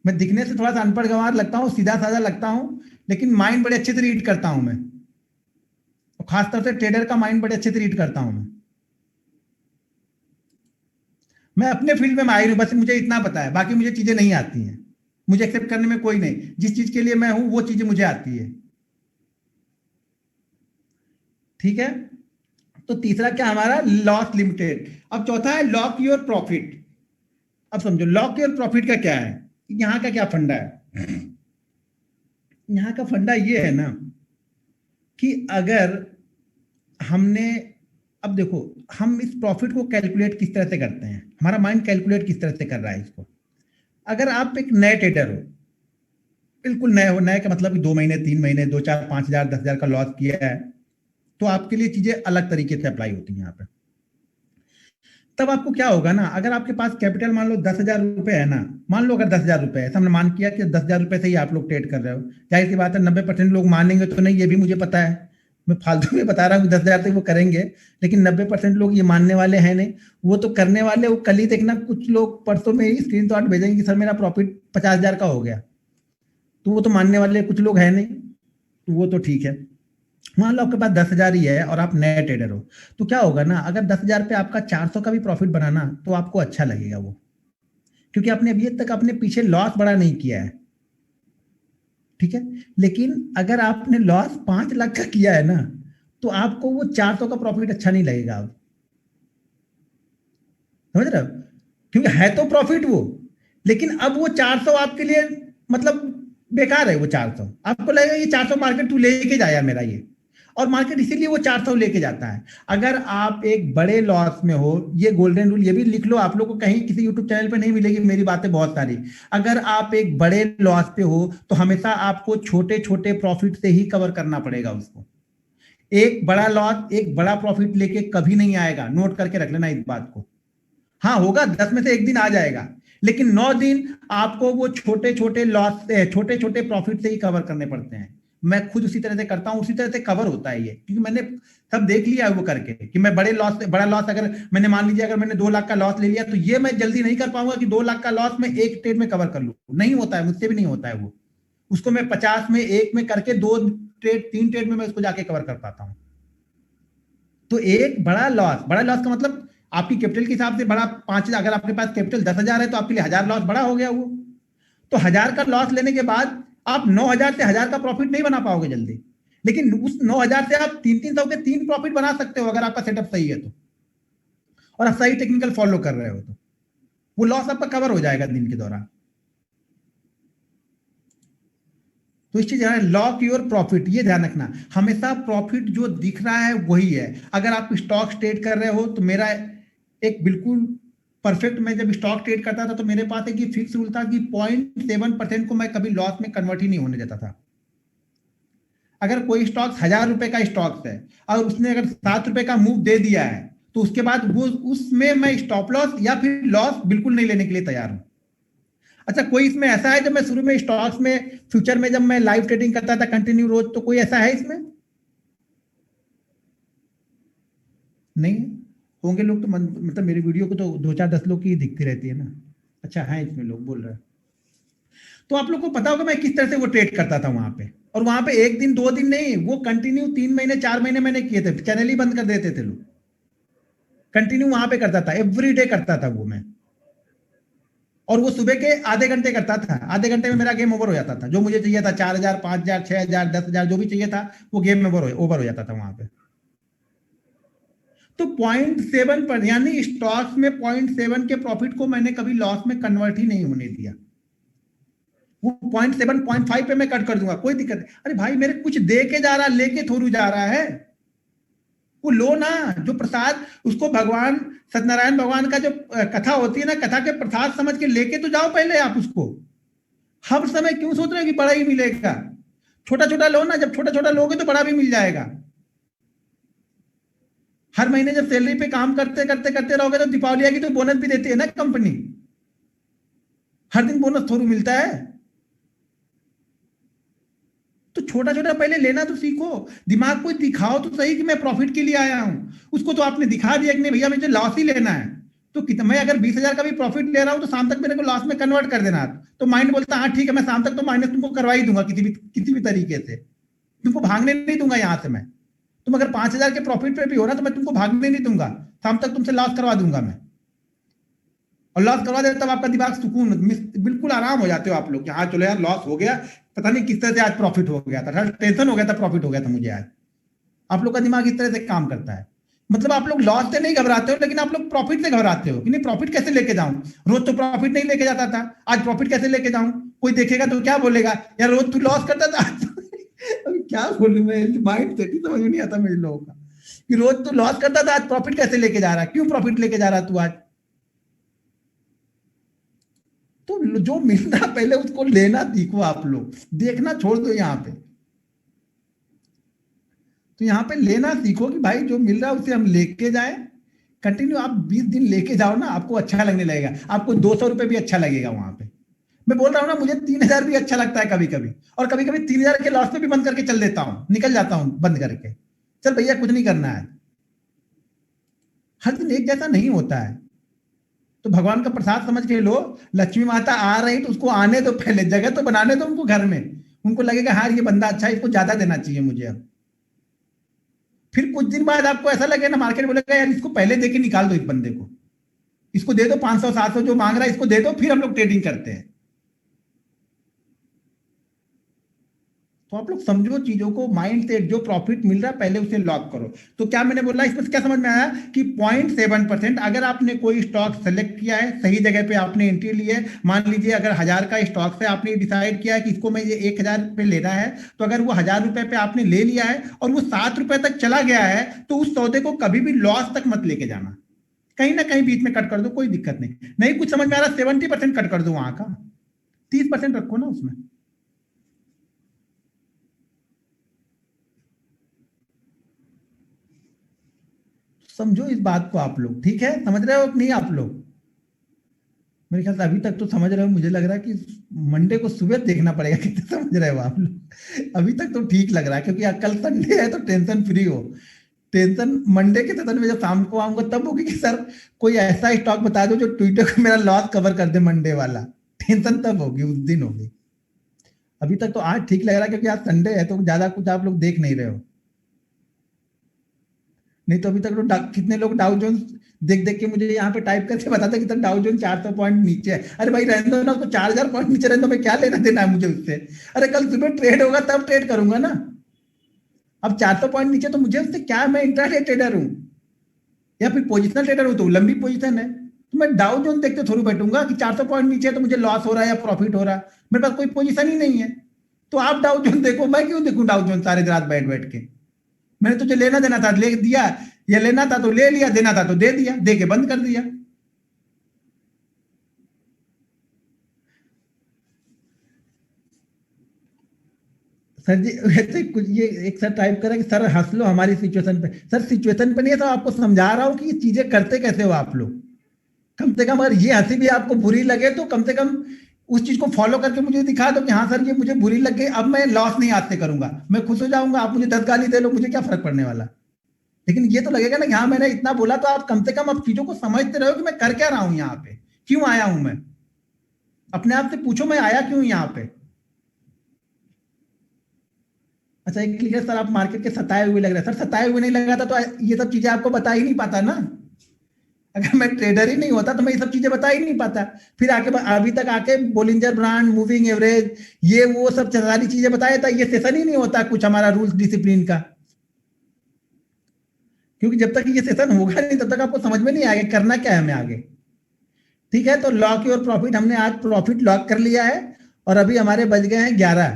मैं दिखने से थोड़ा सा अनपढ़ गंवार लगता हूँ, सीधा साधा लगता हूँ, लेकिन माइंड बड़े अच्छे से रीड करता हूँ मैं। और खासतौर से ट्रेडर का माइंड बड़े अच्छे से रीड करता हूँ मैं अपने फील्ड में माहिर हूँ, बस मुझे इतना पता है, बाकी मुझे चीजें नहीं आती हैं। मुझे एक्सेप्ट करने में कोई नहीं, जिस चीज के लिए मैं हूं वो चीजें मुझे आती है। ठीक है? तो तीसरा क्या हमारा, लॉस लिमिटेड। अब चौथा है लॉक योर प्रॉफिट। अब समझो लॉक योर प्रॉफिट का क्या है, यहां का क्या फंडा है। यहां का फंडा ये है ना कि अगर हमने, अब देखो हम इस प्रॉफिट को कैलकुलेट किस तरह से करते हैं, हमारा माइंड कैलकुलेट किस तरह से कर रहा है इसको। अगर आप एक नए ट्रेडर हो, बिल्कुल नए हो, नए का मतलब कि 2 महीने 3 महीने 2 4 5 हजार 10 हजार का लॉस किया है, तो आपके लिए चीजें अलग तरीके से अप्लाई होती हैं यहाँ पे। तब आपको क्या होगा ना, अगर आपके पास कैपिटल मान लो 10 हजार रुपए है ना, मान लो अगर 10 हजार रुपए है, हमने मान किया कि 10 हजार रुपए से ही आप लोग ट्रेड कर रहे हो। जाहिर सी बात है 90% लोग मानेंगे तो नहीं, ये भी मुझे पता है, मैं फालतू में बता रहा हूँ कि 10 हजार तक वो करेंगे, लेकिन 90% लोग ये मानने वाले हैं नहीं। वो तो करने वाले, वो कल ही देखना, कुछ लोग परसों में ही स्क्रीन शॉट भेजेंगे कि सर मेरा प्रॉफिट 50 हजार का हो गया। तो वो तो मानने वाले कुछ लोग हैं नहीं, तो वो तो ठीक है। मान लो आपके पास 10 हजार ही है और आप नए ट्रेडर हो, तो क्या होगा ना, अगर 10 हजार पे आपका 400 का भी प्रॉफिट बनाना तो आपको अच्छा लगेगा वो, क्योंकि आपने अभी तक अपने पीछे लॉस बड़ा नहीं किया है। ठीक है? लेकिन अगर आपने लॉस 5 लाख का किया है ना, तो आपको वो 400 का प्रॉफिट अच्छा नहीं लगेगा। अब समझ रहे हो? क्योंकि है तो प्रॉफिट वो, लेकिन अब वो 400 आपके लिए मतलब बेकार है। वो 400 आपको लगेगा ये 400 मार्केट तू लेके जाया मेरा ये, और मार्केट इसीलिए वो 400 लेके जाता है। अगर आप एक बड़े लॉस में हो, ये गोल्डन रूल ये भी लिख लो, आप लोग को कहीं किसी यूट्यूब चैनल पे नहीं मिलेगी मेरी बातें बहुत सारी। अगर आप एक बड़े लॉस पे हो तो हमेशा आपको छोटे छोटे प्रॉफिट से ही कवर करना पड़ेगा उसको। एक बड़ा लॉस एक बड़ा प्रॉफिट लेके कभी नहीं आएगा, नोट करके रख लेना इस बात को। हाँ होगा, 10 में से एक दिन आ जाएगा, लेकिन 9 दिन आपको वो छोटे छोटे लॉस छोटे छोटे प्रॉफिट से ही कवर करने पड़ते हैं। मैं खुद उसी तरह से करता हूं, उसी तरह से कवर होता है ये, क्योंकि मैंने सब देख लिया है वो करके कि मैं बड़ा लॉस अगर मैंने मान लीजिए अगर मैंने 2 लाख का लॉस ले लिया, तो ये मैं जल्दी नहीं कर पाऊंगा कि 2 लाख का लॉस मैं एक ट्रेड में कवर कर लूं। नहीं होता है, मुझसे भी नहीं होता है वो। उसको मैं 50 में एक में करके 2 ट्रेड 3 ट्रेड में मैं उसको जाके कवर कर पाता हूं। तो एक बड़ा लॉस का मतलब आपकी कैपिटल के हिसाब से बड़ा 5, अगर आपके पास कैपिटल 10 हजार है तो आपके लिए 1000 लॉस बड़ा हो गया वो। तो 1000 का लॉस लेने के बाद आप 9000 से 1000 का प्रॉफिट नहीं बना पाओगे जल्दी, लेकिन उस 9000 से आप 3-3 सौ के 3 प्रॉफिट बना सकते हो अगर आपका सेटअप सही है तो, और आप सही टेक्निकल फॉलो कर रहे हो तो वो लॉस आपका कवर हो जाएगा दिन के दौरान। तो इस चीज लॉक योर प्रॉफिट, ये ध्यान रखना, हमेशा प्रॉफिट जो दिख रहा है वही है। अगर आप स्टॉक ट्रेड कर रहे हो तो मेरा एक बिल्कुल परफेक्ट, मैं जब स्टॉक ट्रेड करता था तो मेरे पास एक फिक्स रूल था कि 0.7% को मैं कभी लॉस में कन्वर्ट ही नहीं होने देता था। अगर कोई स्टॉक 1,000 रुपए का स्टॉक है और उसने अगर 7 रुपए का मूव दे दिया है, तो उसके बाद वो उसमें मैं स्टॉप लॉस या फिर लॉस बिल्कुल नहीं लेने के लिए तैयार हूं। अच्छा, कोई इसमें ऐसा है, जब मैं शुरू में स्टॉक्स में फ्यूचर में जब मैं लाइव ट्रेडिंग करता था कंटिन्यू रोज, तो कोई ऐसा है इसमें? नहीं होंगे लोग तो मतलब मेरी वीडियो को तो 2 4 10 लोग की दिखती रहती है ना। अच्छा है, इसमें लोग बोल रहे हैं। तो आप लोग को पता होगा मैं किस तरह से वो ट्रेड करता था वहां पे, और वहां पे 1 दिन 2 दिन नहीं, वो कंटिन्यू 3 महीने 4 महीने मैंने किए थे, चैनल ही बंद कर देते थे लोग। कंटिन्यू वहां पे करता था, एवरी डे करता था वो मैं। और वो सुबह के आधे घंटे करता था, आधे घंटे में मेरा गेम ओवर हो जाता था। जो मुझे चाहिए था 4,000 5,000 6,000 10,000 जो भी चाहिए था, वो गेम में ओवर हो जाता था वहां पे। तो 0.7 पर, यानी स्टॉक्स में 0.7 के प्रॉफिट को मैंने कभी लॉस में कन्वर्ट ही नहीं होने दिया। वो 0.7 0.5 पे मैं कट कर दूंगा, कोई दिक्कत नहीं। अरे भाई, मेरे कुछ दे के जा रहा, लेके थोड़ू जा रहा है। वो लो ना, जो प्रसाद, उसको भगवान सत्यनारायण भगवान का जो कथा होती है ना, कथा के प्रसाद समझ के लेके तो जाओ पहले आप उसको। हर समय क्यों सोच रहे हो कि बड़ा ही मिलेगा? छोटा छोटा लो ना, जब छोटा छोटा लोगे तो बड़ा भी मिल जाएगा। हर महीने जब सैलरी पे काम करते करते करते रहोगे, तो दीपावली आएगी तो बोनस भी देती है ना कंपनी। हर दिन बोनस थोड़ी मिलता है। तो छोटा छोटा पहले लेना तो सीखो। दिमाग को दिखाओ तो सही कि मैं प्रॉफिट के लिए आया हूं। उसको तो आपने दिखा दिया कि नहीं भैया, मुझे लॉस ही लेना है। तो कितना, मैं अगर 20,000 का भी प्रॉफिट ले रहा हूं, तो शाम तक मेरे को लॉस में कन्वर्ट कर देना। तो माइंड बोलता है हाँ ठीक है, मैं शाम तक तो माइनस तुमको करवा ही दूंगा, किसी भी तरीके से। तुमको भागने नहीं दूंगा यहां से मैं। तुम अगर 5,000 के प्रॉफिट पे भी हो ना, तो मैं तुमको भागने नहीं दूंगा। शाम तक तुमसे लॉस करवा दूंगा मैं। और लॉस करवा दे, तब आपका दिमाग सुकून, बिल्कुल आराम हो जाते हो आप लोग कि हाँ चलो यार, लॉस हो गया, पता नहीं किस तरह से आज प्रॉफिट हो गया था, टेंशन हो गया था, प्रॉफिट हो गया था मुझे आज। आप लोग का दिमाग इस तरह से काम करता है। मतलब आप लोग लॉस से नहीं घबराते हो, लेकिन आप लोग प्रॉफिट से घबराते हो कि नहीं, प्रॉफिट कैसे लेके जाऊं। रोज तो प्रॉफिट नहीं लेके जाता था, आज प्रॉफिट कैसे लेके जाऊं। कोई देखेगा तो क्या बोलेगा, यार रोज तू लॉस करता था। अभी क्या बोलूं मैं, माइंड सेट ही समझ नहीं आता मेरे लोगों का, कि रोज तू लॉस करता था, आज प्रॉफिट कैसे लेके जा रहा है, क्यों प्रॉफिट लेके जा रहा तू आज। तो जो मिल रहा पहले उसको लेना सीखो आप लोग, देखना छोड़ दो यहाँ पे। तो यहाँ पे लेना सीखो कि भाई जो मिल रहा है उसे हम लेके जाए। कंटिन्यू आप 20 दिन लेके जाओ ना, आपको अच्छा लगने लगेगा। आपको 200 रुपए भी अच्छा लगेगा वहां पे। मैं बोल रहा हूँ ना, मुझे 3,000 भी अच्छा लगता है कभी कभी। और कभी कभी 3,000 के लॉस पे भी बंद करके चल देता हूँ, निकल जाता हूँ बंद करके। चल भैया, कुछ नहीं करना है। हर दिन एक जैसा नहीं होता है। तो भगवान का प्रसाद समझ के लो। लक्ष्मी माता आ रही तो उसको आने दो, पहले जगह तो बनाने दो उनको घर में। उनको लगेगा हाँ ये बंदा अच्छा है, इसको ज्यादा देना चाहिए मुझे अब। फिर कुछ दिन बाद आपको ऐसा लगे ना, मार्केट बोलेगा यार इसको पहले दे के निकाल दो, इस बंदे को, इसको दे दो 500 700 जो मांग रहा है, इसको दे दो, फिर हम लोग ट्रेडिंग करते हैं। तो आप लोग समझो चीजों को, माइंड से जो प्रॉफिट मिल रहा है पहले उसे लॉक करो। तो क्या मैंने बोला, इसमें क्या समझ में आया कि 0.7%, अगर आपने कोई स्टॉक सेलेक्ट किया है, सही जगह पे आपने एंट्री ली है। मान लीजिए अगर 1,000 का स्टॉक है, आपने डिसाइड किया है कि इसको मैं ये 1,000 पे लेना है। तो अगर वो 1,000 रुपए पे आपने ले लिया है और वो 7 रुपए तक चला गया है, तो उस सौदे को कभी भी लॉस तक मत लेके जाना। कहीं ना कहीं बीच में कट कर दो, कोई दिक्कत नहीं। नहीं कुछ समझ में आ रहा, 70% कट कर दो वहां का, 30% रखो ना उसमें। समझो इस बात को आप लोग, ठीक है, समझ रहे हो कि नहीं आप लोग? मेरे ख्याल से अभी तक तो समझ रहे हो, मुझे लग रहा है कि मंडे को सुबह देखना पड़ेगा कितने समझ रहे हो आप लोग। अभी तक तो ठीक लग रहा है, क्योंकि कल संडे है तो टेंशन फ्री हो। टेंशन मंडे के सेशन में जब शाम को आऊंगा तब होगी कि सर कोई ऐसा स्टॉक बता दो जो ट्विटर को मेरा लॉस कवर कर दे मंडे वाला। टेंशन तब होगी, उस दिन होगी। अभी तक तो आज ठीक लग रहा है, क्योंकि आज संडे है तो ज्यादा कुछ आप लोग देख नहीं रहे हो। नहीं तो अभी तक तो कितने लोग डाउ जोन्स देख देख के मुझे यहाँ पे टाइप करके बताते कि डाउ जोन 400 पॉइंट नीचे है। अरे भाई रहने दो ना, उसको 4,000 पॉइंट नीचे रहने दो, मैं क्या लेना देना है मुझे उससे। अरे कल सुबह ट्रेड होगा तब ट्रेड करूंगा ना। अब 400 पॉइंट नीचे तो मुझे उससे क्या, मैं इंट्राडे ट्रेडर हूँ या फिर पोजिशनल ट्रेडर हूँ, तो लंबी पोजिशन है। तो मैं डाउ जोन देखते थोड़ी बैठूंगा कि 400 पॉइंट नीचे है तो मुझे लॉस हो रहा है या प्रॉफिट हो रहा है। मेरे पास कोई पोजिशन ही नहीं है। तो आप डाउ जोन देखो, मैं क्यों देखूं डाउ जोन सारे रात बैठ बैठ के। मैंने तुझे लेना देना था ले दिया, या लेना था तो ले लिया, देना था तो दे दिया, दे के बंद कर दिया। सर जी वैसे कुछ ये एक सर टाइप करा कि सर हंस लो हमारी सिचुएशन पे। सर सिचुएशन पे नहीं है, तो आपको समझा रहा हूँ कि ये चीजें करते कैसे हो आप लोग। कम से कम अगर ये हंसी भी आपको बुरी लगे तो कम से कम उस चीज को फॉलो करके मुझे दिखा दो कि हाँ सर ये मुझे बुरी लग गई, अब मैं लॉस नहीं आते करूंगा, मैं खुश हो जाऊंगा, आप मुझे 10 गाली दे लो, मुझे क्या फर्क पड़ने वाला। लेकिन ये तो लगेगा ना कि हाँ मैंने इतना बोला, तो आप कम से कम अब चीजों को समझते रहो कि मैं कर क्या रहा हूं यहाँ पे, क्यों आया हूं मैं। अपने आप से पूछो मैं आया क्यों यहाँ पे। अच्छा एक लिखा सर आप मार्केट के सताए हुए लग रहे हैं। सर सताए हुए नहीं लगा था तो ये सब चीजें आपको बता ही नहीं पाता ना। अगर मैं ट्रेडर ही नहीं होता तो मैं ये सब चीजें बता ही नहीं पाता। फिर आके अभी तक आके बोलिंजर ब्रांड, मूविंग एवरेज, ये वो सब सारी चीजें बताया था, ये सेशन ही नहीं होता कुछ हमारा रूल्स डिसिप्लिन का। क्योंकि जब तक ये सेशन होगा नहीं तब तक आपको समझ में नहीं आएगा करना क्या है हमें आगे। ठीक है, तो लॉक योर प्रॉफिट, हमने आज प्रॉफिट लॉक कर लिया है और अभी हमारे बज गए हैं 11।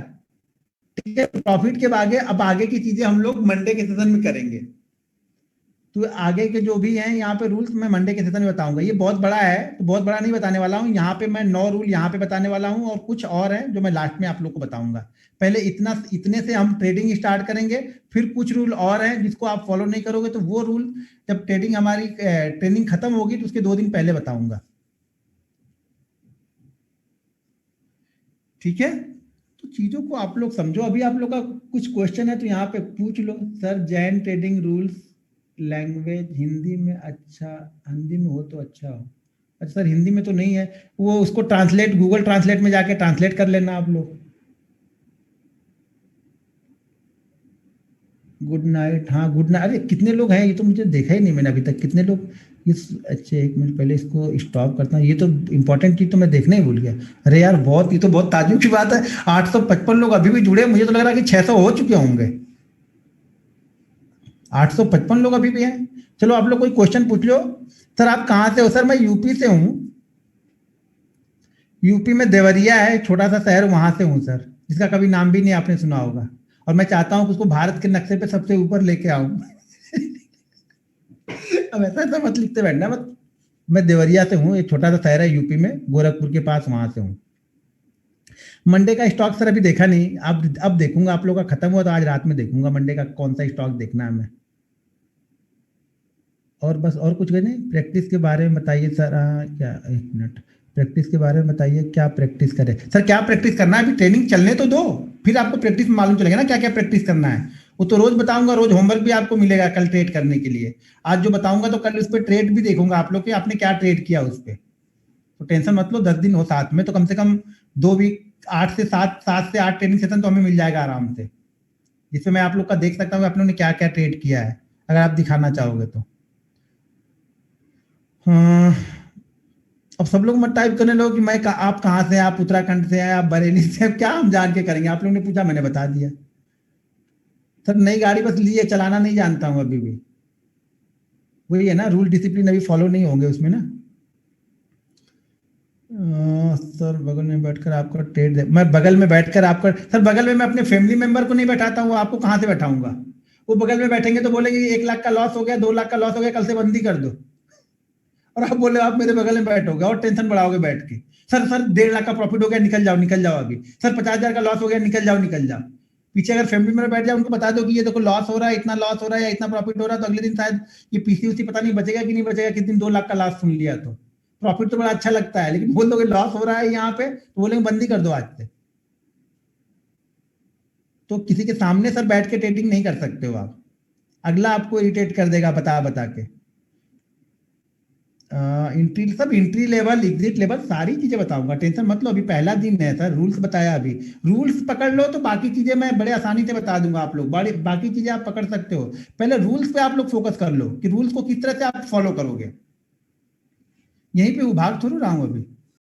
ठीक है, प्रॉफिट के आगे अब आगे की चीजें हम लोग मंडे के सेशन में करेंगे। तो आगे के जो भी हैं यहाँ पे रूल्स मैं मंडे के सेशन में बताऊंगा। ये बहुत बड़ा है तो बहुत बड़ा नहीं बताने वाला हूँ यहाँ पे, मैं 9 रूल यहाँ पे बताने वाला हूँ और कुछ और हैं जो मैं लास्ट में आप लोग को बताऊंगा। पहले इतने से हम ट्रेडिंग स्टार्ट करेंगे, फिर कुछ रूल और हैं जिसको आप फॉलो नहीं करोगे तो वो रूल जब ट्रेडिंग हमारी ट्रेनिंग खत्म होगी तो उसके 2 दिन पहले बताऊंगा। ठीक है, तो चीजों को आप लोग समझो। अभी आप लोग का कुछ क्वेश्चन है तो यहाँ पे पूछ लो। Sir Jain trading rules language Hindi में, अच्छा हिंदी में हो तो अच्छा हो। अच्छा सर हिंदी में तो नहीं है, वो उसको ट्रांसलेट गूगल ट्रांसलेट में जाके ट्रांसलेट कर लेना आप लोग। गुड नाइट, हाँ गुड नाइट। अरे कितने लोग हैं, ये तो मुझे देखा ही नहीं मैंने अभी तक, कितने लोग इस। अच्छा एक मिनट पहले इसको स्टॉप करता हूँ, ये तो इंपॉर्टेंट चीज तो मैं देखना ही भूल गया। अरे यार बहुत, ये तो बहुत ताज्जुब की बात है, 855 लोग अभी भी जुड़े, मुझे तो लग रहा है कि 600 हो चुके होंगे। 855 लोग अभी भी हैं। चलो आप लोग कोई क्वेश्चन पूछ लो। सर आप कहाँ से हो। सर मैं यूपी से हूँ। यूपी में देवरिया है छोटा सा शहर, वहां से हूँ सर, जिसका कभी नाम भी नहीं आपने सुना होगा। और मैं चाहता हूँ कि उसको भारत के नक्शे पे सबसे ऊपर लेके आऊं। अब ऐसा ऐसा मत लिखते बैठना मत। मैं देवरिया से हूँ, एक छोटा सा शहर है यूपी में, गोरखपुर के पास, वहां से हूँ। मंडे का स्टॉक सर अभी देखा नहीं, अब देखूंगा। आप लोग का खत्म हुआ तो आज रात में देखूंगा मंडे का कौन सा स्टॉक देखना है हमें। और बस और कुछ नहीं। प्रैक्टिस के बारे में बताइए सर। क्या एक मिनट, प्रैक्टिस के बारे में बताइए, क्या प्रैक्टिस करें सर, क्या प्रैक्टिस करना है। अभी ट्रेनिंग चलने तो दो, फिर आपको प्रैक्टिस में मालूम चलेगा ना क्या क्या प्रैक्टिस करना है। वो तो रोज बताऊंगा, रोज होमवर्क भी आपको मिलेगा कल ट्रेड करने के लिए। आज जो बताऊंगा तो कल उस पर ट्रेड भी देखूंगा आप लोग कि आपने क्या ट्रेड किया उस पर। तो टेंशन मत लो, 10 दिन हो साथ में तो कम से कम 2 वीक, 8 से 7, 7 से 8 ट्रेनिंग सेशन तो हमें मिल जाएगा आराम से, जिसमें मैं आप लोग का देख सकता हूँ आप लोगों ने क्या क्या ट्रेड किया है, अगर आप दिखाना चाहोगे तो। हाँ, अब सब लोग मत टाइप करने लोग कि आप कहाँ से हैं, आप उत्तराखंड से हैं, आप बरेली से हैं, क्या हम जान के करेंगे। आप लोगों ने पूछा मैंने बता दिया। सर नई गाड़ी बस ली है, चलाना नहीं जानता हूँ अभी भी। वही है ना, रूल डिसिप्लिन अभी फॉलो नहीं होंगे उसमें ना। सर बगल में बैठकर आपका ट्रेड मैं बगल में बैठकर आपका, सर बगल में मैं अपने फैमिली मेंबर को नहीं बैठाता हूँ, आपको कहाँ से बैठाऊंगा। वो बगल में बैठेंगे तो बोलेंगे 1 लाख का लॉस हो गया, 2 लाख का लॉस हो गया, कल से बंदी कर दो। और आप बोले आप मेरे बगल में बैठोगे और टेंशन बढ़ाओगे बैठ के। सर 1.5 लाख का प्रॉफिट हो गया, निकल जाओ निकल जाओ अभी। सर 50,000 का लॉस हो गया, निकल जाओ निकल जाओ। पीछे अगर फैमिली में बैठ जाओ, उनको बता दो कि ये देखो लॉस हो रहा है, इतना लॉस हो रहा है या इतना प्रॉफिट हो रहा है, तो अगले दिन शायद ये पीसी उसी पता नहीं बचेगा कि नहीं बचेगा, किस दिन 2 लाख का लॉस सुन लिया तो। प्रॉफिट तो बड़ा अच्छा लगता है, लेकिन बोल दोगे लॉस हो रहा है यहाँ पे तो बोलेंगे बंदी कर दो आज से। तो किसी के सामने सर बैठ के ट्रेडिंग नहीं कर सकते हो आप, अगला आपको इरिटेट कर देगा बता बता के। एंट्री, सब एंट्री लेवल, एग्जिट लेवल, सारी चीजें बताऊंगा, टेंशन मत लो। अभी पहला दिन है सर, रूल्स बताया, अभी रूल्स पकड़ लो तो बाकी चीजें मैं बड़े आसानी से बता दूंगा आप लोग। बड़ी बाकी चीजें आप पकड़ सकते हो, पहले रूल्स पे आप लोग फोकस कर लो कि रूल्स को किस तरह से आप फॉलो करोगे। यहीं पे भाग थोड़ा रहा हूँ अभी।